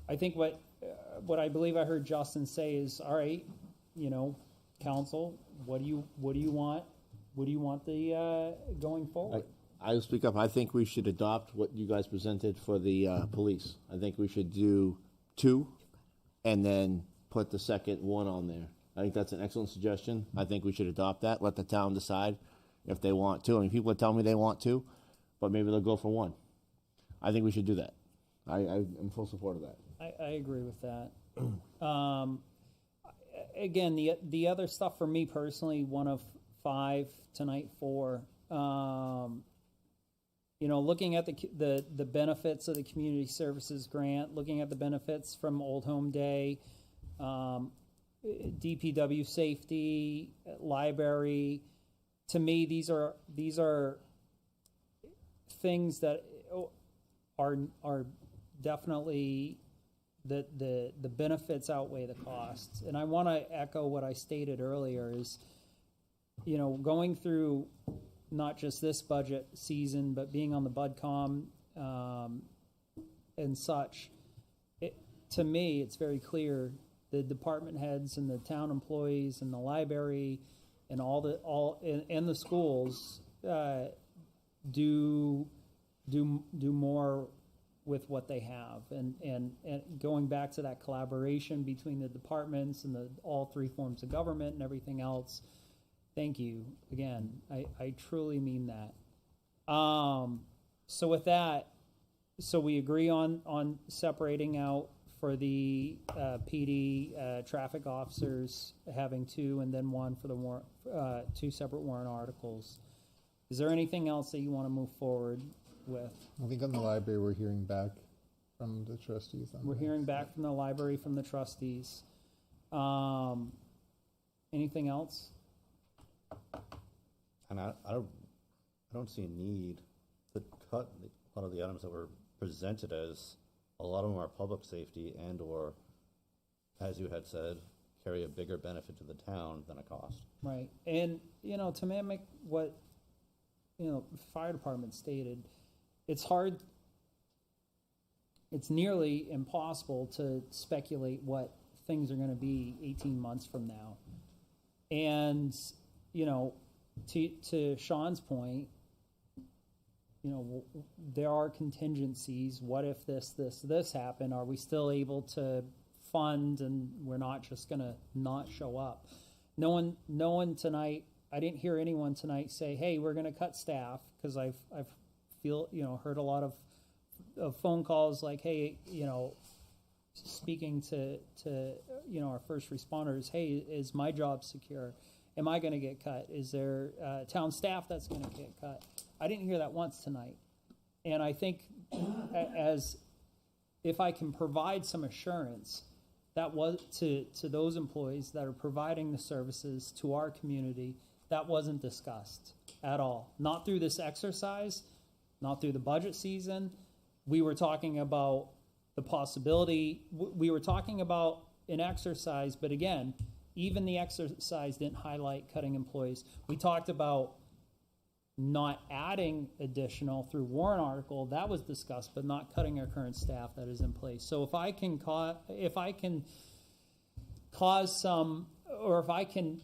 I think what I believe I heard Justin say is, all right, you know, council, what do you want? What do you want the going forward? I'll speak up. I think we should adopt what you guys presented for the police. I think we should do 2 and then put the second one on there. I think that's an excellent suggestion. I think we should adopt that. Let the town decide if they want to. I mean, people are telling me they want to, but maybe they'll go for 1. I think we should do that. I'm full support of that. I agree with that. Again, the other stuff for me personally, 1 of 5 tonight, 4. You know, looking at the benefits of the community services grant, looking at the benefits from Old Home Day, DPW safety, library. To me, these are things that are definitely the benefits outweigh the costs. And I want to echo what I stated earlier is, you know, going through not just this budget season, but being on the BudCom and such, to me, it's very clear the department heads and the town employees and the library and and the schools do more with what they have, and going back to that collaboration between the departments and all 3 forms of government and everything else. Thank you again. I truly mean that. So with that, so we agree on separating out for the PD traffic officers, having 2 and then 1 for the 2 separate warrant articles. Is there anything else that you want to move forward with? I think on the library, we're hearing back from the trustees. We're hearing back from the library, from the trustees. Anything else? And I don't see a need to cut a lot of the items that were presented, as a lot of them are public safety and or, as you had said, carry a bigger benefit to the town than a cost. Right. And, you know, to mimic what, you know, the fire department stated, it's hard, it's nearly impossible to speculate what things are going to be 18 months from now. And, you know, to Sean's point, you know, there are contingencies. What if this happened? Are we still able to fund, and we're not just going to not show up? No one tonight, I didn't hear anyone tonight say, hey, we're going to cut staff, because I've heard a lot of phone calls like, hey, you know, speaking to you know, our first responders, hey, is my job secure? Am I going to get cut? Is there town staff that's going to get cut? I didn't hear that once tonight. And I think as if I can provide some assurance that was to those employees that are providing the services to our community, that wasn't discussed at all. Not through this exercise, not through the budget season. We were talking about the possibility, we were talking about an exercise, but again, even the exercise didn't highlight cutting employees. We talked about not adding additional through warrant article, that was discussed, but not cutting our current staff that is in place. So if I can cause some, or if I can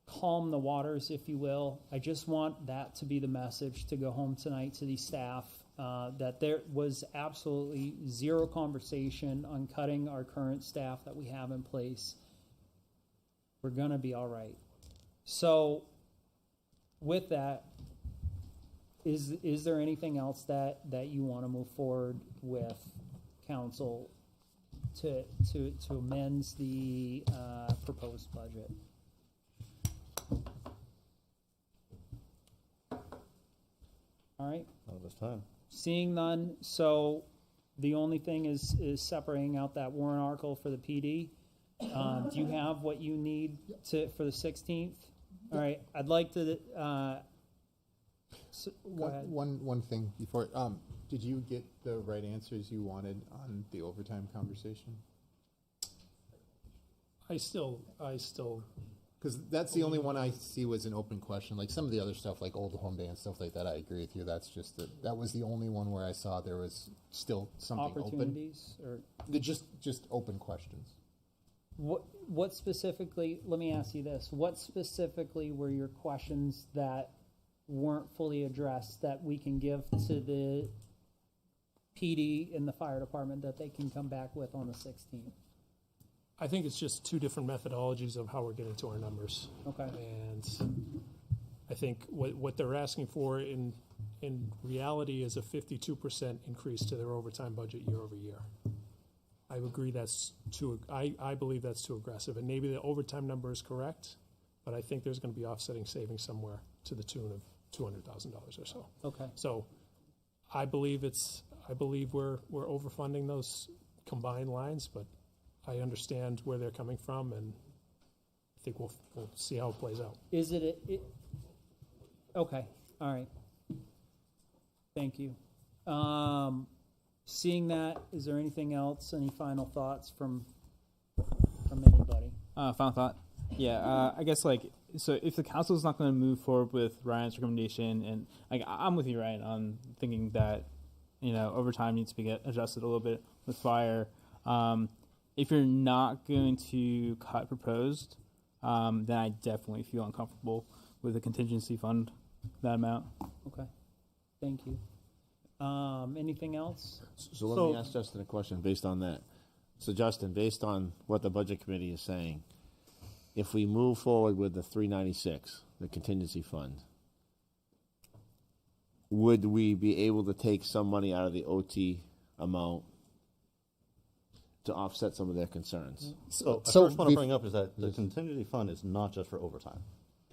calm the waters, if you will. I just want that to be the message to go home tonight to these staff, that there was absolutely zero conversation on cutting our current staff that we have in place. We're going to be all right. So with that, is there anything else that you want to move forward with, council, to amend the proposed budget? All right. Not this time. Seeing none, so the only thing is separating out that warrant article for the PD. Do you have what you need for the 16th? All right. I'd like to. Go ahead. One thing before. Did you get the right answers you wanted on the overtime conversation? I still. Because that's the only one I see was an open question. Like some of the other stuff, like Old Home Day and stuff like that, I agree with you. That's just that was the only one where I saw there was still something opportunities open. Or just open questions. What specifically? Let me ask you this: what specifically were your questions that weren't fully addressed that we can give to the PD and the fire department that they can come back with on the 16th? I think it's just two different methodologies of how we're getting to our numbers. Okay. And I think what they're asking for in reality is a 52% increase to their overtime budget year over year. I agree that's too, I believe that's too aggressive. And maybe the overtime number is correct, but I think there's going to be offsetting savings somewhere to the tune of $200,000 or so. Okay. So I believe we're overfunding those combined lines, but I understand where they're coming from, and I think we'll see how it plays out. Is it okay? All right. Thank you. Seeing that, is there anything else? Any final thoughts from anybody? Final thought. Yeah, I guess so if the council is not going to move forward with Ryan's recommendation, and I'm with you, Ryan, on thinking that overtime needs to be adjusted a little bit with fire. If you're not going to cut proposed, then I definitely feel uncomfortable with the contingency fund, that amount. Okay, thank you. Anything else? So let me ask Justin a question based on that. So Justin, based on what the budget committee is saying, if we move forward with the 396, the contingency fund, would we be able to take some money out of the OT amount to offset some of their concerns? So I first want to bring up is that the contingency fund is not just for overtime.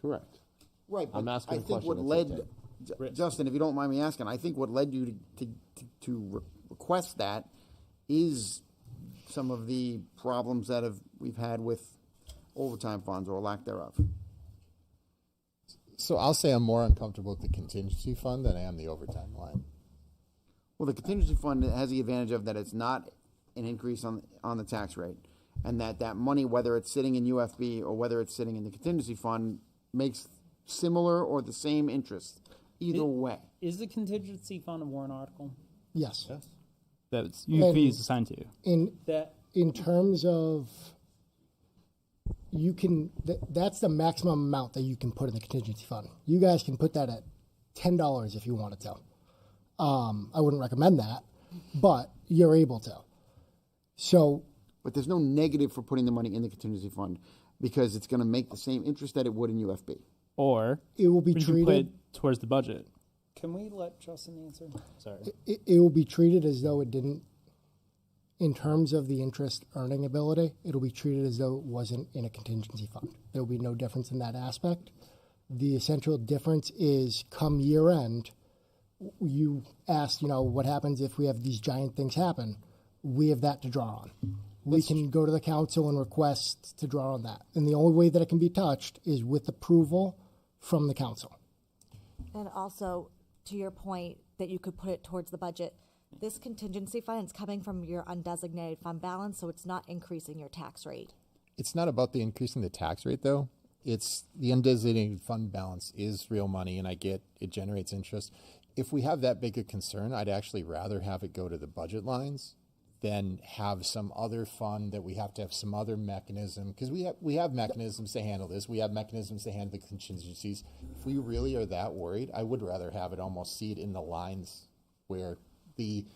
Correct. Right. I'm asking I a think question. what led, Justin, if you don't mind me asking, I think what led you to request that is some of the problems that we've had with overtime funds or lack thereof. So I'll say I'm more uncomfortable with the contingency fund than I am the overtime line. Well, the contingency fund has the advantage of that it's not an increase on the tax rate, and that money, whether it's sitting in UFB or whether it's sitting in the contingency fund, makes similar or the same interest either way. Is the contingency fund a warrant article? Yes. That's UFB is assigned to. In terms of that's the maximum amount that you can put in the contingency fund. You guys can put that at $10 if you wanted to. I wouldn't recommend that, but you're able to. But there's no negative for putting the money in the contingency fund because it's going to make the same interest that it would in UFB. Or it will be treated put it towards the budget. Can we let Justin answer? Sorry. It will be treated as though it didn't. In terms of the interest earning ability, it'll be treated as though it wasn't in a contingency fund. There will be no difference in that aspect. The essential difference is come year end, you asked, what happens if we have these giant things happen? We have that to draw on. We can go to the council and request to draw on that. And the only way that it can be touched is with approval from the council. And also, to your point, that you could put it towards the budget, this contingency fund is coming from your undesignated fund balance, so it's not increasing your tax rate. It's not about the increasing the tax rate, though. It's the undesignated fund balance is real money, and I get it generates interest. If we have that big a concern, I'd actually rather have it go to the budget lines then have some other fund that we have to have some other mechanism, because we have mechanisms to handle this. We have mechanisms to handle the contingencies. If we really are that worried, I would rather have it almost see it in the lines where the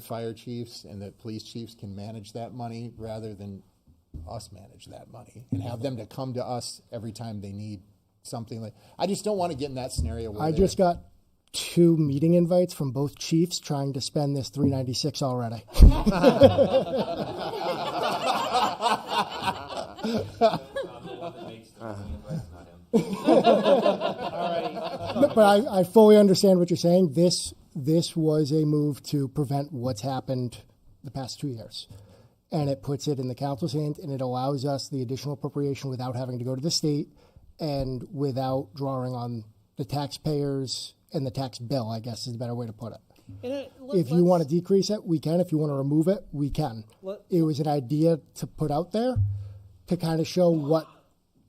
fire chiefs and the police chiefs can manage that money rather than us manage that money and have them to come to us every time they need something. Like, I just don't want to get in that scenario where I just got 2 meeting invites from both chiefs trying to spend this $396 already. But I fully understand what you're saying. This was a move to prevent what's happened the past 2 years. And it puts it in the council's hands, and it allows us the additional appropriation without having to go to the state and without drawing on the taxpayers and the tax bill, I guess is a better way to put it. If you want to decrease it, we can. If you want to remove it, we can. It was an idea to put out there to kind of show what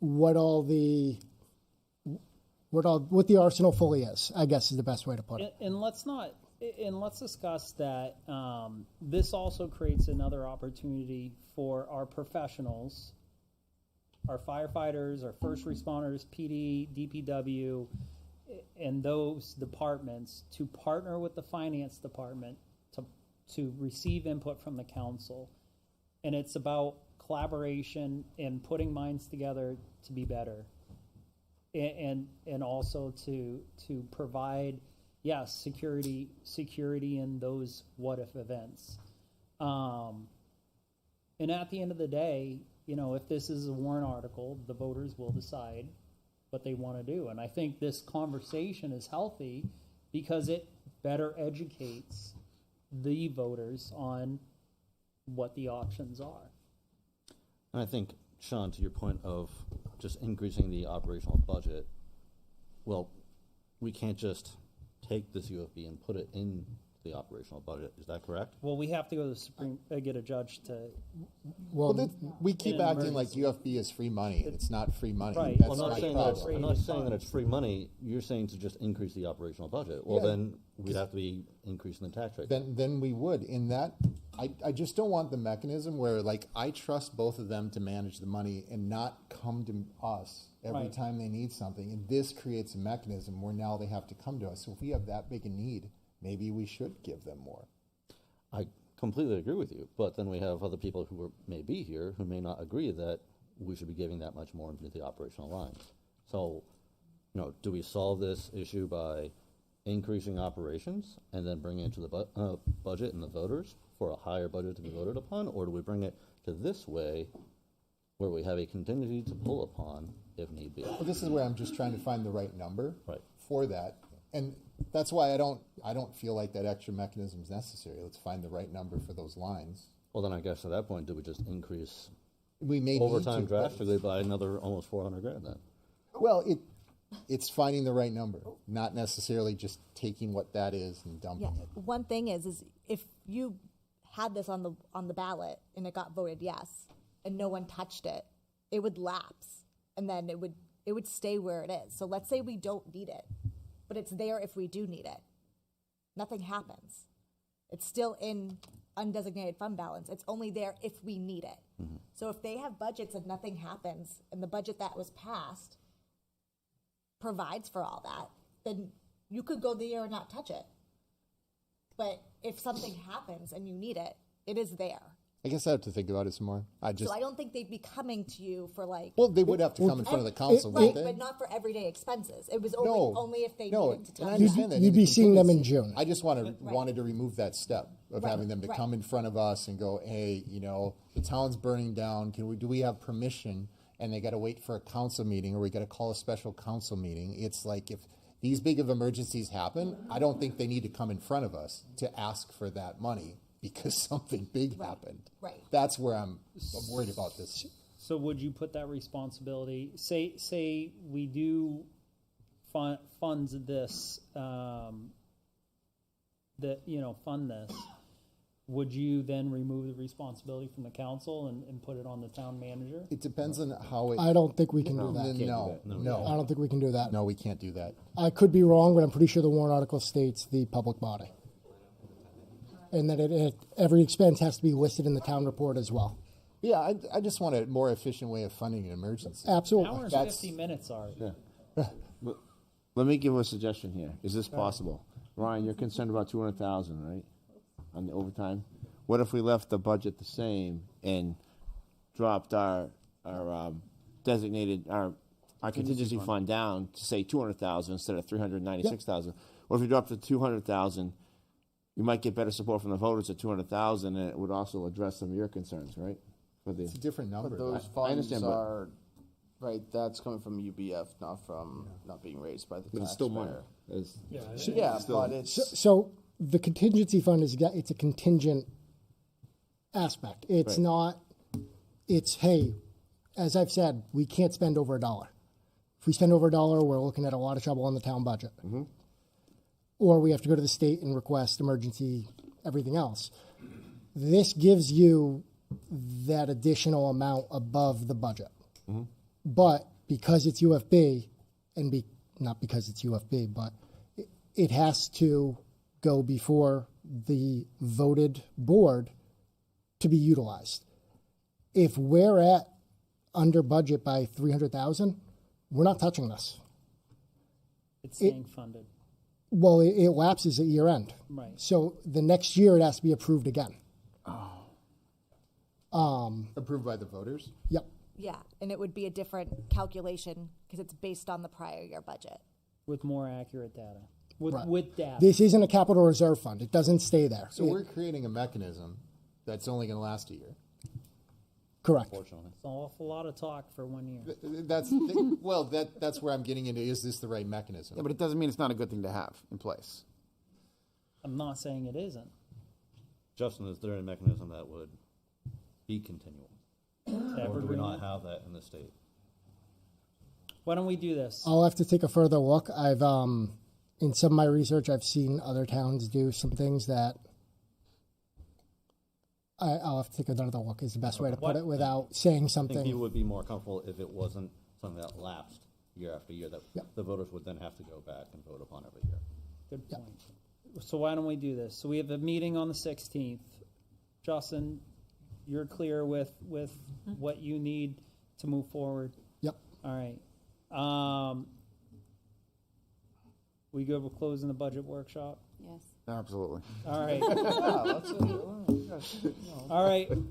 the arsenal fully is, I guess is the best way to put it. And let's discuss that this also creates another opportunity for our professionals, our firefighters, our first responders, PD, DPW, and those departments to partner with the finance department to receive input from the council. And it's about collaboration and putting minds together to be better. And also to provide, yes, security in those what if events. And at the end of the day, if this is a warrant article, the voters will decide what they want to do. And I think this conversation is healthy because it better educates the voters on what the options are. And I think, Sean, to your point of just increasing the operational budget, well, we can't just take this UFB and put it in the operational budget. Is that correct? Well, we have to go to the Supreme, get a judge to. Well, we keep acting like UFB is free money. It's not free money. Right. That's Well, my problem. I'm not saying that it's free money. You're saying to just increase the operational budget. Well, then we'd have to be increasing the tax rate. Then we would. In that, I just don't want the mechanism where, like, I trust both of them to manage the money and not come to us every time they need something. And this creates a mechanism where now they have to come to us. So if we have that big a need, maybe we should give them more. I completely agree with you, but then we have other people who may be here who may not agree that we should be giving that much more into the operational lines. So, do we solve this issue by increasing operations and then bring it into the budget and the voters for a higher budget to be voted upon, or do we bring it to this way where we have a contingency to pull upon if need be? Well, this is where I'm just trying to find the right number for that. And that's why I don't feel like that extra mechanism is necessary. Let's find the right number for those lines. Well, then I guess at that point, do we just increase we may overtime need to, drastically by another almost $400,000 then? Well, it's finding the right number, not necessarily just taking what that is and dumping it. One thing is if you had this on the ballot and it got voted yes, and no one touched it, it would lapse, and then it would stay where it is. So let's say we don't need it, but it's there if we do need it. Nothing happens. It's still in undesignated fund balance. It's only there if we need it. Mm-hmm. So if they have budgets and nothing happens, and the budget that was passed provides for all that, then you could go the year and not touch it. But if something happens and you need it, it is there. I guess I have to think about it some more. So I don't think they'd be coming to you for like. Well, they would have to come in front of the council, right? wouldn't they? But not for everyday expenses. It was only if they needed to touch. And I understand that. You'd be seeing them in June. I just wanted to remove that step of having them to come in front of us and go, hey, the town's burning down. Do we have permission? And they got to wait for a council meeting, or we got to call a special council meeting. It's like if these big of emergencies happen, I don't think they need to come in front of us to ask for that money because something big happened. Right. That's where I'm worried about this. So would you put that responsibility? Say we do funds this fund this. Would you then remove the responsibility from the council and put it on the town manager? It depends on how it. I don't think we can do that. No. I don't think we can do that. No, we can't do that. I could be wrong, but I'm pretty sure the warrant article states the public body. and that every expense has to be listed in the town report as well. Yeah, I just want a more efficient way of funding an emergency. Absolutely. An hour and That's- 50 minutes are. Let me give a suggestion here. Is this possible? Ryan, you're concerned about 200,000, right? On the overtime. What if we left the budget the same and dropped our designated our contingency fund down to say 200,000 instead of 396,000? What if we dropped to 200,000? You might get better support from the voters at 200,000, and it would also address some of your concerns, right? For the It's a different number. But those I funds understand, but- are, right, that's coming from UBF, not being raised by the But taxpayer. it's still money. Yeah, but it's. So the contingency fund it's a contingent aspect. It's Right. not, it's, hey, as I've said, we can't spend over $1. If we spend over $1, we're looking at a lot of trouble on the town budget. Or we have to go to the state and request emergency, everything else. This gives you that additional amount above the budget. But because it's UFB, and not because it's UFB, but it has to go before the voted board to be utilized. If we're at under budget by 300,000, we're not touching this. It's staying funded. Well, it lapses at year end. Right. So the next year it has to be approved again. Approved by the voters? Yep. Yeah, and it would be a different calculation because it's based on the prior year budget. With more accurate data. With, Right. with data. This isn't a capital reserve fund. It doesn't stay there. So we're creating a mechanism that's only going to last a year. Correct. It's an awful lot of talk for 1 year. That's that's where I'm getting into. Is this the right mechanism? Yeah, but it doesn't mean it's not a good thing to have in place. I'm not saying it isn't. Justin, is there a mechanism that would be continual? Or do we evergreen. not have that in the state? Why don't we do this? I'll have to take a further look. I've in some of my research, I've seen other towns do some things that I'll have to take another look. Is the best way to put it without saying I think something. people would be more comfortable if it wasn't something that lapsed year after year, that the voters would then have to go back and vote upon every year. Good point. So why don't we do this? So we have a meeting on the 16th. Justin, you're clear with what you need to move forward? Yep. All right. We good with closing the budget workshop? Yes. Absolutely. All right. Yeah, let's, All right.